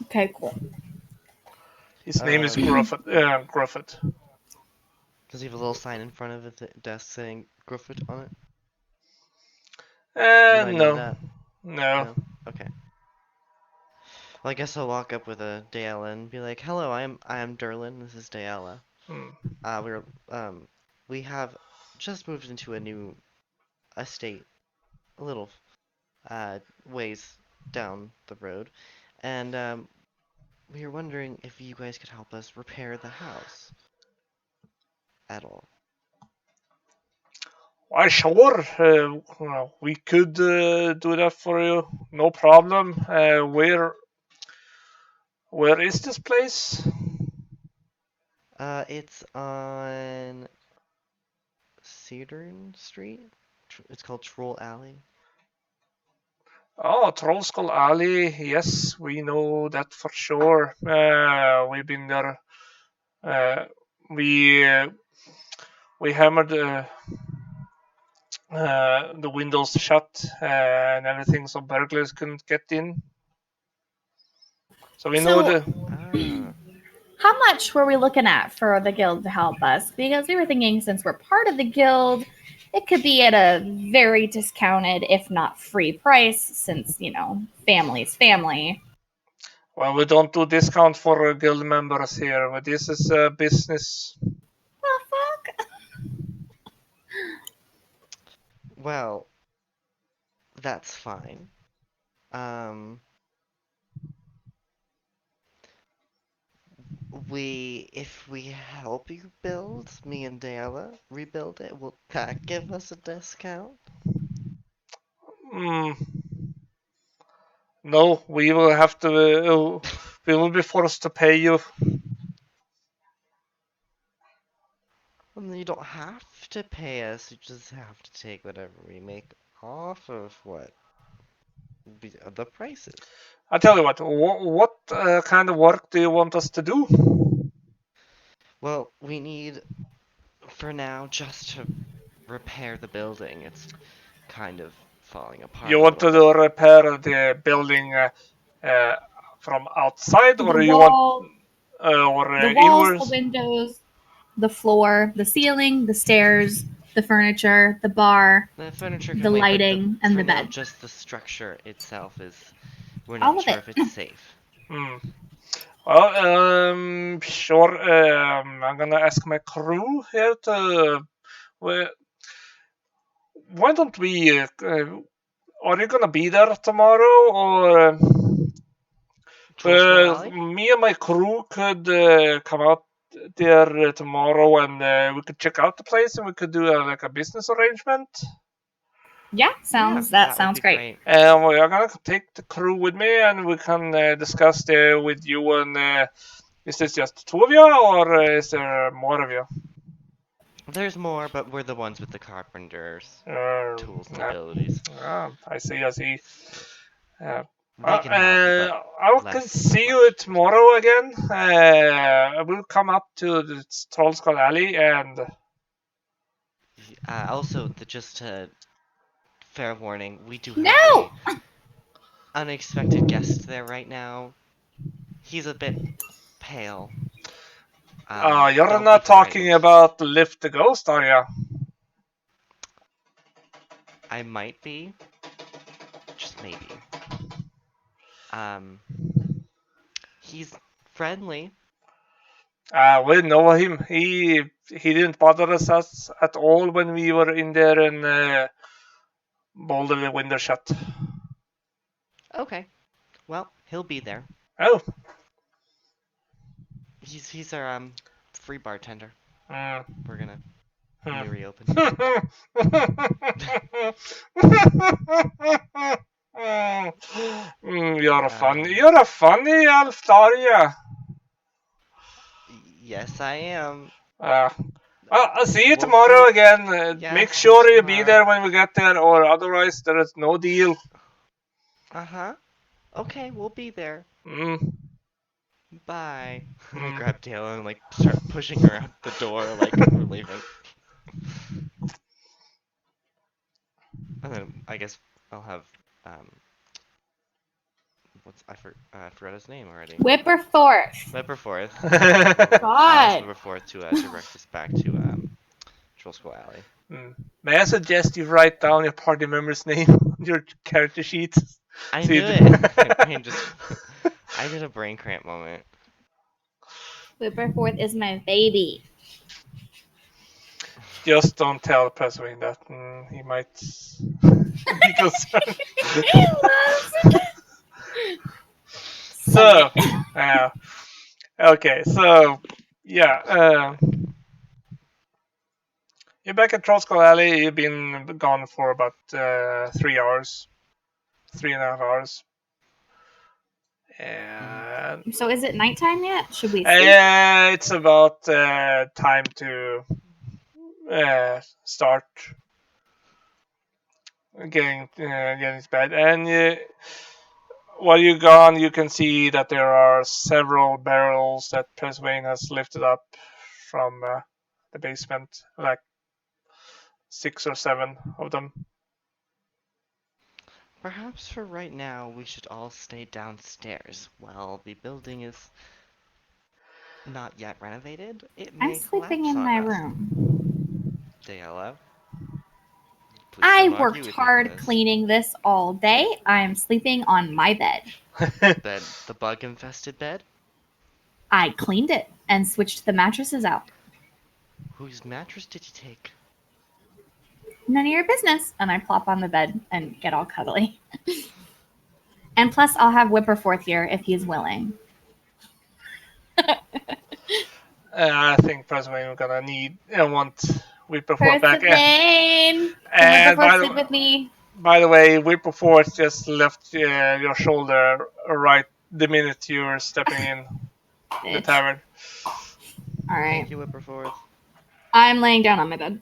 Okay, cool. his name is Um, Grufud. does he have a little sign in front of his desk saying Griffith on it? Would I know No, that? no. No? Okay. Well, I guess I'll walk up with a Dayala and be like, "Hello, I am Derlin. This is Dayala. Hmm. We have just moved into a new estate, a little ways down the road, and we were wondering if you guys could help us repair the house at all." Why, sure. Well, we could do that for you. No problem. Where is this place? It's on Cedar Street. It's called Troll Alley. Oh, Trollskull Alley. Yes, we know that for sure. We've been there. Uh, we we hammered the windows shut and everything, so burglars couldn't get in. So we know So, the. Ah. how much were we looking at for the guild to help us? Because we were thinking, since we're part of the guild, it could be at a very discounted, if not free price, since, family's family. Well, we don't do discount for guild members here. But this is a business. Oh, fuck. Well, that's fine. Um, if we help you build, me and Dayala rebuild it, will that give us a discount? Mm, no, we will have to. We will be forced to pay you. Well, you don't have to pay us, you just have to take whatever we make off of what the prices. I tell you what kind of work do you want us to do? Well, we need, for now, just to repair the building. It's kind of falling apart You a want little to bit. repair the building uh, from outside, The or you want wall, the walls, the inwards? windows, the floor, the ceiling, the stairs, the furniture, the bar, The furniture the can wait, but lighting, and for the now, bed. just the structure itself is, we're All not of sure it. if it's safe. Hmm. Well, sure. I'm gonna ask my crew here to Well, why don't we? Are you gonna be there tomorrow, or Trollskull Alley? me and my crew could come out there tomorrow, and we could check out the place, and we could do like a business arrangement. Yeah, that would sounds be great. And we're gonna take the crew with me, and we can discuss there with you. And is this just two of you, or is there more of you? There's more, but we're the ones with the carpenter's tools and Yeah. abilities. I see. I see. They can help you, but I can less see you much. tomorrow again. I will come up to the Trollskull Alley, and Also, just fair warning, we do have No! a unexpected guest there right now. He's a bit pale. you're Don't be not talking frightened. about Lift the Ghost, are you? I might be, just maybe. He's friendly. We know him. He didn't bother us at all when we were in there and Boulder the window shut. Okay, well, he'll be there. Oh. He's our free bartender. Mm. We're gonna when we Hmm. reopen. You're a funny elf, are you? Yes, I am. Well, I'll see you We'll tomorrow see. again. Yeah, Make see you sure you be tomorrow. there when we get there, or otherwise there is no deal. Uh-huh. Okay, we'll be there. Mm. Bye. I'll Mm. grab Taylor and like start pushing her out the door like we're leaving. And then I guess I'll have I forgot his name already. Whipperforth. Whipperforth. God. Whipperforth to direct us back to Trollskull Alley. May I suggest you write down your party member's name on your character sheet? I So knew you it. My brain just I did a brain cramp moment. Whipperforth is my baby. Just don't tell Percival that. He might be concerned. So, okay, so yeah, you're back at Trollskull Alley. You've been gone for about 3 hours, 3.5 hours. And So is it nighttime yet? Should we sleep? it's about time to start getting to bed. And while you're gone, you can see that there are several barrels that Percival has lifted up from the basement, like 6 or 7 of them. Perhaps for right now we should all stay downstairs while the building is not yet renovated. It I'm may sleeping collapse in on my us. room. Dayella, please I don't argue worked with me on hard this. cleaning this all day. I am sleeping on my bed. Bed, the bug-infested bed? I cleaned it and switched the mattresses out. Whose mattress did you take? None of your business. And I plop on the bed and get all cuddly. And plus, I'll have Whipperforth here if he's willing. I think Percival we're gonna want Whipperforth back. Percival! Can And Whipperforth sleep with me? by the way, Whipperforth just left your shoulder right the minute you were stepping in the Bitch. tavern. All right. Thank you, Whipperforth. I'm laying down on my bed.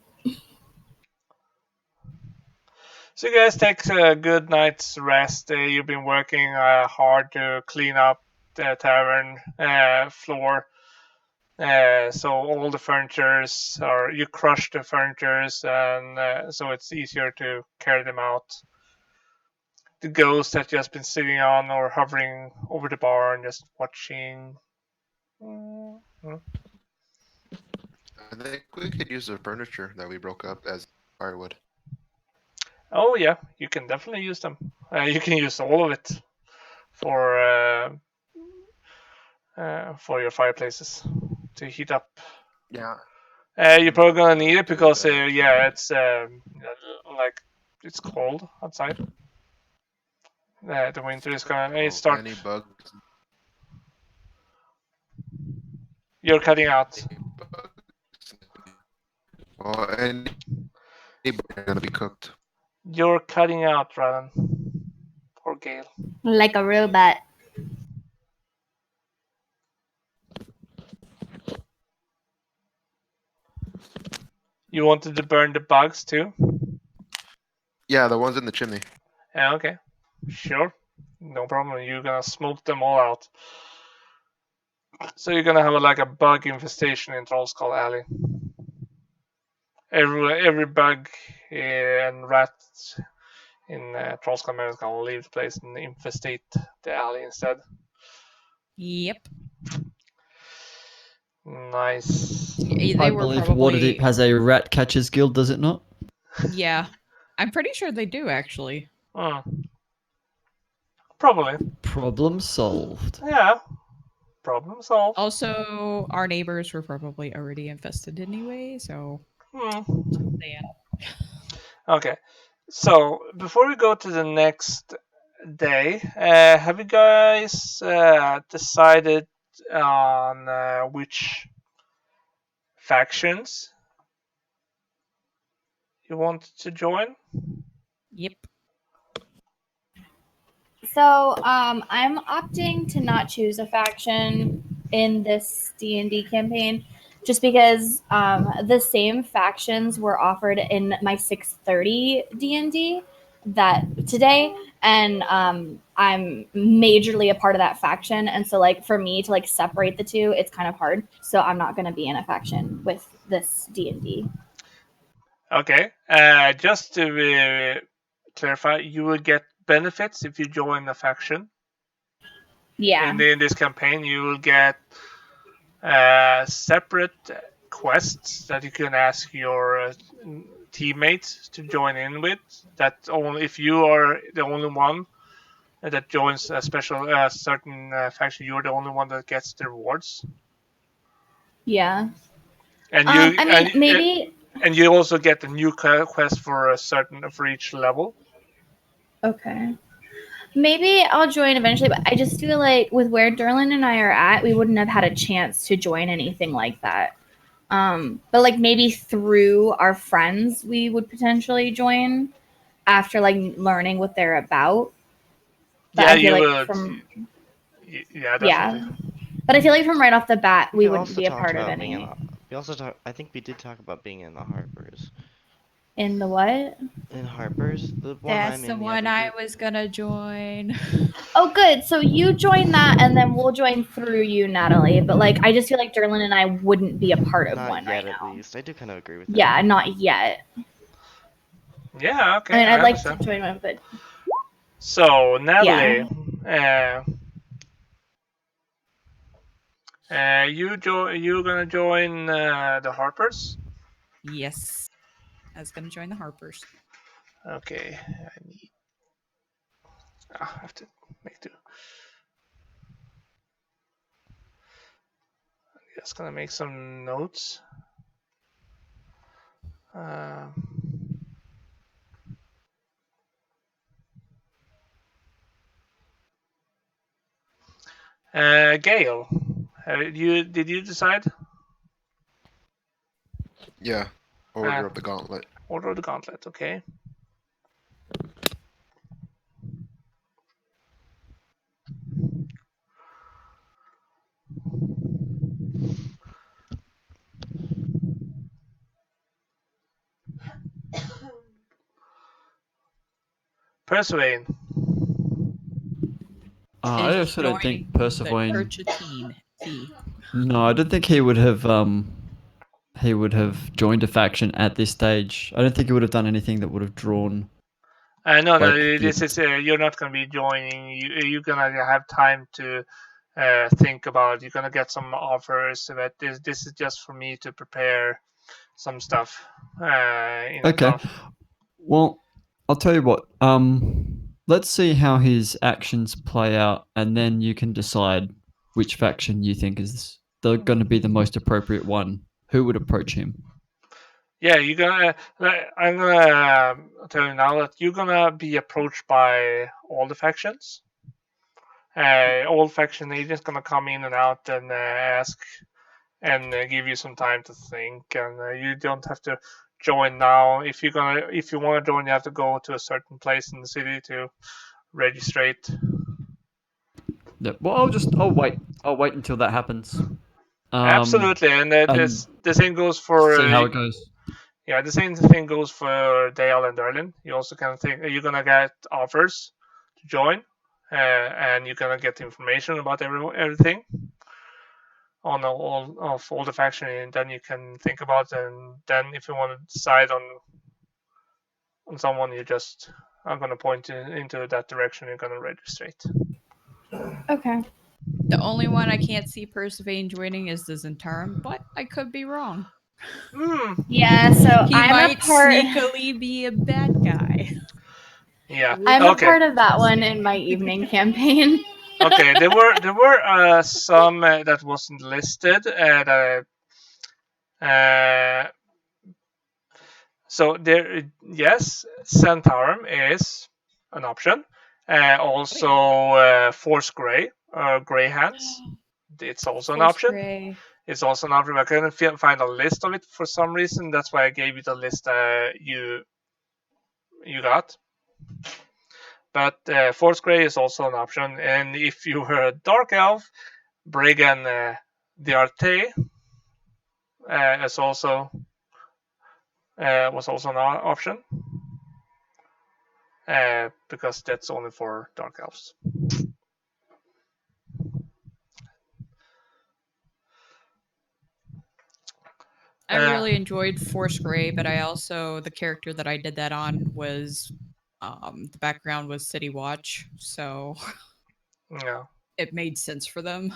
So you guys take a good night's rest. You've been working hard to clean up the tavern floor. So all the furnitures, or you crush the furnitures, and so it's easier to carry them out. The ghost had just been sitting on or hovering over the bar and just watching. I think we could use the furniture that we broke up as firewood. Oh yeah, you can definitely use them. You can use all of it for your fireplaces to heat up. Yeah. You're probably gonna need it because yeah, it's like it's cold outside. The winter is gonna start. Any bugs? You're cutting out. Well, any bugs are gonna be cooked. You're cutting out, Ryan. Or Gale. Like a robot. You wanted to burn the bugs too? Yeah, the ones in the chimney. Yeah, okay. Sure. No problem. You're gonna smoke them all out. So you're gonna have like a bug infestation in Trollskull Alley. Every bug and rat in Trollskull Manor is gonna leave the place and infestate the alley instead. Yep. Nice. They I were believe probably. Waterdeep has a rat catchers guild, does it not? Yeah. I'm pretty sure they do, actually. Probably. Problem solved. Yeah. Problem solved. Also, our neighbors were probably already infested anyway, so. Yeah. Okay. So before we go to the next day, have you guys decided on which factions you want to join? Yep. So I'm opting to not choose a faction in this D&D campaign just because the same factions were offered in my 630 D&D that today, and I'm majorly a part of that faction, and so like for me to like separate the two, it's kind of hard. So I'm not going to be in a faction with this D&D. Okay. Just to clarify, you will get benefits if you join a faction. Yeah. In this campaign, you will get separate quests that you can ask your teammates to join in with. That only if you are the only one that joins a special certain faction, you're the only one that gets the rewards. Yeah. And you, I mean, maybe. And you also get a new quest for each level. Okay. Maybe I'll join eventually, but I just feel like with where Derlin and I are at, we wouldn't have had a chance to join anything like that. But like maybe through our friends, we would potentially join after like learning what they're about. But Yeah, I feel you like would. Yeah, definitely. Yeah. But I feel like from right off the bat, we wouldn't also be a talked part of about any. we also talked. I think we did talk about being in the Harpers. In the what? In Harpers, the one That's I'm the in. one other I group. was gonna join. Oh, good. So you join that, and then we'll join through you, Natalie. But like, I just feel like Derlin and I wouldn't be a part of Not one yet, right at now. least. I do kind of agree with that. Yeah, not yet. Yeah, okay. I mean, I'd like understand. to join one, but So Natalie, you're gonna join the Harpers? Yes. I was gonna join the Harpers. Okay. I have to make two. I'm just gonna make some notes. Gale, did you decide? Yeah. Order of the Gauntlet. Order of the Gauntlet, okay. Persuade. I also don't think Persevain. No, I don't think he would have. He would have joined a faction at this stage. I don't think he would have done anything that would have drawn. No. This is you're not gonna be joining. You're gonna have time to think about. You're gonna get some offers. But this is just for me to prepare some stuff. In advance. Well, I'll tell you what. Let's see how his actions play out, and then you can decide which faction you think is going to be the most appropriate one who would approach him? Yeah, you're gonna. I'm gonna tell you now that you're gonna be approached by all the factions. All faction agents gonna come in and out and ask and give you some time to think, and you don't have to join now. If you want to join, you have to go to a certain place in the city to registrate. Yeah, well, I'll wait. I'll wait until that happens. Absolutely, and the same goes for see how it goes. Yeah, the same thing goes for Dale and Darlin. You also kind of think you're gonna get offers to join, and you're gonna get information about everything on all the faction, and then you can think about it, and then if you want to decide on someone, you just I'm gonna point into that direction. You're gonna registrate. Okay. The only one I can't see Persevane joining is the Zentarum, but I could be wrong. Yeah, so He I'm might a part. sneakily be a bad guy. Yeah. I'm okay. a part of that one in my evening campaign. Okay. There were some that wasn't listed. So there, yes, Centaurum is an option. Also, Force Grey, Grey Hands. It's also an option. Gray. It's also an option. I couldn't find a list of it for some reason. That's why I gave you the list you got. But Force Grey is also an option. And if you were a Dark Elf, Brigand Diarte is also was also an option. Because that's only for Dark Elves. I really enjoyed Force Grey, but I also the character that I did that on was the background was City Watch, so Yeah. it made sense for them.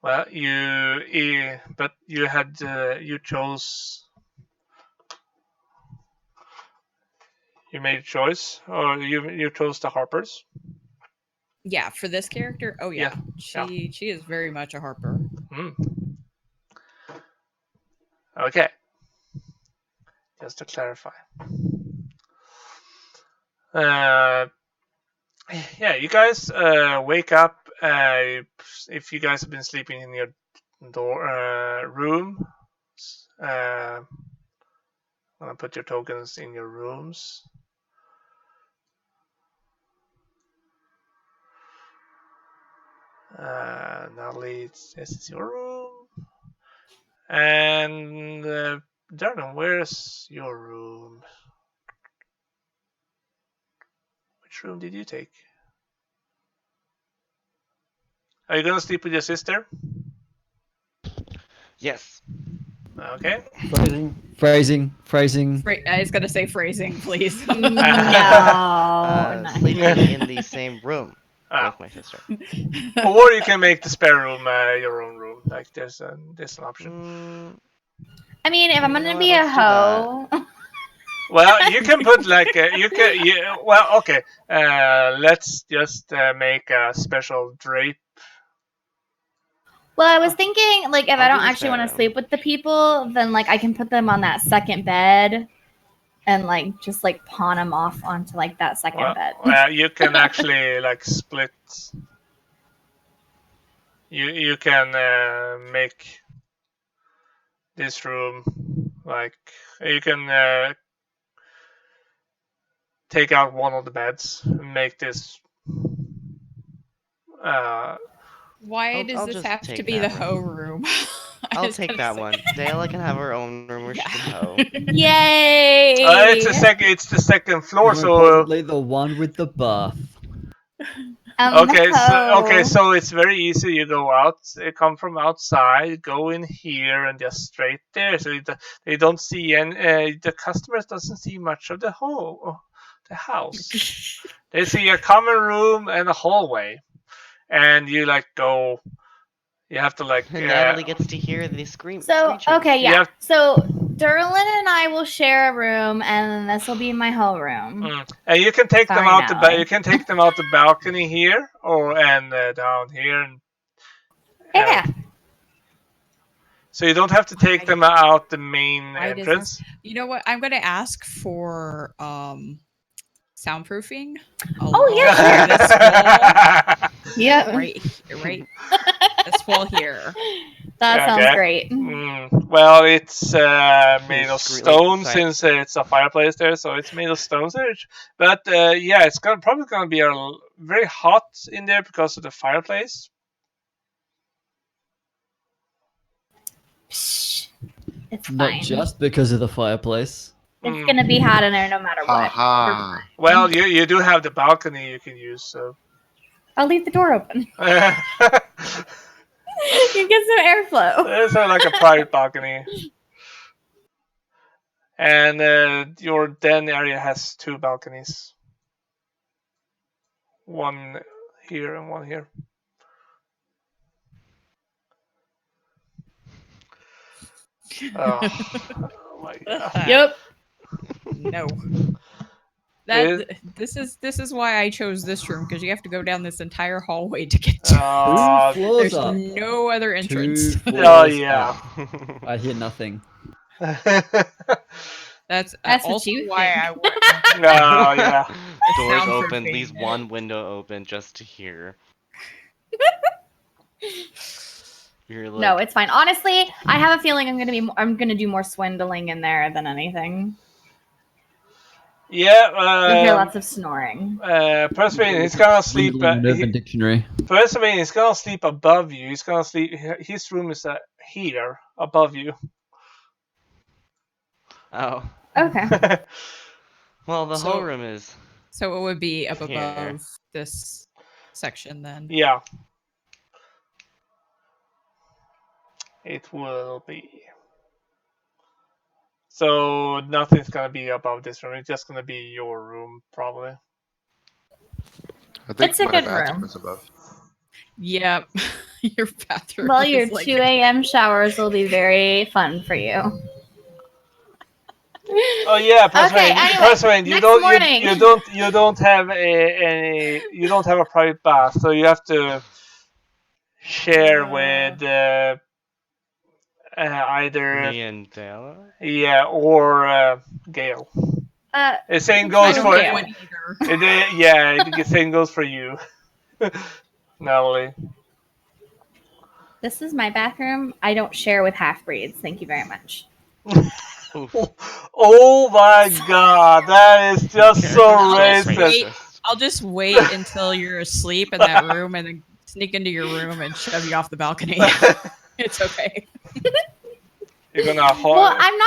Well, but you had you chose. You made a choice, or you chose the Harpers. Yeah, for this character, oh yeah, she is very much a Harper. Okay, just to clarify. Yeah, you guys wake up. If you guys have been sleeping in your room, I'm gonna put your tokens in your rooms. Natalie, this is your room. And Darren, where's your room? Which room did you take? Are you gonna sleep with your sister? Yes. Okay. Phrasing. I was gonna say phrasing, please. No, Sleeping in the same room with my sister. Or you can make the spare room your own room. Like there's an option. I mean, if I'm gonna be let's a do that. hoe. Well, you can put like well, okay. Let's just make a special drape. Well, I was thinking, like, if I I'll don't do the actually want to spare sleep with the people, then like I can put them on that second bed, and like just like pawn them off onto like that second bed. Well, you can actually like split. You can make this room like you can take out one of the beds and make this. Why does this just have to take be the that hoe room. room? I'll take that one. Dayla can have her own room where she can hoe. Yay! It's the second floor, More so importantly, the one with the bath. okay, so it's very easy. You go out, you come from outside, go in here, and just straight there. So they don't see any. The customers doesn't see much of the house. They see a common room and a hallway, and you like go. You have to like. Natalie gets to hear the scream. So screeching. okay, yeah. So Derlin and I will share a room, and this will be my whole room. And you can take them Sorry, out Natalie. you can take them out the balcony here, or down here, and Yeah. So you don't have to take them out the main Why does entrance. You know what? I'm going to ask for soundproofing. Oh, yeah, along sure. This wall, Yeah. right. This wall here. That sounds Okay. great. Well, it's made of Screw- stone like, since it's a fireplace there, so it's made of stone. But yeah, it's probably gonna be very hot in there because of the fireplace. Psh, it's Not fine. just because of the fireplace. It's gonna be hot in there no matter what. Haha. Well, you do have the balcony you can use, so. I'll leave the door open. There's You get some airflow. like a private balcony. And your den area has 2 balconies. One here and one here. Oh my god. Yep. No. This is why I chose this room, because you have to go down this entire hallway to get to. Oh, Floors There's up. no other entrance. 2 floors oh yeah. up. I hear nothing. That's what also you why think. I went. Oh yeah. Doors soundproofing. open, leaves one window open just to hear. You're like, No, it's fine. Honestly, I have a feeling I'm gonna do more swindling in there than anything. Yeah. You'll hear lots of snoring. Perseverance, he's gonna sleep. Swindling in Urban Dictionary. Perseverance, he's gonna sleep above you. He's gonna sleep. His room is here above you. oh. Okay. Well, the So- whole room is. So it would be up Here. above this section then. Yeah. It will be. So nothing's gonna be above this room. It's just gonna be your room, probably. I think It's a my good bathroom room. is above. Yep. Your bathroom. Well, is your like 2 a.m. showers will be very fun for you. Oh yeah, Okay, anyway, you next don't morning. you don't have you don't have a private bath, so you have to share with either Me and Della? or Gail. The same goes I for don't one either. the same goes for you, Natalie. This is my bathroom. I don't share with half breeds. Thank you very much. Oof. Oh my god, that is just so I'll just racist. I'll just wait until you're asleep in that room and then sneak into your room and shove you off the balcony. It's okay. You're gonna Well, I'm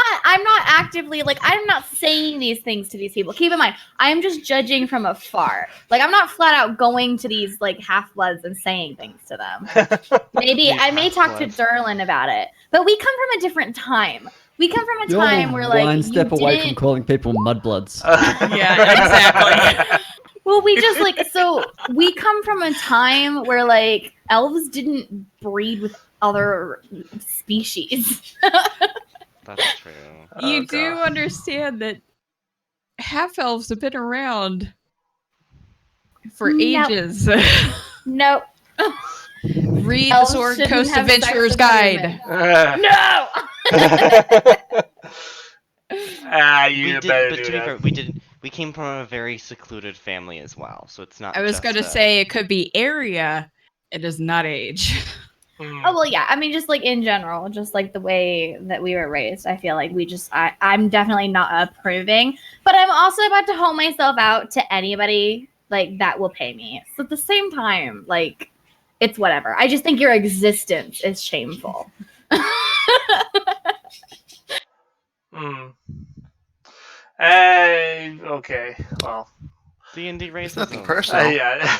not actively I'm not saying these things to these people. Keep in mind, I'm just judging from afar. Like I'm not flat out going to these half-bloods and saying things to them. Maybe These I may talk to half-bloods. Derlin about it. But we come from a different time. We come from a You're time where one you step away from didn't- calling people mudbloods. Yeah, exactly. Well, we just so we come from a time where elves didn't breed with other species. That's true. You Oh, do God. understand that half elves have been around for No. ages. Nope. Read the Elves Sword shouldn't Coast have sex Adventurer's with Guide. women. No. You We did, better but do to be that. fair, we came from a very secluded family as well, so it's not. I was just going to say it could be area. It does not age. Oh well, yeah. I mean, just in general, just the way that we were raised. I feel like I'm definitely not approving, but I'm also about to hold myself out to anybody that will pay me. So at the same time, it's whatever. I just think your existence is shameful. Okay. Well. D&D racism. It's nothing personal. Yeah.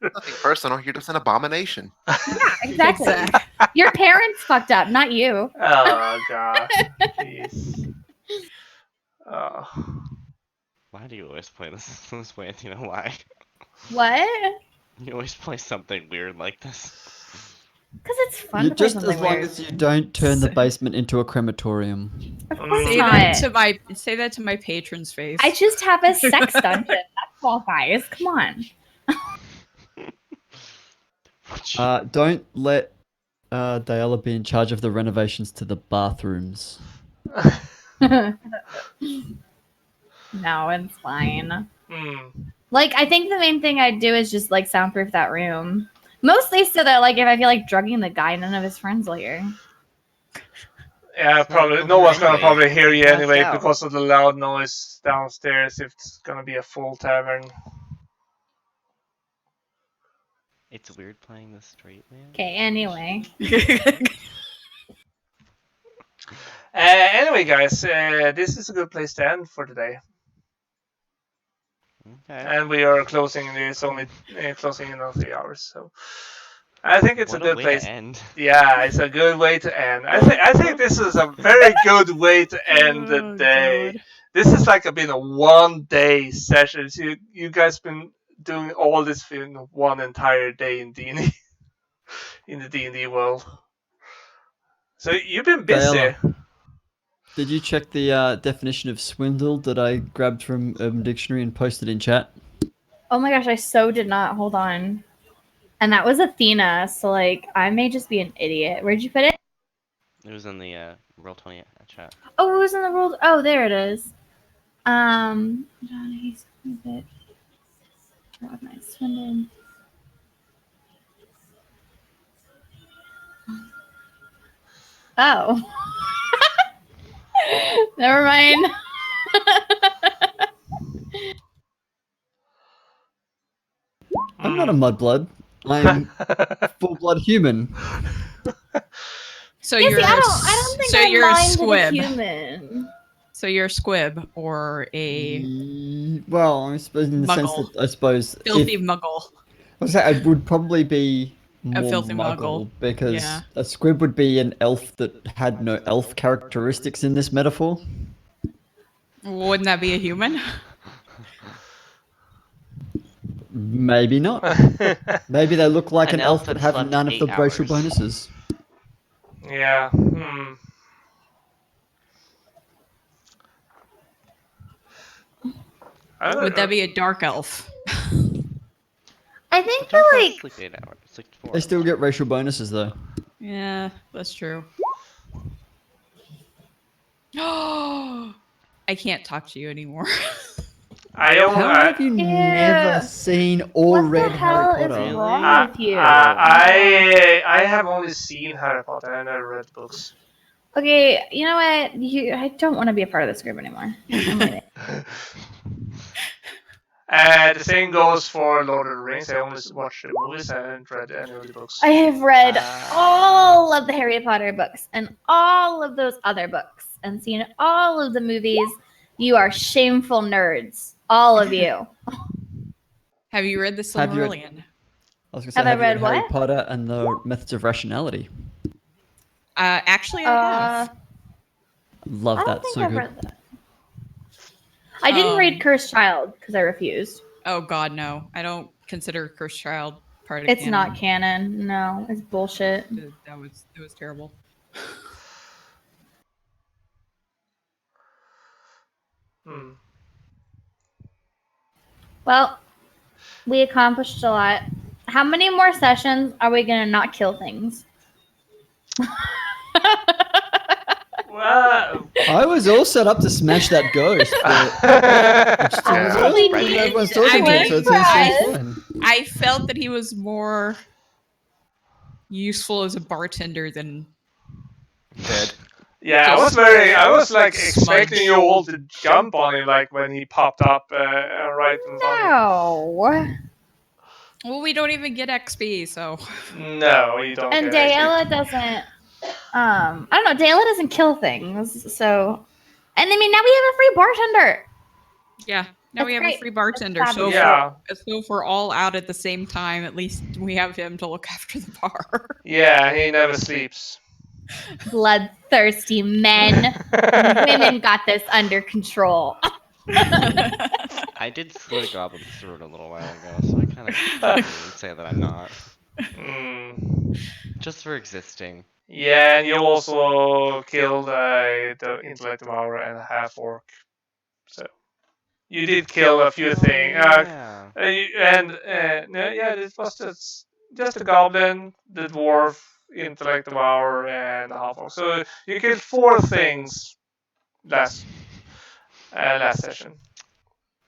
Nothing personal. You're just an abomination. Yeah, exactly. Your parents fucked up, not you. Oh god. Jeez. Oh. Why do you always play this way? Do you know why? What? You always play something weird like this. Because it's fun You to play just as something long weird. as you don't turn the basement into a crematorium. Of course Say not. that to my patron's face. I just have a sex dungeon. That's all, guys. Come on. Don't let Diala be in charge of the renovations to the bathrooms? No, it's fine. Like, I think the main thing I'd do is just like soundproof that room. Mostly so that like if I feel like drugging the guy, none of his friends will hear. Yeah, It's not probably. cool No here one's gonna anyway. probably hear you Passed anyway out. because of the loud noise downstairs. If it's gonna be a full tavern. It's weird playing this straight, man. Okay, anyway. Anyway, guys, this is a good place to end for today. Okay. And we are closing. It's only closing in 3 hours, so I think it's What a good way place. to end. Yeah, it's a good way to end. I think this is a very good way to end the Oh, day. God. This is like been a 1-day session. So you guys been doing all this for one entire day in D&D, in the D&D world. So you've been busy. Diala, did you check the definition of swindle that I grabbed from Urban Dictionary and posted in chat? Oh my gosh, I so did not. Hold on. And that was Athena, so like I may just be an idiot. Where'd you put it? It was in the Roll20 chat. Oh, it was in the world. Oh, there it is. He's a bit. Nice swindle. Oh. Never mind. I'm not a mudblood. I'm full-blood human. So Yeah, you're see, I don't think so I'm you're a mind of a squib. human. So you're a squib or a Well, I suppose in the sense Muggle. that I suppose filthy if, muggle. I would say I would probably be more filthy muggle, muggle. because Yeah. a squib would be an elf that had no elf characteristics in this metaphor. Wouldn't that be a human? Maybe not. Maybe they look like an elf that but have slept none of the 8 racial hours. bonuses. Yeah. Would that be a dark elf? I think Dark that elves like sleep 8 hours. Sleep 4 They still get racial bonuses though. Yeah, that's true. I can't talk to you anymore. How have you never seen or what read the hell Harry is Potter? wrong with you? I have only seen Harry Potter. I never read the books. Okay, you know what? I don't want to be a part of this group anymore. I'm leaving. The same goes for Lord of the Rings. I only watched the movies. I haven't read any of the books. I have read all of the Harry Potter books and all of those other books and seen all of the movies. You are shameful nerds, all of you. Have you read the Have you read- Silmarillion? I was going to say, Have I have you read read Harry what? Potter and the Methods of Rationality? Actually, I have. Love I don't that, think so I've good. read that. I didn't read Cursed Child because I refused. Oh God, no! I don't consider Cursed Child part of. It's canon. not canon. No, it's bullshit. That was terrible. Well, we accomplished a lot. How many more sessions are we gonna not kill things? Well, I was all set up to smash that ghost, but everyone's talking to it, so it seems fine. I felt that he was more useful as a bartender than Dead. Yeah, I was like expecting you all to jump on him, like when he popped up right in front of No. Well, we don't even get XP, so. No, you don't. And get Dayla doesn't. I don't know. Dayla doesn't kill things, so. And I mean, now we have a free bartender. Yeah, now we have a free bartender. So if we're all out at the same time, at least we have him to look after the bar. Yeah, he never sleeps. Bloodthirsty men. Women got this under control. I did slit a goblin's throat a little while ago, so I kind of say that I'm not. Just for existing. Yeah, and you also killed the intellect devourer and a half orc. So you did kill a few things. It was just a goblin, the dwarf. intellect of hour and a half. So you killed 4 things last session.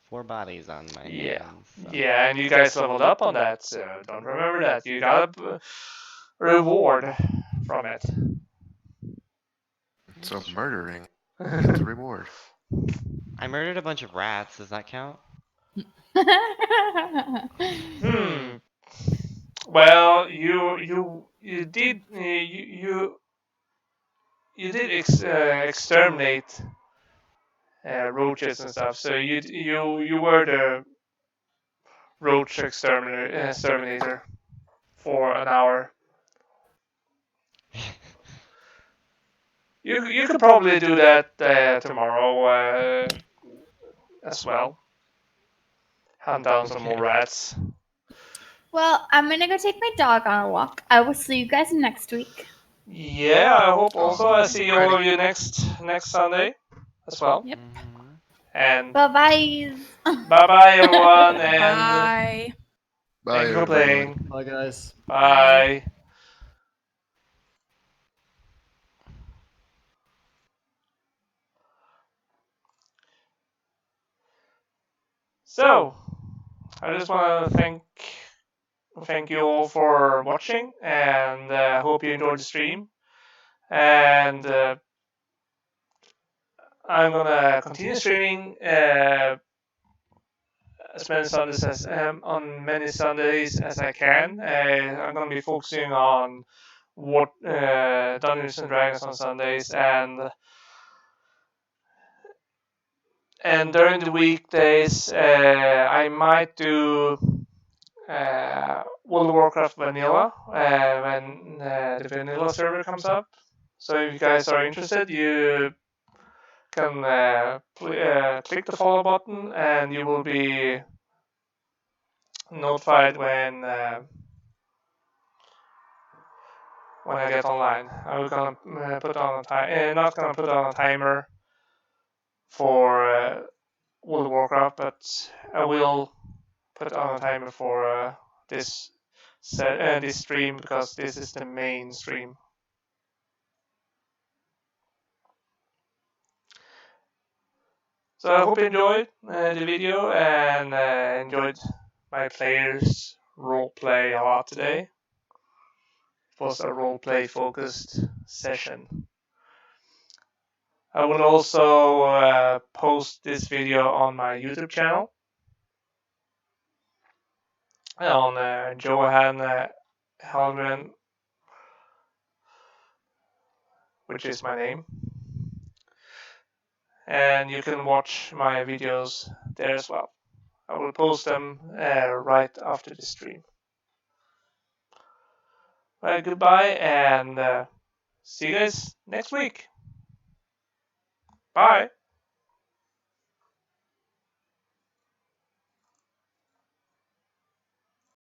4 bodies on my Yeah. hands. So. Yeah, and you guys leveled up on that, so don't remember that. You got a reward from it. So murdering gets a reward. I murdered a bunch of rats. Does that count? Hmm. Well, you did you did exterminate roaches and stuff. So you were the roach exterminator for an hour. You could probably do that tomorrow as well. Hunt down some more rats. Well, I'm gonna go take my dog on a walk. I will see you guys next week. Yeah, I hope also I see all Alrighty. of you next Sunday as well. Yep. Mhm. And Bye bye. bye bye everyone, and Bye. Bye, thank you for everyone. playing. Bye, guys. Bye. So, I just want to thank you all for watching, and hope you enjoyed the stream. And I'm gonna continue streaming as many Sundays as on many Sundays as I can. I'm gonna be focusing on what Dungeons and Dragons on Sundays, and during the weekdays I might do World of Warcraft Vanilla when the Vanilla server comes up. So if you guys are interested, you can click the follow button, and you will be notified when I get online. I'm gonna put on a not gonna put on a timer for World of Warcraft, but I will put on a timer for this this stream, because this is the main stream. So I hope you enjoyed the video and enjoyed my players roleplay a lot today. It was a roleplay focused session. I will also post this video on my YouTube channel on Johan Helgren, which is my name. And you can watch my videos there as well. I will post them right after the stream. Well, goodbye, and see you guys next week. Bye.